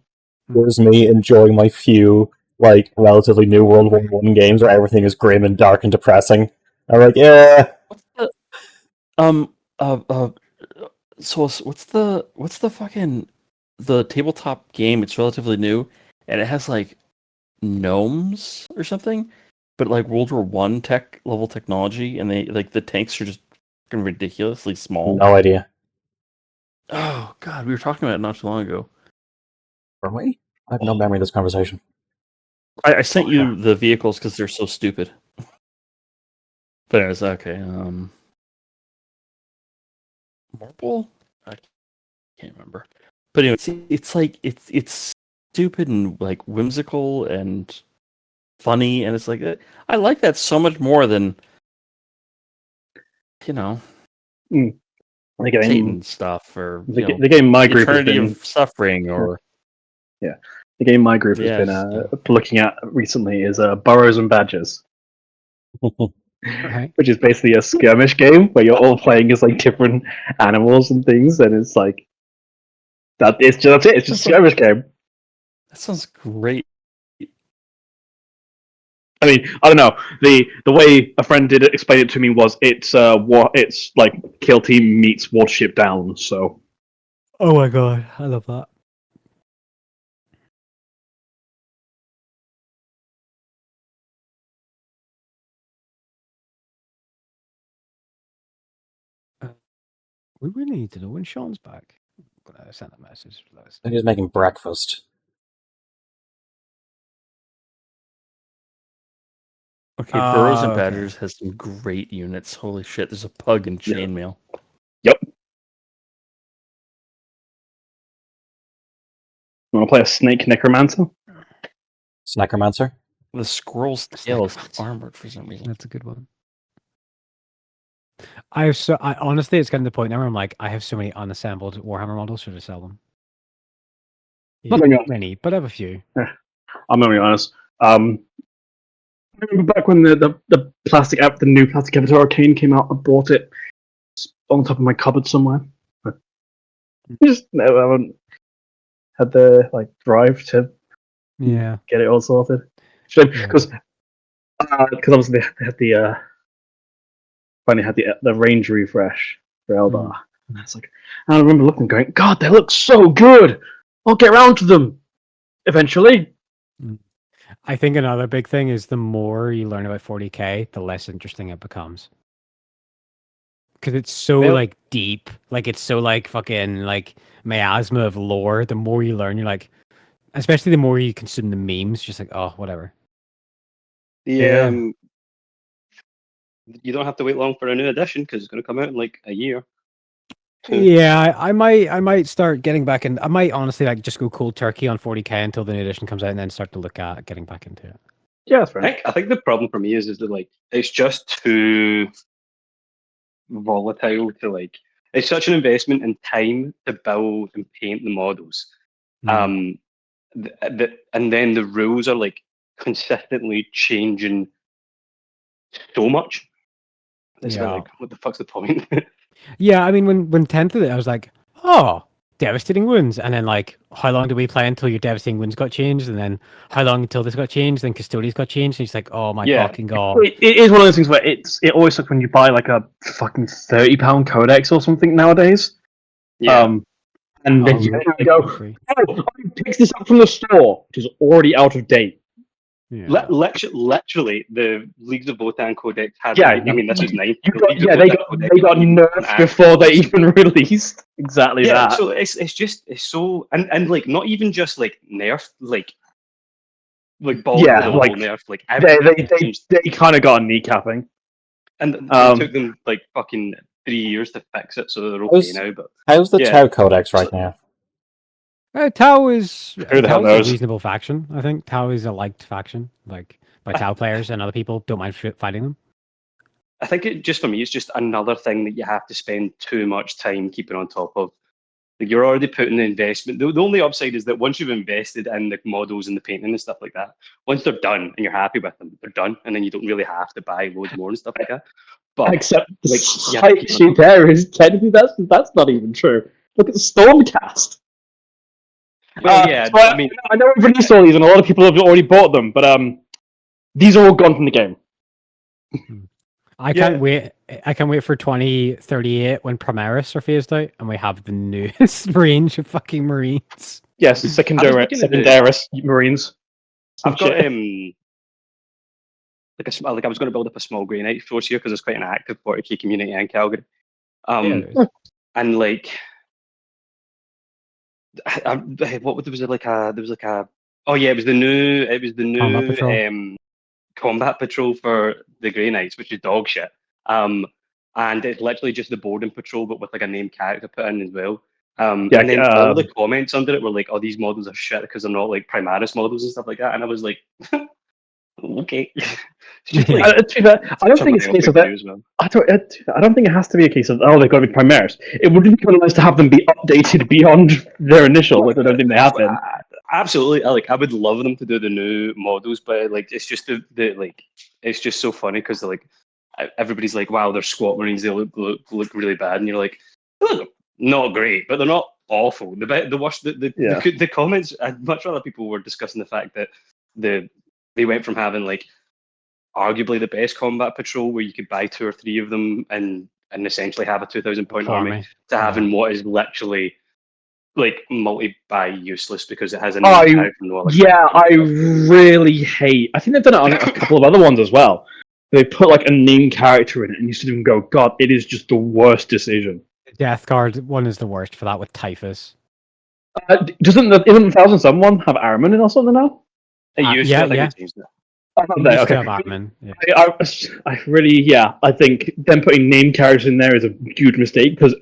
Here's me enjoying my few like relatively new World War One games where everything is grim and dark and depressing. I'm like, yeah. What's the so what's the fucking the tabletop game? It's relatively new, and it has like gnomes or something, but like World War One tech level technology, and they like the tanks are just fucking ridiculously small. No idea. Oh god, we were talking about it not too long ago. Are we? I have no memory of this conversation. I sent Oh, you yeah. the vehicles because they're so stupid. But anyways, okay. Marble? I can't remember. But anyway, it's like it's stupid and like whimsical and funny, and it's like I like that so much more than The game, Satan stuff or the game my group has Eternity been of Suffering or the game my group has Yeah, been just, looking at recently is Burrows and Badgers, Okay. which is basically a skirmish game where you're all playing as like different animals and things, and it's like that's it. It's just a skirmish game. that sounds great. I mean, I don't know. The way a friend did it, explain it to me was it's like Kill Team meets Watership Down. So Oh my god, I love that. We really need to know when Sean's back. I'm gonna send a message. I think he's making breakfast. Okay, Burrows and okay. Badgers has some great units. Holy shit, there's a pug and Yeah. chainmail. yep. You want to play a Snake Necromancer? Snackermancer? The squirrel's tail is Necromancer. armored for some reason. That's a good one. I honestly, it's getting to the point now where I'm like, I have so many unassembled Warhammer models, should I sell them? Yeah, Nothing not else. many, but I have a few. I'm gonna be honest. I remember back when the plastic app, the new plastic Avatar Arcane came out. I bought it. It's on top of my cupboard somewhere. I just never haven't had the drive to Yeah. get it all sorted. Because obviously they had the finally had the range refresh for Eldar, and it's like I remember looking and going, God, they look so good. I'll get around to them eventually. I think another big thing is the more you learn about 40k, the less interesting it becomes. Because it's so Well- deep, it's so fucking miasma of lore. The more you learn, you're like, especially the more you consume the memes, just like, oh, whatever. Yeah. You don't have to wait long for a new edition because it's going to come out in a year. Yeah, I might start getting back in. I might honestly just go cold turkey on 40k until the new edition comes out, and then start to look at getting back into it. Yeah, that's right. I think the problem for me is that it's just too volatile to it's such an investment in time to build and paint the models. And then the rules are consistently changing so much. It's Yeah. what the fuck's the point? Yeah, I mean, when 10th of it, I was like, oh, devastating wounds, and then like how long do we play until your devastating wounds got changed, and then how long until this got changed, then custodians got changed, and he's like, oh my Yeah. fucking god. It is one of those things where it always sucks when you buy like a fucking £30 codex or something nowadays. Yeah. And then Oh, you really? go, Free. oh, I picked this up from the store, which is already out of date. Yeah. Literally, the Leagues of Votann Codex had. Yeah, I mean, this was 9. You The got, Leagues of yeah, they Votann got Codex they got even nerfed an before they even released exactly Yeah, that. so it's so and like not even just like nerf like balls Yeah, to the like, wall nerf like they everything they, changed. they kind of got a kneecapping. And it took them like fucking 3 years to fix it, so they're okay now. But How's the Yeah. Tau Codex right now? Tau is Who the hell Tau's a knows? reasonable faction. I think Tau is a liked faction, like by Tau players and other people don't mind fighting them. I think just for me, it's just another thing that you have to spend too much time keeping on top of. Like you're already putting the investment. The only upside is that once you've invested in the models and the painting and stuff like that, once they're done and you're happy with them, they're done, and then you don't really have to buy loads more and stuff like that. But Except the like, slight issue there is technically that's not even true. Look at the Stormcast. well, yeah, So I mean, I know we've released all these, and a lot of people have already bought them, but these are all gone from the game. I can't wait. I can't wait for 2038 when Primaris are phased out and we have the newest range of fucking Marines. Yes, looking at the- Secondaris Marines. I've got Shit. like I was going to build up a small Grey Knight force here because there's quite an active 40k community in Calgary. And like, what was it like a? There was like a. Oh yeah, it was the new Combat Patrol. Combat Patrol for the Grey Knights, which is dog shit. And it's literally just the boarding patrol, but with like a named character put in as well. And then all the comments under it were like, "Oh, these models are shit because they're not like Primaris models and stuff like that." And I was like, "Okay." It's just, like, I don't think it's a case of that. I don't think it has to be a case of they've got to be Primaris. It would be kind of nice to have them be updated beyond their initial, which I don't think they have been. Absolutely, I would love them to do the new models, but like it's just the like it's just so funny because like everybody's like, wow, they're squat marines, they look really bad, and you're like, they look not great, but they're not awful. The worst the comments, I'd much rather people were discussing the fact that they went from having like arguably the best combat patrol where you could buy 2 or 3 of them and essentially have a 2,000 point army to having what is literally like multi-buy useless because it has a I really hate. I think they've done it on a couple of other ones as well. They put like a named character in it, and you sit and go, "God, it is just the worst decision." Death Guard one is the worst for that with Typhus. Isn't the 1,000 one have Armin in or something now? It used to, I think it changed it. I really, I think them putting name characters in there is a huge mistake because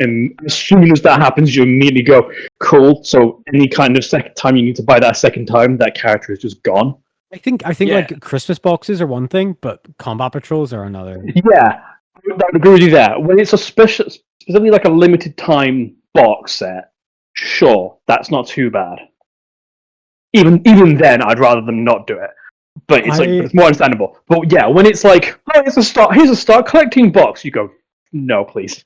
as soon as that happens, you immediately go, cool. So any kind of second time you need to buy that second time, that character is just gone. I think like Christmas boxes are one thing, but combat patrols are another. Yeah, I would agree with you there. When it's a specifically like a limited time box set, sure, that's not too bad. Even then, I'd rather them not do it. But it's more understandable. But yeah, when it's like, oh, here's a start collecting box, you go, no, please.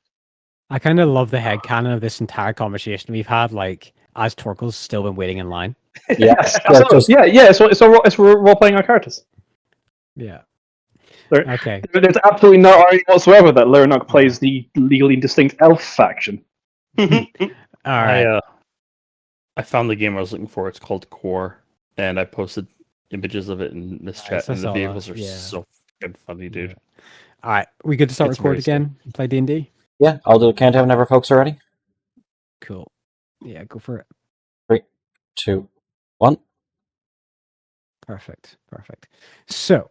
I kind of love the headcanon of this entire conversation we've had, like, as Torkel's still been waiting in line. Yes, so it's role playing our characters. Yeah. Okay. There's absolutely no argument whatsoever that Lyranok plays the legally distinct elf faction. All right. I found the game I was looking for. It's called Core, and I posted images of it in this chat, and the vehicles are so fucking funny, dude. All right, we good to start recording again? Play D&D? Yeah, I'll do a countdown whenever folks are ready. Cool. Yeah, go for it. 3, 2, 1. Perfect. So,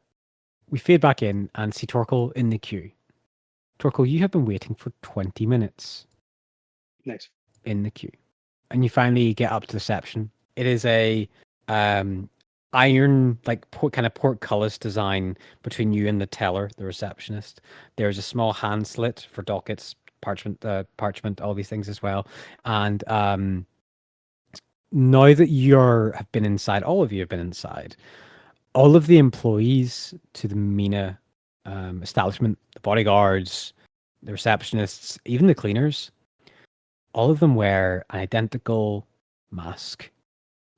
we fade back in and see Torkel in the queue. Torkel, you have been waiting for 20 minutes. Nice. In the queue. And you finally get up to the reception. It is a iron, like kind of portcullis design between you and the teller, the receptionist. There's a small hand slit for dockets, parchment, all these things as well. And now that have been inside, all of you have been inside, all of the employees to the Mina establishment, the bodyguards, the receptionists, even the cleaners, all of them wear an identical mask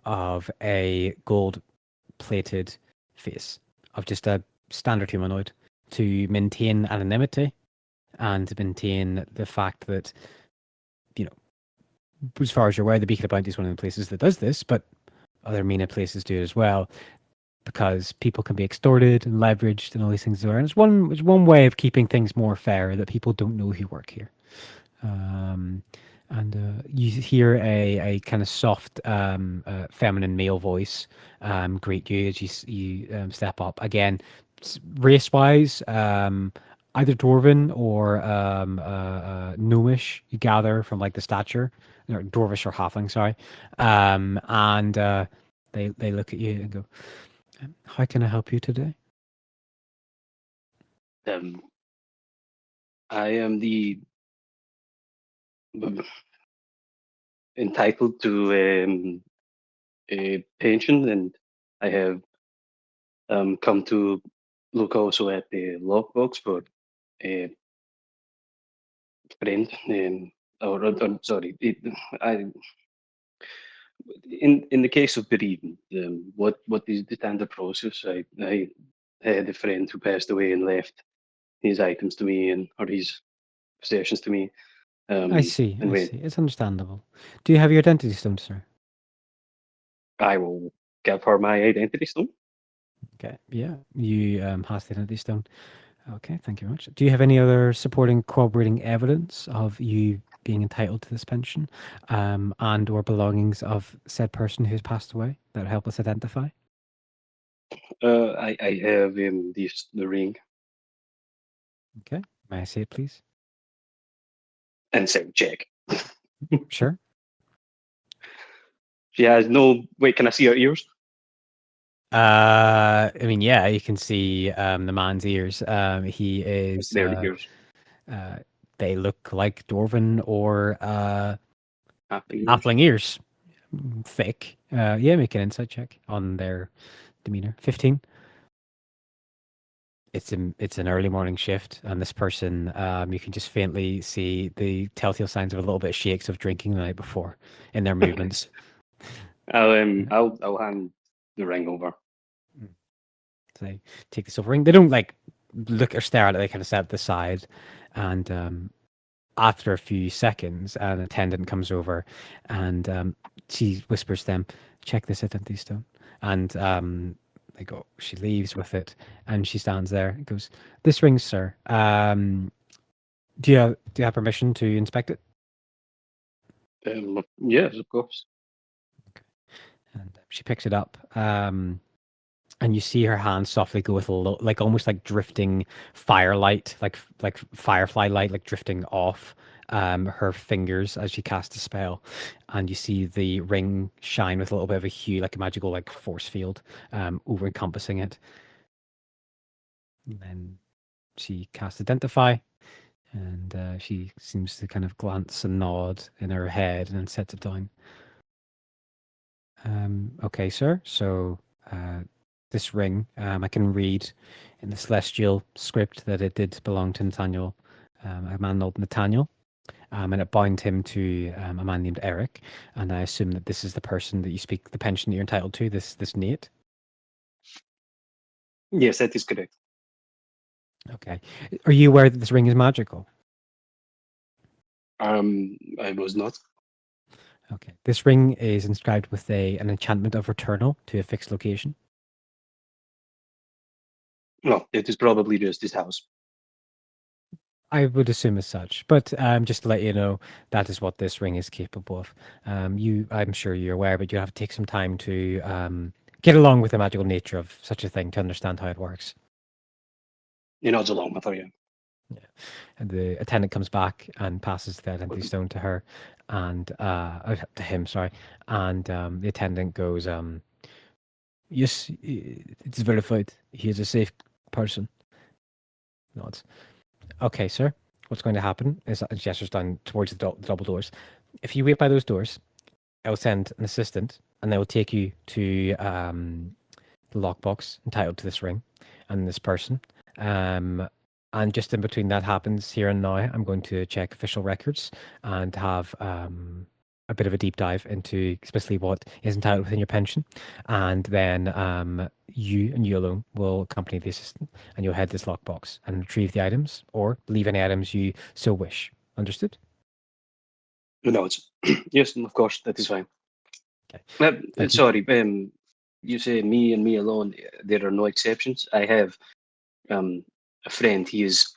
of a gold-plated face of just a standard humanoid to maintain anonymity and to maintain the fact that, as far as you're aware, the Beacon of Bounty is one of the places that does this, but other MENA places do it as well, because people can be extorted and leveraged and all these things. And it's one way of keeping things more fair, that people don't know who work here. And you hear a kind of soft, feminine male voice greet you as you step up. Again, race-wise, either Dwarven or Gnomish, you gather from like the stature, or Dwarvish or Halfling, sorry. And they look at you and go, "How can I help you today?" I am entitled to a pension, and I have come to look also at the lockbox for a friend. Sorry, in the case of bereavement, what is the standard process? I had a friend who passed away and left his items to me, or his possessions to me. I see. And I when see. It's understandable. Do you have your identity stone, sir? I will give her my identity stone. Okay. Yeah. You has the identity stone. Okay. Thank you very much. Do you have any other supporting, corroborating evidence of you being entitled to this pension, and or belongings of said person who's passed away that would help us identify? I have the ring Okay. May I see it, please? and say check. Sure. She has no. Wait, can I see her ears? I mean, yeah, you can see the man's ears. He is. They're the ears. They look like Dwarven or Halfling ears. halfling ears. Thick. Yeah, make an insight check on their demeanor. 15. It's an early morning shift, and this person, you can just faintly see the telltale signs of a little bit of shakes of drinking the night before in their movements. I'll hand the ring over. So they take the silver ring. They don't like look or stare at it. They kind of set it aside, and after a few seconds, an attendant comes over, and she whispers to them, "Check this identity stone." And they go. She leaves with it, and she stands there and goes, "This ring, sir. Do you have permission to inspect it?" Yes, of course. And she picks it up. And you see her hand softly go with like almost like drifting firelight, like firefly light, like drifting off her fingers as she casts a spell. And you see the ring shine with a little bit of a hue, like a magical like force field over encompassing it. And then she casts Identify, and she seems to kind of glance and nod in her head and then sets it down. Okay, sir. So this ring, I can read in the celestial script that it did belong to Nathaniel, a man named Nathaniel, and it bound him to a man named Eric. And I assume that this is the person that you speak, the pension that you're entitled to, this Nate. Yes, that is correct. Okay. Are you aware that this ring is magical? I was not. Okay. This ring is inscribed with an enchantment of Returnal to a fixed location. No, it is probably just this house. I would assume as such, but just to let you know, that is what this ring is capable of. I'm sure you're aware, but you have to take some time to get along with the magical nature of such a thing to understand how it works. He nods along with her, yeah. Yeah. And the attendant comes back and passes the identity stone to her, and to him, sorry. And the attendant goes, "Yes, it's verified. He is a safe person." Nods. "Okay, sir. What's going to happen is," and gestures down towards the double doors. "If you wait by those doors, I'll send an assistant, and they will take you to the lockbox entitled to this ring and this person. And just in between that happens here and now, I'm going to check official records and have a bit of a deep dive into especially what is entitled within your pension. And then you and you alone will accompany the assistant and you'll head this lockbox and retrieve the items or leave any items you so wish. Understood? No, it's yes, of course, that is fine. Okay. Thank you. Sorry, you say me and me alone. There are no exceptions. I have a friend. He is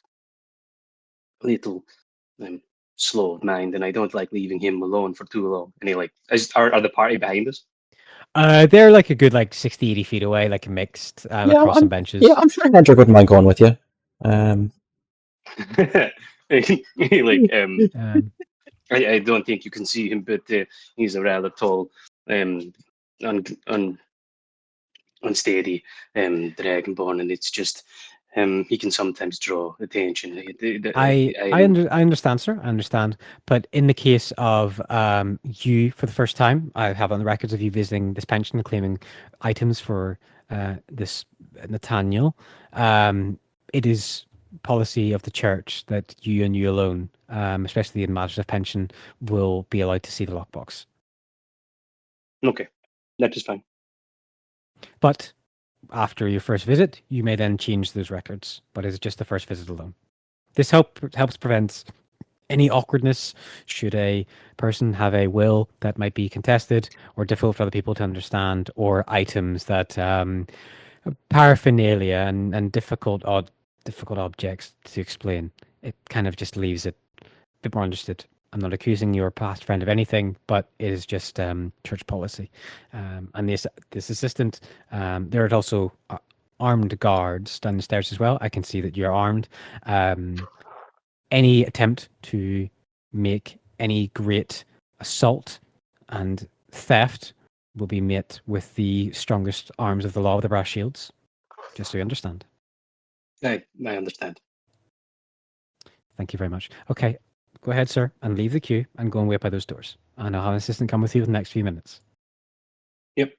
a little slow of mind, and I don't like leaving him alone for too long. And he like, are the party behind us? They're like a good 60, 80 feet away, like mixed across some benches. Yeah, I'm sure Hendrik wouldn't mind going with you. I don't think you can see him, but he's a rather tall, unsteady dragonborn, and it's just he can sometimes draw attention. I understand, sir. I understand. But in the case of you, for the first time, I have on the records of you visiting this pension and claiming items for this Nathaniel. It is policy of the church that you and you alone, especially in matters of pension, will be allowed to see the lockbox. Okay, that is fine. But after your first visit, you may then change those records. But it's just the first visit alone. This helps prevent any awkwardness should a person have a will that might be contested or difficult for other people to understand, or items that paraphernalia and difficult objects to explain. It kind of just leaves it a bit more understood. I'm not accusing your past friend of anything, but it is just church policy. And this assistant, there are also armed guards down the stairs as well. I can see that you're armed. Any attempt to make any great assault and theft will be met with the strongest arms of the law with the brass shields. Just so you understand. I understand. Thank you very much. Okay, go ahead, sir, and leave the queue and go and wait by those doors. And I'll have an assistant come with you in the next few minutes. Yep.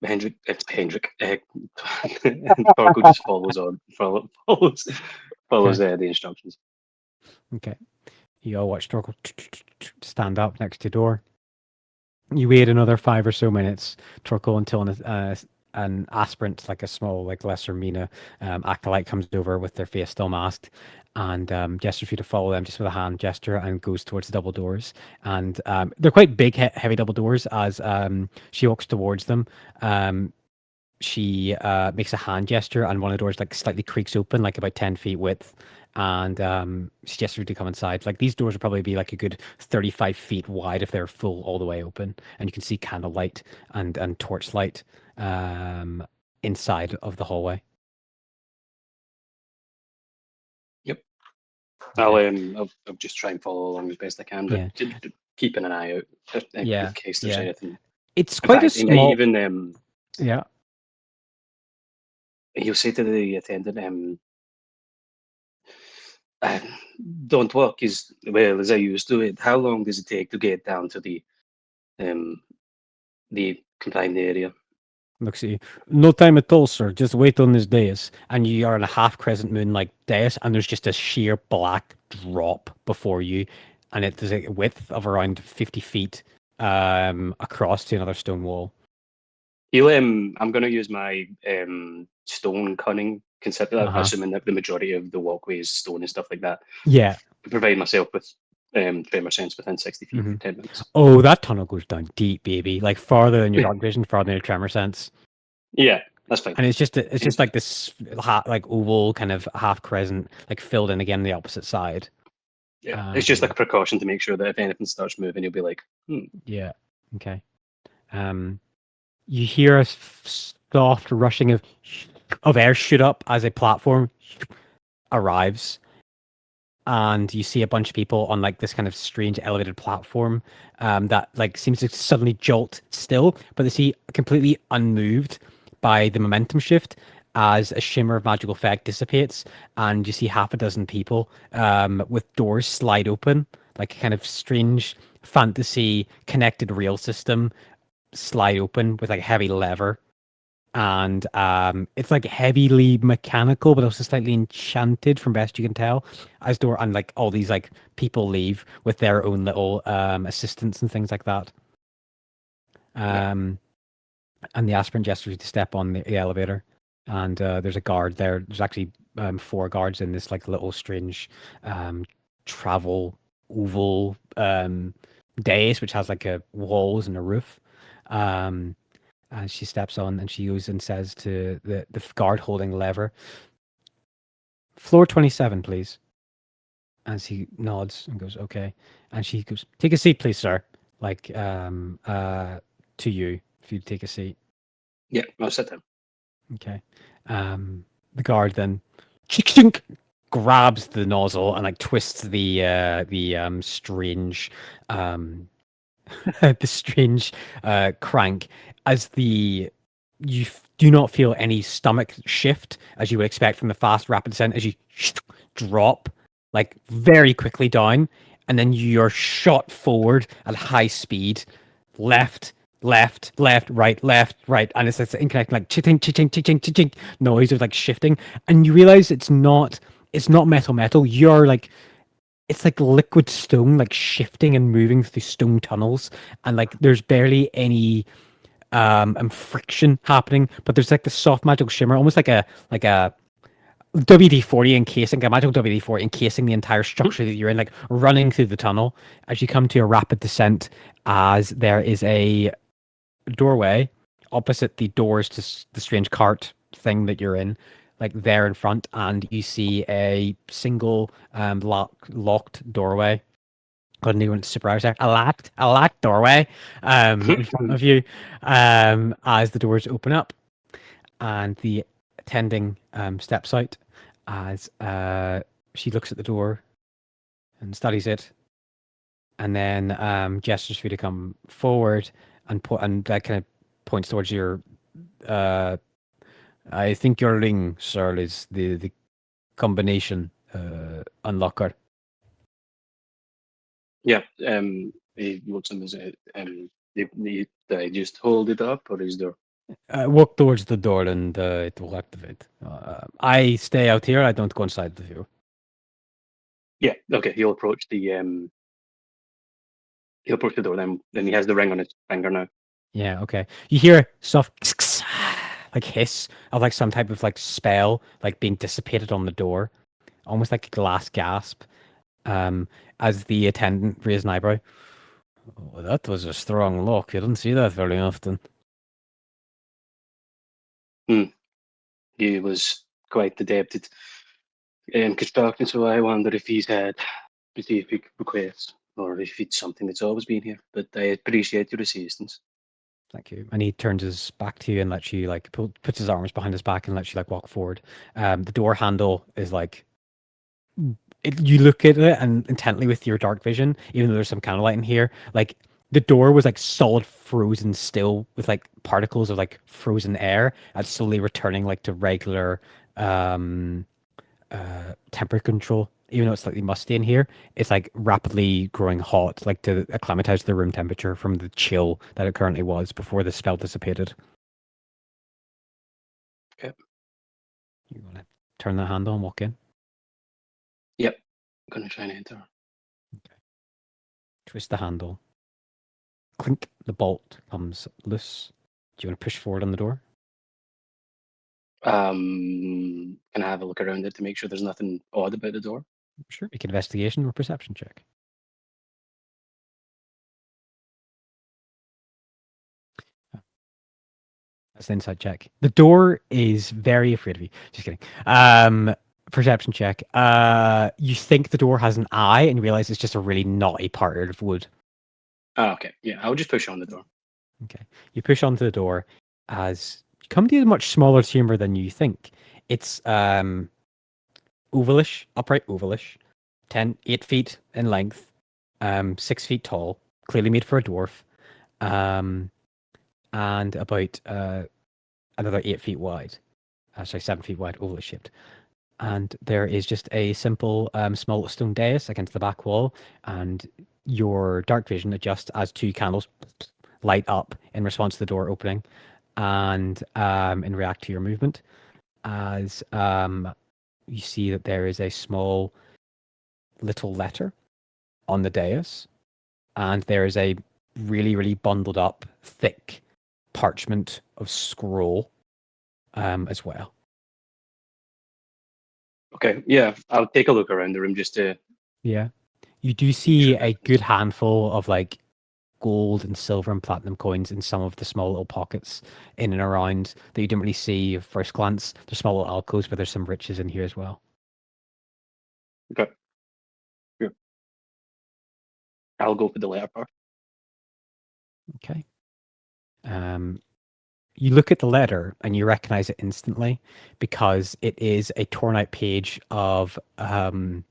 Hendrik. Torko just follows the instructions. Okay. You all watch Torko stand up next to the door. You wait another 5 or so minutes, Torko, until an aspirant, like a small, lesser Mina acolyte, comes over with their face still masked and gestures for you to follow them just with a hand gesture and goes towards the double doors. And they're quite big, heavy double doors. As she walks towards them, she makes a hand gesture and one of the doors slightly creaks open, about 10 feet width. And she gestures for you to come inside. These doors would probably be a good 35 feet wide if they're full all the way open. And you can see candlelight and torchlight inside of the hallway. Yep. I'll just try and follow along as best I can, but keeping an eye out in case there's anything. It's quite a small. Even yeah. He'll say to the attendant, "Don't walk as well as I used to. It. How long does it take to get down to the confined area?" Looks at you. No time at all, sir. Just wait on this dais. And you are on a half crescent moon dais, and there's just a sheer black drop before you, and there's a width of around 50 feet across to another stone wall. I'm going to use my stone cunning, assuming that the majority of the walkway is stone and stuff like that. Yeah. To provide myself with tremor sense within 60 feet for 10 minutes. Oh, that tunnel goes down deep, baby. Farther than your dark vision, farther than your tremor sense. Yeah, that's fine. And it's just this oval kind of half crescent, filled in again on the opposite side. Yeah, it's just a precaution to make sure that if anything starts moving, you'll be like, Yeah. Okay. You hear a soft rushing of air shoot up as a platform arrives, and you see a bunch of people on this kind of strange elevated platform that seems to suddenly jolt still, but they see completely unmoved by the momentum shift as a shimmer of magical effect dissipates, and you see half a dozen people with doors slide open, a kind of strange fantasy connected rail system slide open with a heavy lever, and it's like heavily mechanical, but also slightly enchanted, from best you can tell. As door and like all these like people leave with their own little assistants and things like that. And the aspirant gestures you to step on the elevator, and there's a guard there. There's actually 4 guards in this like little strange travel oval dais, which has like a walls and a roof. And she steps on, and she goes and says to the guard holding the lever, "Floor 27, please." As he nods and goes, "Okay." And she goes, "Take a seat, please, sir." Like to you, if you take a seat. Yeah, I'll sit down. Okay. The guard then chink, grabs the nozzle and like twists the strange the strange crank as you do not feel any stomach shift as you would expect from the fast rapid descent as you drop like very quickly down, and then you're shot forward at high speed, left, right, and it's this incorrect like ching ching ching ching noise of like shifting, and you realize it's not metal. You're like, it's like liquid stone, like shifting and moving through stone tunnels, and like there's barely any friction happening, but there's like the soft magical shimmer, almost like a WD-40 encasing, a magical WD-40 encasing the entire structure that you're in, like running through the tunnel as you come to a rapid descent, as there is a doorway opposite the doors to the strange cart thing that you're in, like there in front, and you see a single locked doorway. Got anyone surprised there? A locked doorway in front of you as the doors open up, and the attending steps out as she looks at the door and studies it, and then gestures for you to come forward and that kind of points towards your. I think your ring, sir, is the combination unlocker. Yeah. He looks at him as did I just hold it up, or is there? Walk towards the door and it will activate. I stay out here. I don't go inside with you. Yeah. Okay. He'll approach the door. Then he has the ring on his finger now. Yeah. Okay. You hear soft like hiss of like some type of like spell like being dissipated on the door, almost like a glass gasp. As the attendant raised an eyebrow. Oh, that was a strong lock. You don't see that very often. He was quite adept in construction, so I wonder if he's had specific requests or if it's something that's always been here. But I appreciate your assistance. Thank you. And he turns his back to you and lets you like puts his arms behind his back and lets you like walk forward. The door handle is like you look at it and intently with your dark vision, even though there's some candlelight in here, like the door was like solid frozen still with like particles of like frozen air and slowly returning like to regular temperature control. Even though it's slightly musty in here, it's like rapidly growing hot, like to acclimatize to the room temperature from the chill that it currently was before the spell dissipated. Okay. You want to turn the handle and walk in? Yep. I'm gonna try and enter. Okay. Twist the handle. Clink, the bolt comes loose. Do you want to push forward on the door? Can I have a look around it to make sure there's nothing odd about the door? Sure. Make an investigation or perception check. That's an inside check. The door is very afraid of you. Just kidding. Perception check. You think the door has an eye and you realize it's just a really knotty part of wood. Oh, okay. Yeah, I'll just push on the door. Okay. You push onto the door as you come to a much smaller chamber than you think. It's ovalish, upright ovalish, 8 feet in length, 6 feet tall, clearly made for a dwarf, and about another 8 feet wide. 7 feet wide, ovalish shaped. And there is just a simple small stone dais against the back wall, and your dark vision adjusts as 2 candles light up in response to the door opening, and react to your movement. As you see that there is a small little letter on the dais, and there is a really, really bundled up, thick parchment of scroll as well. Okay, yeah, I'll take a look around the room just to. Yeah. You do see sure a good handful of like gold and silver and platinum coins in some of the small little pockets in and around that you didn't really see at first glance. There's small little alcoves, but there's some riches in here as well. Okay. Yeah. I'll go for the letter part. Okay. You look at the letter and you recognize it instantly because it is a torn out page of one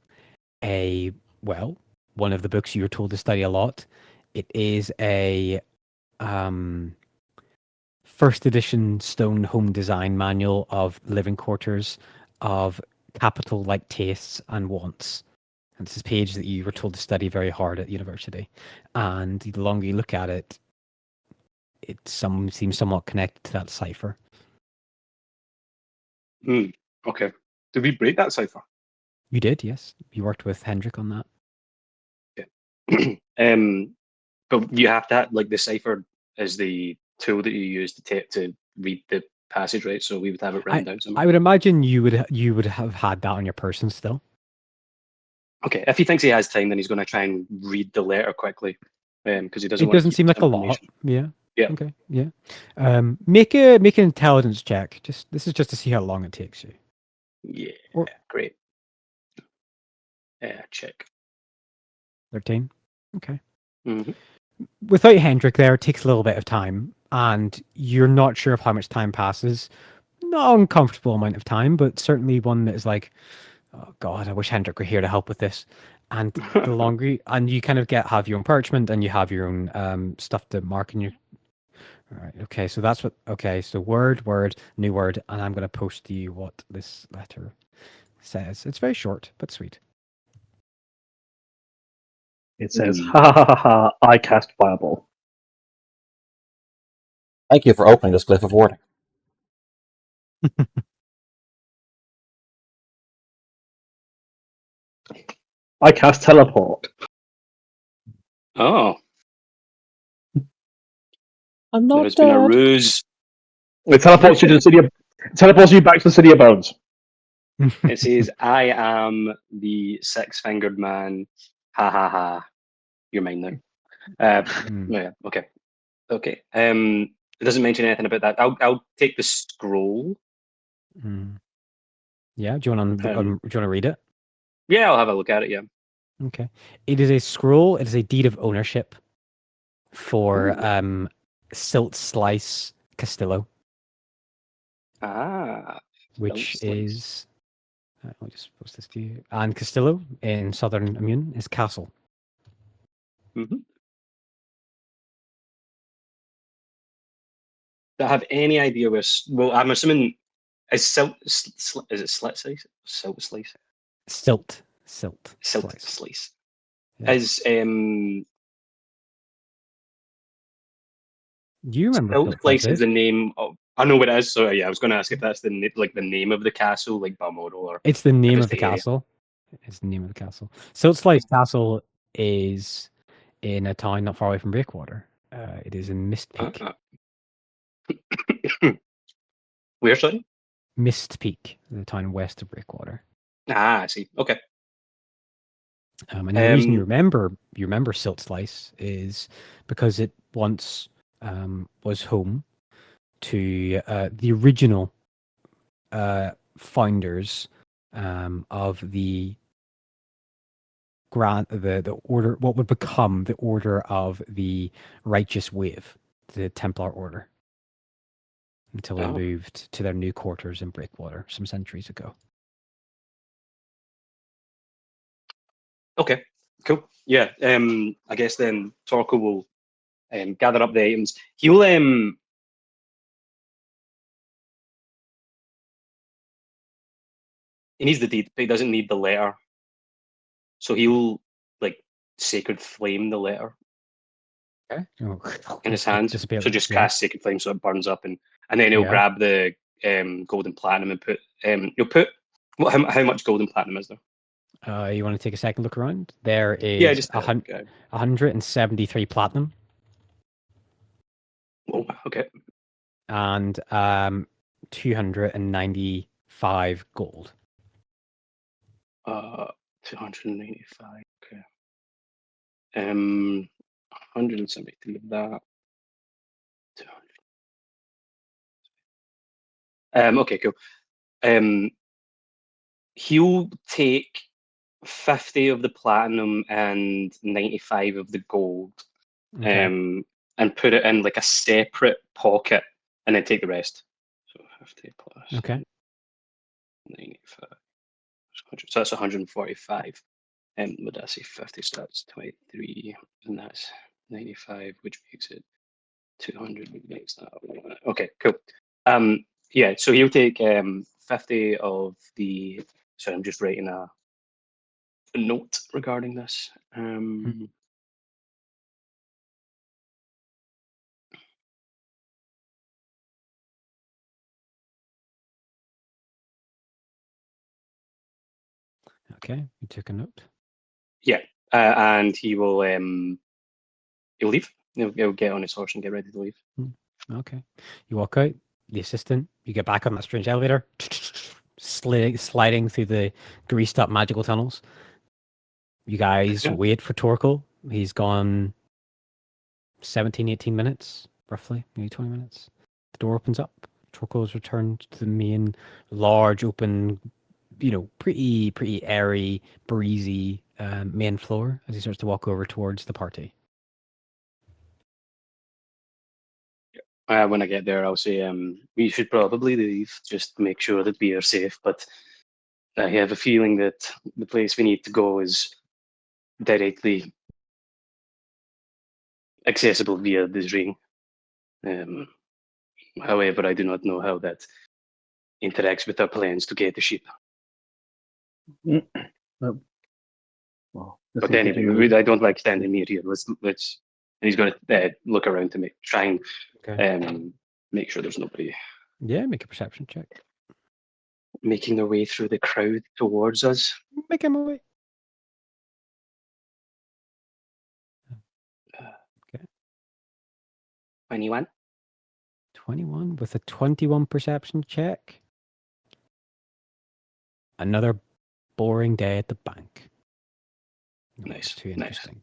of the books you were told to study a lot. It is a first edition stone home design manual of living quarters of capital like tastes and wants. And it's a page that you were told to study very hard at university. And the longer you look at it, it seems somewhat connected to that cipher. Okay. Did we break that cipher? You did, yes. You worked with Hendrik on that. But you have to have, like, the cipher is the tool that you use to read the passage, right? So we would have it written down somewhere. I would imagine you would have had that on your person still. Okay, if he thinks he has time, then he's going to try and read the letter quickly, because he doesn't. It doesn't seem like a lot. Yeah. Yeah. Okay. Yeah. Make an intelligence check. This is just to see how long it takes you. Yeah. Great. Check. 13. Okay. Mm-hmm. Without Hendrik there, it takes a little bit of time, and you're not sure of how much time passes. Not an uncomfortable amount of time, but certainly one that is like, oh God, I wish Hendrik were here to help with this. And the longer you kind of have your own parchment and you have your own stuff to mark in your. All right. Okay. So that's what. Okay. So word, new word, and I'm going to post to you what this letter says. It's very short but sweet. It says, ha ha ha ha, I cast Fireball. Thank you for opening this glyph of warning. I cast Teleport. Oh. I'm not There's been a ruse. It teleports you to the city of. It teleports you back to the City of Bones. It says, I am the six-fingered man. Ha ha ha. You're mine now. Yeah, okay. Okay. It doesn't mention anything about that. I'll take the scroll. Yeah, do you want to read it? Yeah, I'll have a look at it, yeah. Okay. It is a scroll, it is a deed of ownership for Silt Slice Castillo. Which is I'll just post this to you. And Castillo in southern Immune is castle. Mm-hmm. Do I have any idea where? Well, I'm assuming is Silt. Is it Slit Slice? Silt Slice. Silt Slice. Yeah. Is Do you remember Silt Slice is the name of? I know what it is. So yeah, I was going to ask if that's the name of the castle, like Balmoral, or it's the name of the castle. It's the name of the castle. Silt Slice Castle is in a town not far away from Breakwater. It is in Mist Peak. Where, sorry? Mist Peak, the town west of Breakwater. I see. Okay. And the reason you remember Silt Slice is because it once was home to the original founders of the the order, what would become the Order of the Righteous Wave, the Templar Order, until they moved to their new quarters in Breakwater some centuries ago. Okay, cool. Yeah, I guess then Torko will gather up the items. He'll he needs the deed, but he doesn't need the letter. So he'll like sacred flame the letter. Okay. Oh, in his hand. disappear. So just Yeah. cast Sacred Flame so it burns up, and then he'll Yeah. grab the gold and platinum and put. He'll put. How much gold and platinum is there? You want to take a second look around? There Yeah, is just 173 platinum Oh, okay. and 295 gold. 295. Okay. 173 of that. 200. Okay, cool. He'll take 50 of the platinum and 95 of the gold, Okay. and put it in like a separate pocket, and then take the rest. So 50 plus Okay. 95. So that's 145. Would I say 50? So that's 23, and that's 95, which makes it 200. Which makes that okay, cool. Yeah. So he'll take 50 of the. Sorry, I'm just writing a note regarding this. Okay. You took a note. Yeah, and he will. He'll leave. He'll get on his horse and get ready to leave. Okay. You walk out. The assistant. You get back on that strange elevator. Sliding through the greased up magical tunnels. You guys Yeah. wait for Torkel. He's gone 17, 18 minutes, roughly, maybe 20 minutes. The door opens up. Torkel has returned to the main, large, open, pretty airy, breezy main floor as he starts to walk over towards the party. When I get there, I'll say, we should probably leave just to make sure that we are safe. But I have a feeling that the place we need to go is directly accessible via this ring. However, I do not know how that interacts with our plans to get the ship. Well, But anyway, I don't like standing near here. Let's. And he's going to look around to try and Okay. make sure there's nobody Yeah, make a perception check. making their way through the crowd towards us. Make him away. Okay. 21. 21 with a 21 perception check. Another boring day at the bank. No, Nice, it's too nice. interesting.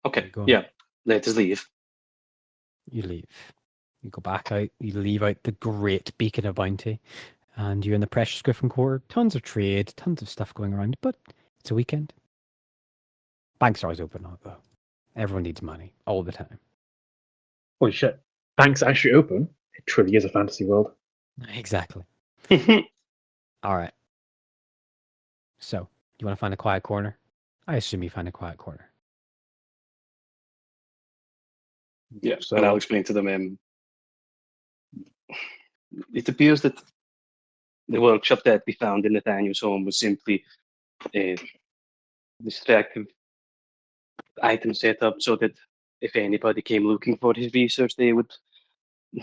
Okay, You go. yeah, let us leave. You leave. You go back out. You leave out the great beacon of bounty. And you're in the precious Griffin Quarter. Tons of trade, tons of stuff going around. But it's a weekend. Banks are always open, though. Everyone needs money all the time. Holy shit. Banks actually open? It truly is a fantasy world. Exactly. All right. So, you want to find a quiet corner? I assume you find a quiet corner. Yeah, So, and I'll explain to them. It appears that the workshop that we found in Nathaniel's home was simply a distractive item set up so that if anybody came looking for his research, they would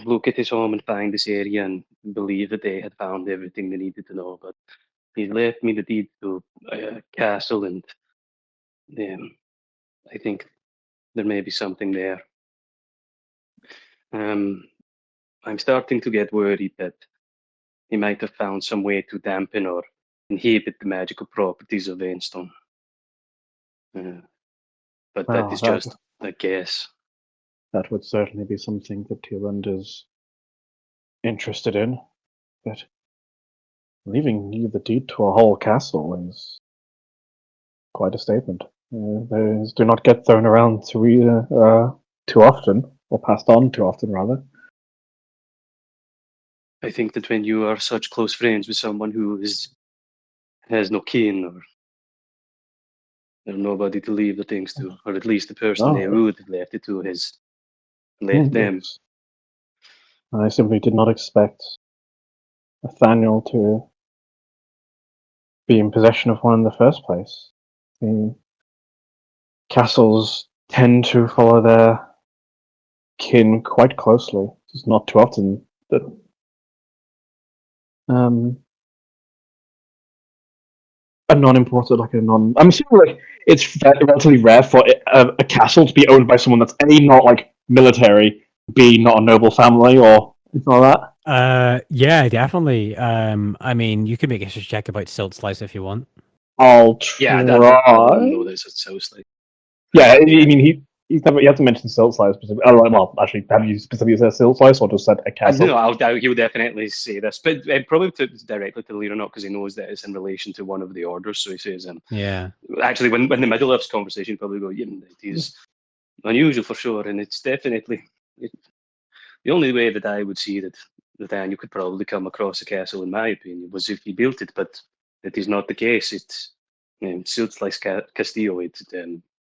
look at his home and find this area and believe that they had found everything they needed to know. But he left me the deed to a castle, and I think there may be something there. I'm starting to get worried that he might have found some way to dampen or inhibit the magical properties of Ainstone. But well, that is just a guess. That would certainly be something that Tyrund is interested in. But leaving you the deed to a whole castle is quite a statement. Those do not get thrown around too often, or passed on too often, rather. I think that when you are such close friends with someone who has no kin or nobody to leave the things to, or at least the person they would have left it to has left them. Yes. I simply did not expect Nathaniel to be in possession of one in the first place. The castles tend to follow their kin quite closely. It's not too often that a non-importer, like a non. I'm assuming like it's relatively rare for a castle to be owned by someone that's A, not like military, B, not a noble family or anything like that. Yeah, definitely. I mean, you could make a history check about Silt Slice if you want. I'll try. Yeah, I wouldn't know this. It sounds like. Yeah, I mean he hasn't mentioned Silt Slice specifically. Oh, well, actually, have you specifically said Silt Slice or just said a castle? No, he'll definitely say this, but probably directly to the leader, not because he knows that it's in relation to one of the orders. So he says, Yeah. Actually, when in the middle of this conversation, probably go, yeah, it is unusual for sure, and it's definitely the only way that I would see that Daniel could probably come across a castle, in my opinion, was if he built it, but that is not the case. It's Silt Slice Castillo. It,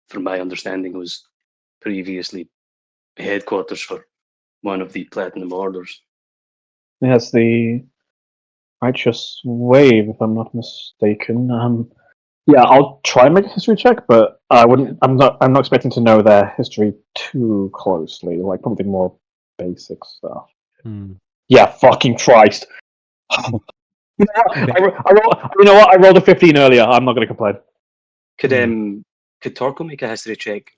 from my understanding, was previously headquarters for one of the Platinum Orders. Yes, the Righteous Wave, if I'm not mistaken. Yeah, I'll try and make a history check, but I wouldn't. I'm not expecting to know their history too closely. Like probably more basic stuff. Yeah, fucking Christ. You know what? I rolled a 15 earlier. I'm not going to complain. Could Torko make a history check,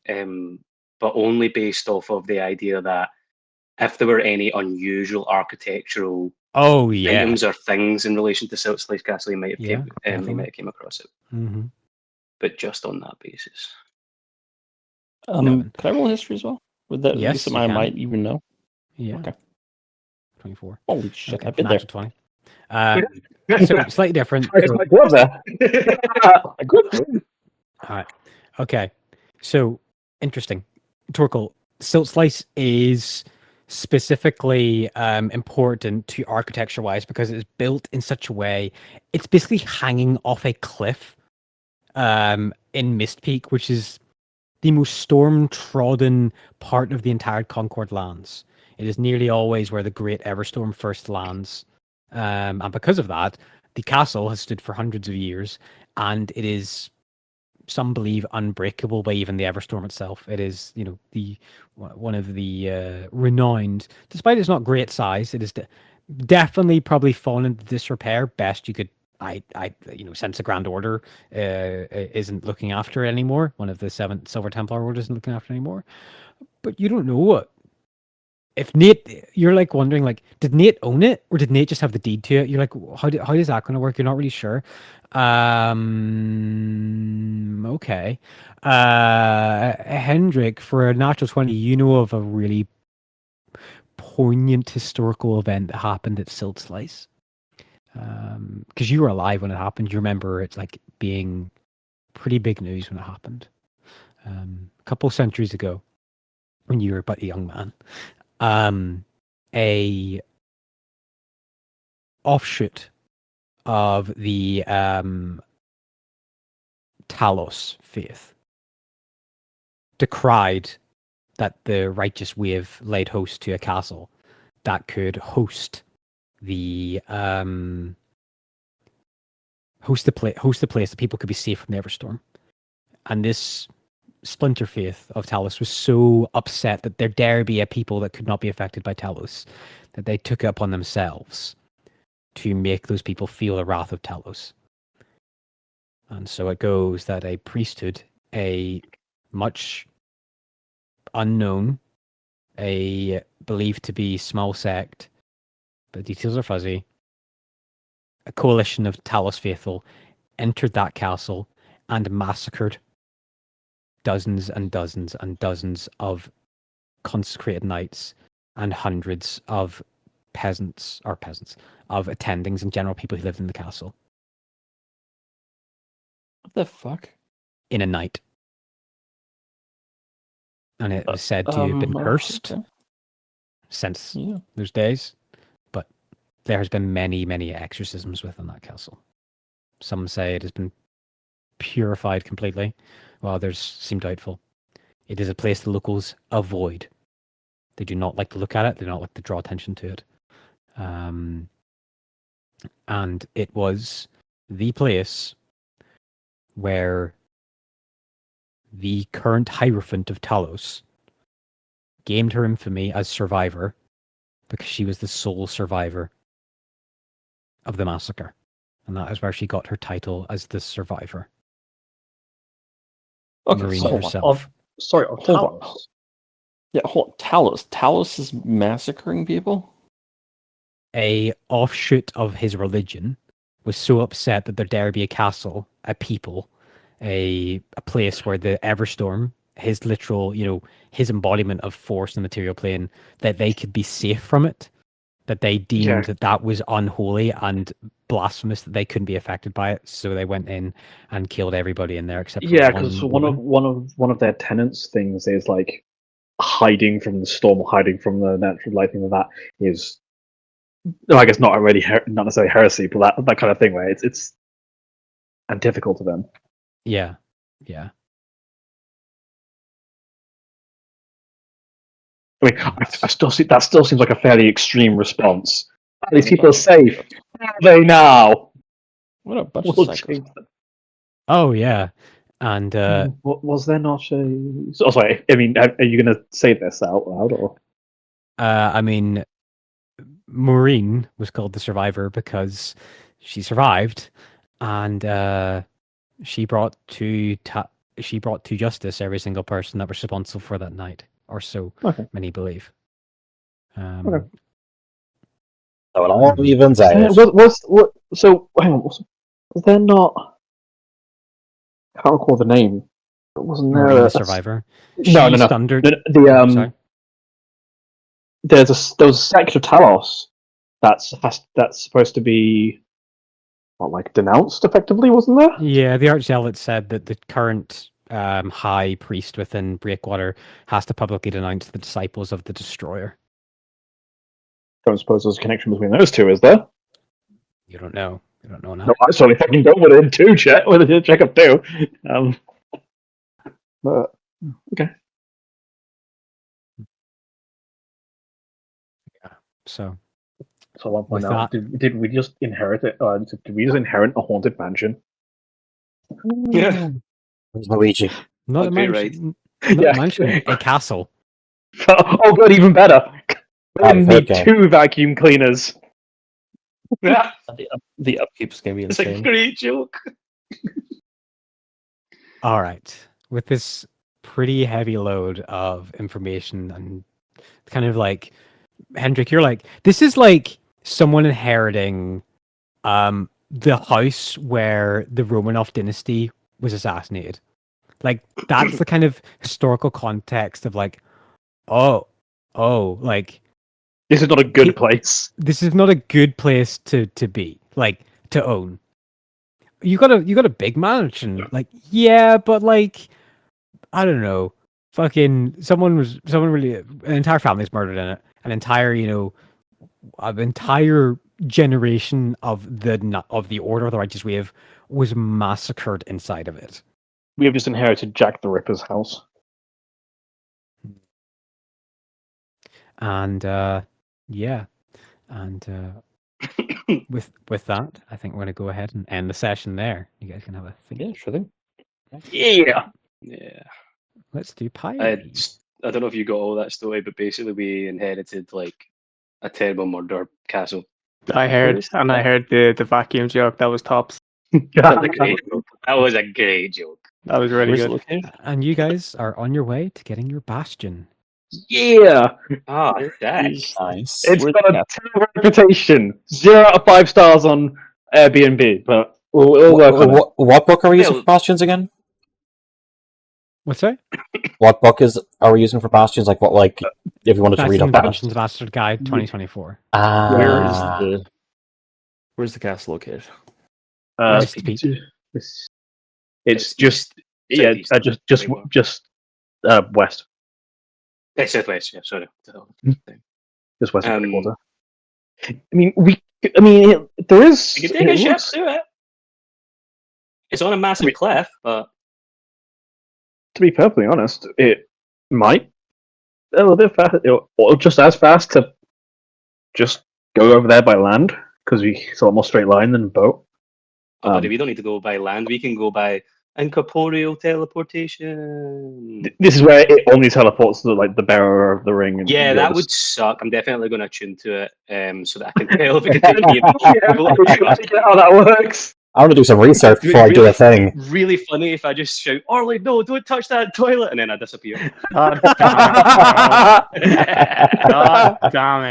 but only based off of the idea that if there were any unusual architectural items or things in relation to Silt Slice Castle, he might have came across it. Mm-hmm. But just on that basis. Can I roll history as well? Would that be Yes, something I might even know? Yeah. Okay. 24. Holy shit! Okay, I've been there. 20. So slightly different. I So, my glove there. all right. Okay. So interesting. Torkel, Silt Slice is specifically important to architecture wise because it's built in such a way it's basically hanging off a cliff in Mistpeak, which is the most storm trodden part of the entire Concord lands. It is nearly always where the Great Everstorm first lands. And because of that, the castle has stood for hundreds of years, and it is, some believe, unbreakable by even the Everstorm itself. It is, the one of the renowned, despite it's not great size, it is definitely probably fallen into disrepair. Best you could, since the Grand Order isn't looking after it anymore. One of the 7 Silver Templar Orders isn't looking after it anymore. But you don't know what. If Nate, you're like wondering, like, did Nate own it or did Nate just have the deed to it? You're like, how is that going to work? You're not really sure. Okay. Hendrik, for a natural 20, you know of a really poignant historical event that happened at Silt Slice. Because you were alive when it happened. You remember it like being pretty big news when it happened. A couple centuries ago, when you were but a young man. A offshoot of the Talos faith decried that the Righteous Wave laid host to a castle that could host the host the place that people could be safe from the Everstorm. And this splinter faith of Talos was so upset that there dare be a people that could not be affected by Talos, that they took it upon themselves to make those people feel the wrath of Talos. And so it goes that a priesthood, a much unknown, a believed to be small sect, but details are fuzzy, a coalition of Talos faithful entered that castle and massacred dozens and dozens and dozens of consecrated knights and hundreds of peasants, of attendings and general people who lived in the castle. What the fuck? In a night. And it was said to have been cursed since those days. But there has been many, many exorcisms within that castle. Some say it has been purified completely, while others seem doubtful. It is a place the locals avoid. They do not like to look at it. They do not like to draw attention to it. And it was the place where the current Hierophant of Talos, gained her infamy as survivor because she was the sole survivor of the massacre. And that is where she got her title as the survivor. Okay, Marina so herself. Sorry, hold on. Yeah, hold on. Talos. Talos is massacring people? A offshoot of his religion was so upset that there dare be a castle, a people, a place where the Everstorm, his literal, his embodiment of force in the material plane, that they could be safe from it, that they deemed that was unholy and blasphemous, that they couldn't be affected by it. So they went in and killed everybody in there except for because one one of their tenants things is like hiding from the storm, hiding from the natural lighting of that is, no, I guess not necessarily heresy, but that kind of thing where it's antithetical to them. Yeah. I mean, that still seems like a fairly extreme response. These people are safe. Are they now? What a bunch We'll of psychos. change them. Oh yeah. And Was there not a? Oh, sorry. I mean, are you going to say this out loud or? I mean, Maureen was called the survivor because she survived, and she brought to justice every single person that was responsible for that night, or so many believe. Okay. So it all evens out. So hang on. Was there not? I can't recall the name. Wasn't there Maureen a the survivor. No. Thundered. Sorry. There was a sect of Talos that's supposed to be denounced effectively, wasn't there? Yeah, the Archzealot said that the current high priest within Breakwater has to publicly denounce the disciples of the Destroyer. I don't suppose there's a connection between those two, is there? You don't know. You don't know now. No, I certainly fucking don't want it too, check up too. But okay. Yeah. So I want to point with out, did we just inherit it? Did we just inherit a haunted mansion? Yeah. Luigi. not a Agree, mansion, right. not a mansion, a castle. Oh, good, even better. We I've heard need 2 vacuum cleaners. Yeah, The upkeep's gonna be it's a insane. great joke. All right. With this pretty heavy load of information and kind of like Hendrik, you're like, this is like someone inheriting the house where the Romanov dynasty was assassinated. Like that's the kind of historical context of like, like This is not a good place. this is not a good place to be, like to own. You got a big mansion, like yeah, but like I don't know, fucking someone really, an entire family's murdered in it, an entire an entire generation of the Order of the Righteous Wave was massacred inside of it. We have just inherited Jack the Ripper's house. And yeah, and with that, I think we're gonna go ahead and end the session there. You guys can have a think. Yeah, sure thing. Yeah. Yeah. Let's do pie. I don't know if you got all that story, but basically we inherited like a terrible murder castle. I heard the vacuum joke. That was tops. That was a great joke. That was a great joke. That was really Where's it good. located? And you guys are on your way to getting your bastion. Yeah. Ah, that's Nice. It's Where's got the a 2 reputation. 0 out of 5 stars on Airbnb, but we'll work on it. What book are we using for Bastions again? What's that? What book are we using for Bastions? Like if you wanted to read Bastion up on it? Inventions Bastard Guide 2024. Where's the castle located? West Peak. It's just Southeast. just west, Southwest. Yeah, sorry. just west of Um, Breakwater. There is. You can take a ship to it. It's on a massive cliff, but To be perfectly honest, it might a little bit fast, or just as fast to just go over there by land because it's a lot more straight line than boat. buddy, we don't need to go by land. We can go by Incorporeal teleportation. This is where it only teleports to like the bearer of the ring. And Yeah, the that others. would suck. I'm definitely going to tune to it so that I can tell if it can take me. How that works. I want to do some research It'd be before I do really- a thing. Really funny if I just shout, Orly, no, don't touch that toilet, and then I disappear. God damn it, bro. God damn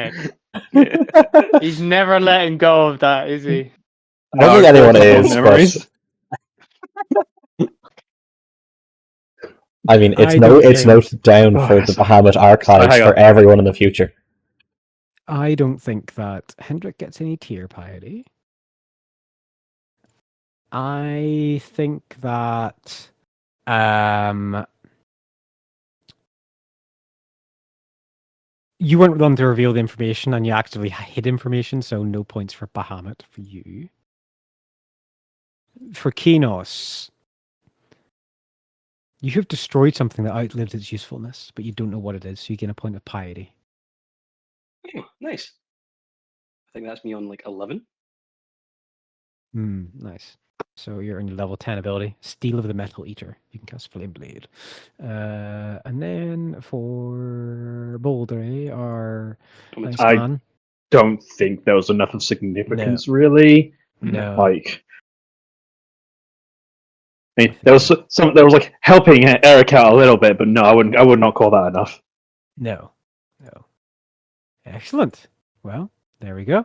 it. He's never letting go of that, is he? I don't think anyone is, Memories. but I mean, it's I don't think- noted down for the Bahamut archives hang for on. everyone in the future. I don't think that Hendrik gets any tier piety. I think that you weren't the one to reveal the information, and you actively hid information, so no points for Bahamut for you. For Kinos, you have destroyed something that outlived its usefulness, but you don't know what it is, so you gain a point of piety. Oh, nice. I think that's me on like 11. Nice. So you're in your level 10 ability, Steel of the Metal Eater. You can cast Flame Blade. And then for Boulder, our nice I- man. Don't think there was enough of significance, really. No. Like, I mean, there was there was like helping Eric out a little bit, but no, I would not call that enough. No. Excellent. Well, there we go.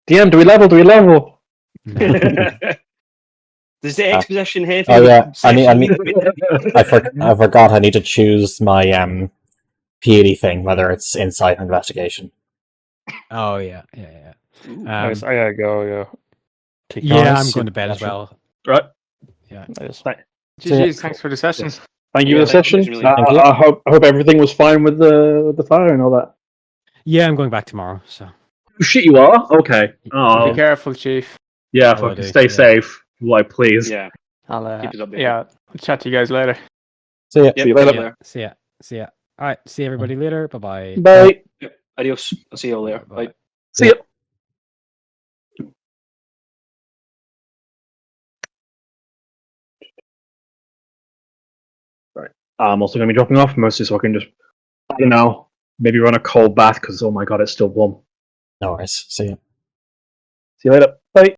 DM, do we level? No. Does the exposition heavy? Oh yeah, I section- I forgot. I need to choose my piety thing, whether it's insight or investigation. Oh, yeah. Nice. I gotta go. Yeah. Take Yeah, ours. I'm going to bed as well. Right. Nice. GG's, thanks for the session. Yes. Thank you Yeah, for the session. thank you. Thank you. I hope everything was fine with the fire and all that. Yeah, I'm going back tomorrow, so. Oh, shit, you are? Okay. Be Oh, careful, Chief. yeah. Oh, I Fucking do, stay yeah. safe, like please. Yeah, I'll keep us updated. yeah, I'll chat to you guys later. So yeah, Yep, See you later. later. See ya. All right. See everybody later. Bye-bye. Bye. Adios. I'll see you all later. Bye. See ya. Right. I'm also going to be dropping off mostly so I can just, I don't know, maybe run a cold bath because, oh my god, it's still warm. no worries. See ya. See you later. Bye.